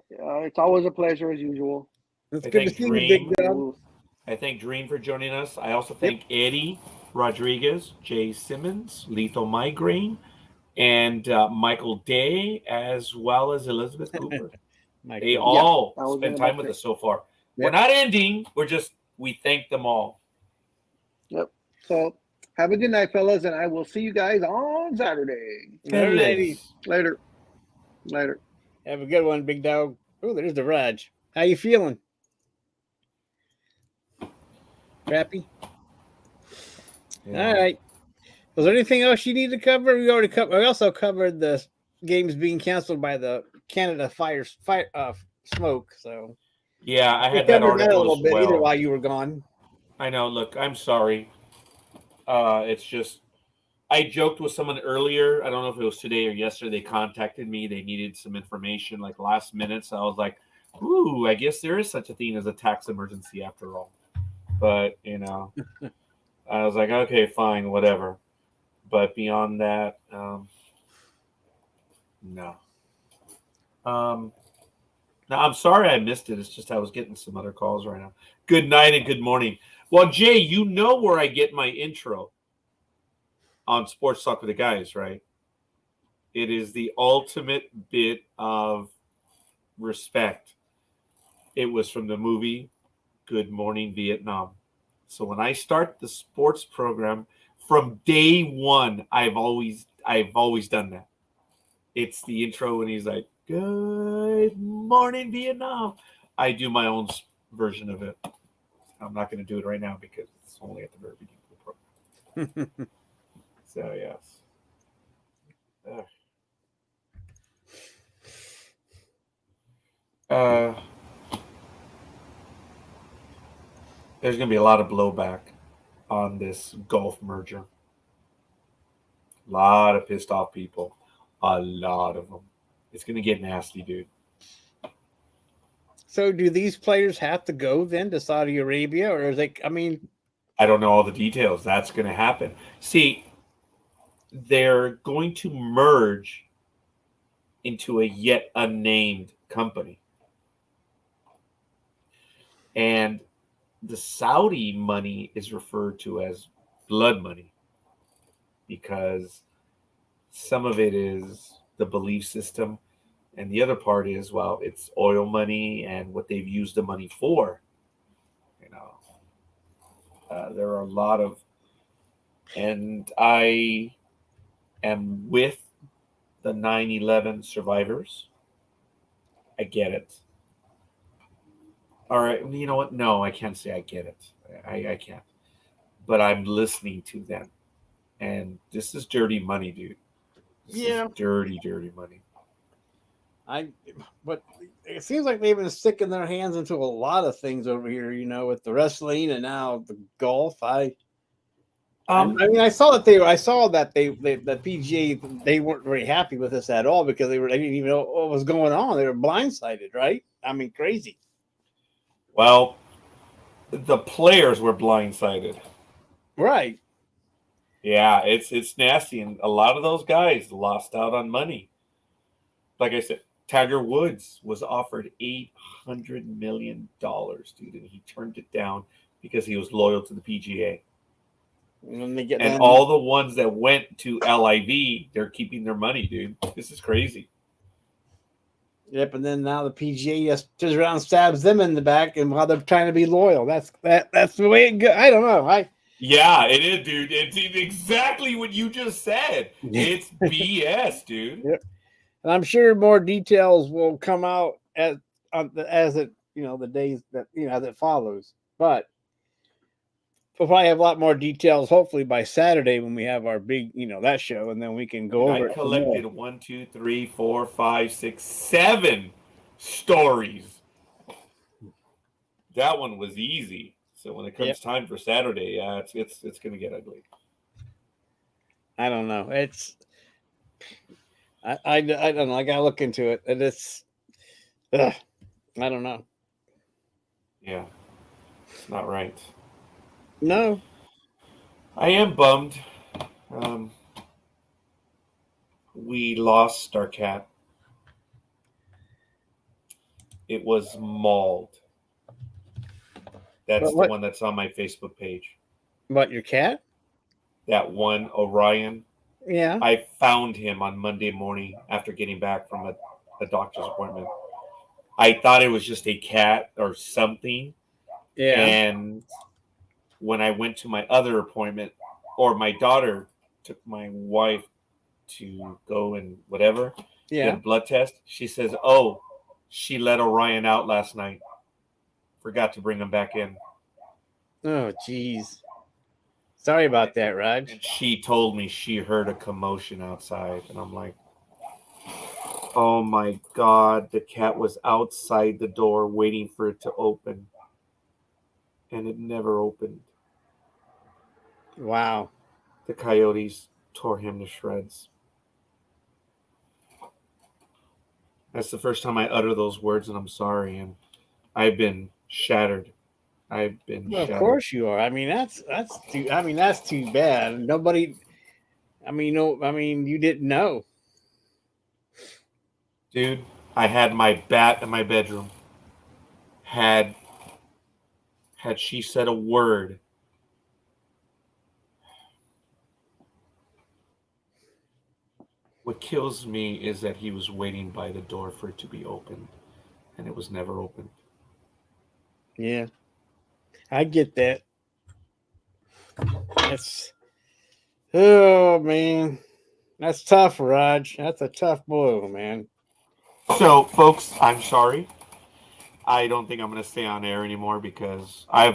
it's always a pleasure as usual. It's I good to think see you, big Dream- dog. I thank Dream for joining us. I also thank Eddie Rodriguez, Jay Simmons, Lethal Migraine, and Michael Day, as well as Elizabeth Cooper. They all I was spent gonna time with say. us so far. Yep. We're not ending. We thank them all. Yep. So have a good night, fellas, and I will see you guys on Saturday. Alrighty. Later. Later. Have a good one, big dog. Oh, there's the Raj. How you feeling? Crappy? Yeah. All right. Was there anything else you need to cover? We already covered. We also covered the games being canceled by the Canada fire smoke. So Yeah, I we had that covered that a article little as bit either well. while you were gone. I know. Look, I'm sorry. It's just I joked with someone earlier. I don't know if it was today or yesterday. They contacted me. They needed some information like last minute. So I was like, "Ooh, I guess there is such a thing as a tax emergency after all." But I was like, "Okay, fine, whatever." But beyond that, no. No, I'm sorry I missed it. It's just I was getting some other calls right now. Good night and good morning. Well, Jay, you know where I get my intro on Sports Talk with the Guys, right? It is the ultimate bit of respect. It was from the movie Good Morning Vietnam. So when I start the sports program, from day one, I've always done that. It's the intro when he's like, "Good morning, Vietnam." I do my own version of it. I'm not going to do it right now because it's only at the very beginning of the program. So yes. Uh, there's going to be a lot of blowback on this golf merger. A lot of pissed off people. A lot of them. It's going to get nasty, dude. So do these players have to go then to Saudi Arabia, or is it? I mean, I don't know all the details. That's going to happen. See, they're going to merge into a yet unnamed company. And the Saudi money is referred to as blood money because some of it is the belief system, and the other part is, well, it's oil money and what they've used the money for. You know, there are a lot of, and I am with the 9/11 survivors. I get it. All right, you know what? No, I can't say I get it. I can't. But I'm listening to them. And this is dirty money, dude. This Yeah. is dirty, dirty money. But it seems like they've been sticking their hands into a lot of things over here, you know, with the wrestling and now the golf. I mean, I saw that the PGA, they weren't very happy with this at all because they didn't even know what was going on. They were blindsided, right? I mean, crazy. Well, the players were blindsided. Right. Yeah, it's nasty, and a lot of those guys lost out on money. Like I said, Tiger Woods was offered $800 million, dude, and he turned it down because he was loyal to the PGA. And all the ones that went to LIV, they're keeping their money, dude. This is crazy. Yep, and then now the PGA just turns around and stabs them in the back, and while they're trying to be loyal, that's the way it goes. I don't know. Yeah, it is, dude. It's exactly what you just said. It's BS, dude. Yep. And I'm sure more details will come out as it, you know, the days that, you know, as it follows. But we'll probably have a lot more details, hopefully by Saturday when we have our big, you know, that show, and then we can go over. I collected 1, 2, 3, 4, 5, 6, 7 stories. That one was easy. So when it comes time for Saturday, yeah, it's going to get ugly. I don't know. I don't know. I got to look into it. And I don't know. Yeah, it's not right. No. I am bummed. We lost our cat. It was mauled. That's the one that's on my Facebook page. What, your cat? That one, Orion. Yeah. I found him on Monday morning after getting back from a doctor's appointment. I thought it was just a cat or something. Yeah. And when I went to my other appointment, or my daughter took my wife to go and whatever, get a blood test, she says, oh, she let Orion out last night. Forgot to bring him back in. Oh, geez. Sorry about that, Raj. And she told me she heard a commotion outside. And I'm like, oh my God, the cat was outside the door waiting for it to open. And it never opened. Wow. The coyotes tore him to shreds. That's the first time I utter those words, and I'm sorry. And I've been shattered. Of course you are. I mean, that's too bad. Nobody. You didn't know. Dude, I had my bat in my bedroom. Had she said a word, what kills me is that he was waiting by the door for it to be opened, and it was never opened. Yeah, I get that. Oh man, that's tough, Raj. That's a tough blow, man. So, folks, I'm sorry. I don't think I'm going to stay on air anymore because I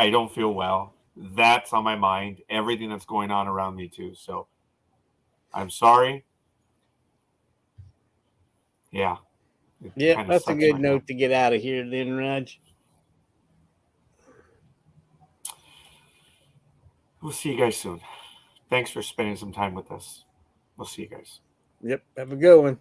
don't feel well. That's on my mind. Everything that's going on around me too. So I'm sorry. Yeah. It Yeah, kinda that's a sucks good right now. note to get out of here then, Raj. We'll see you guys soon. Thanks for spending some time with us. We'll see you guys. Yep, have a good one.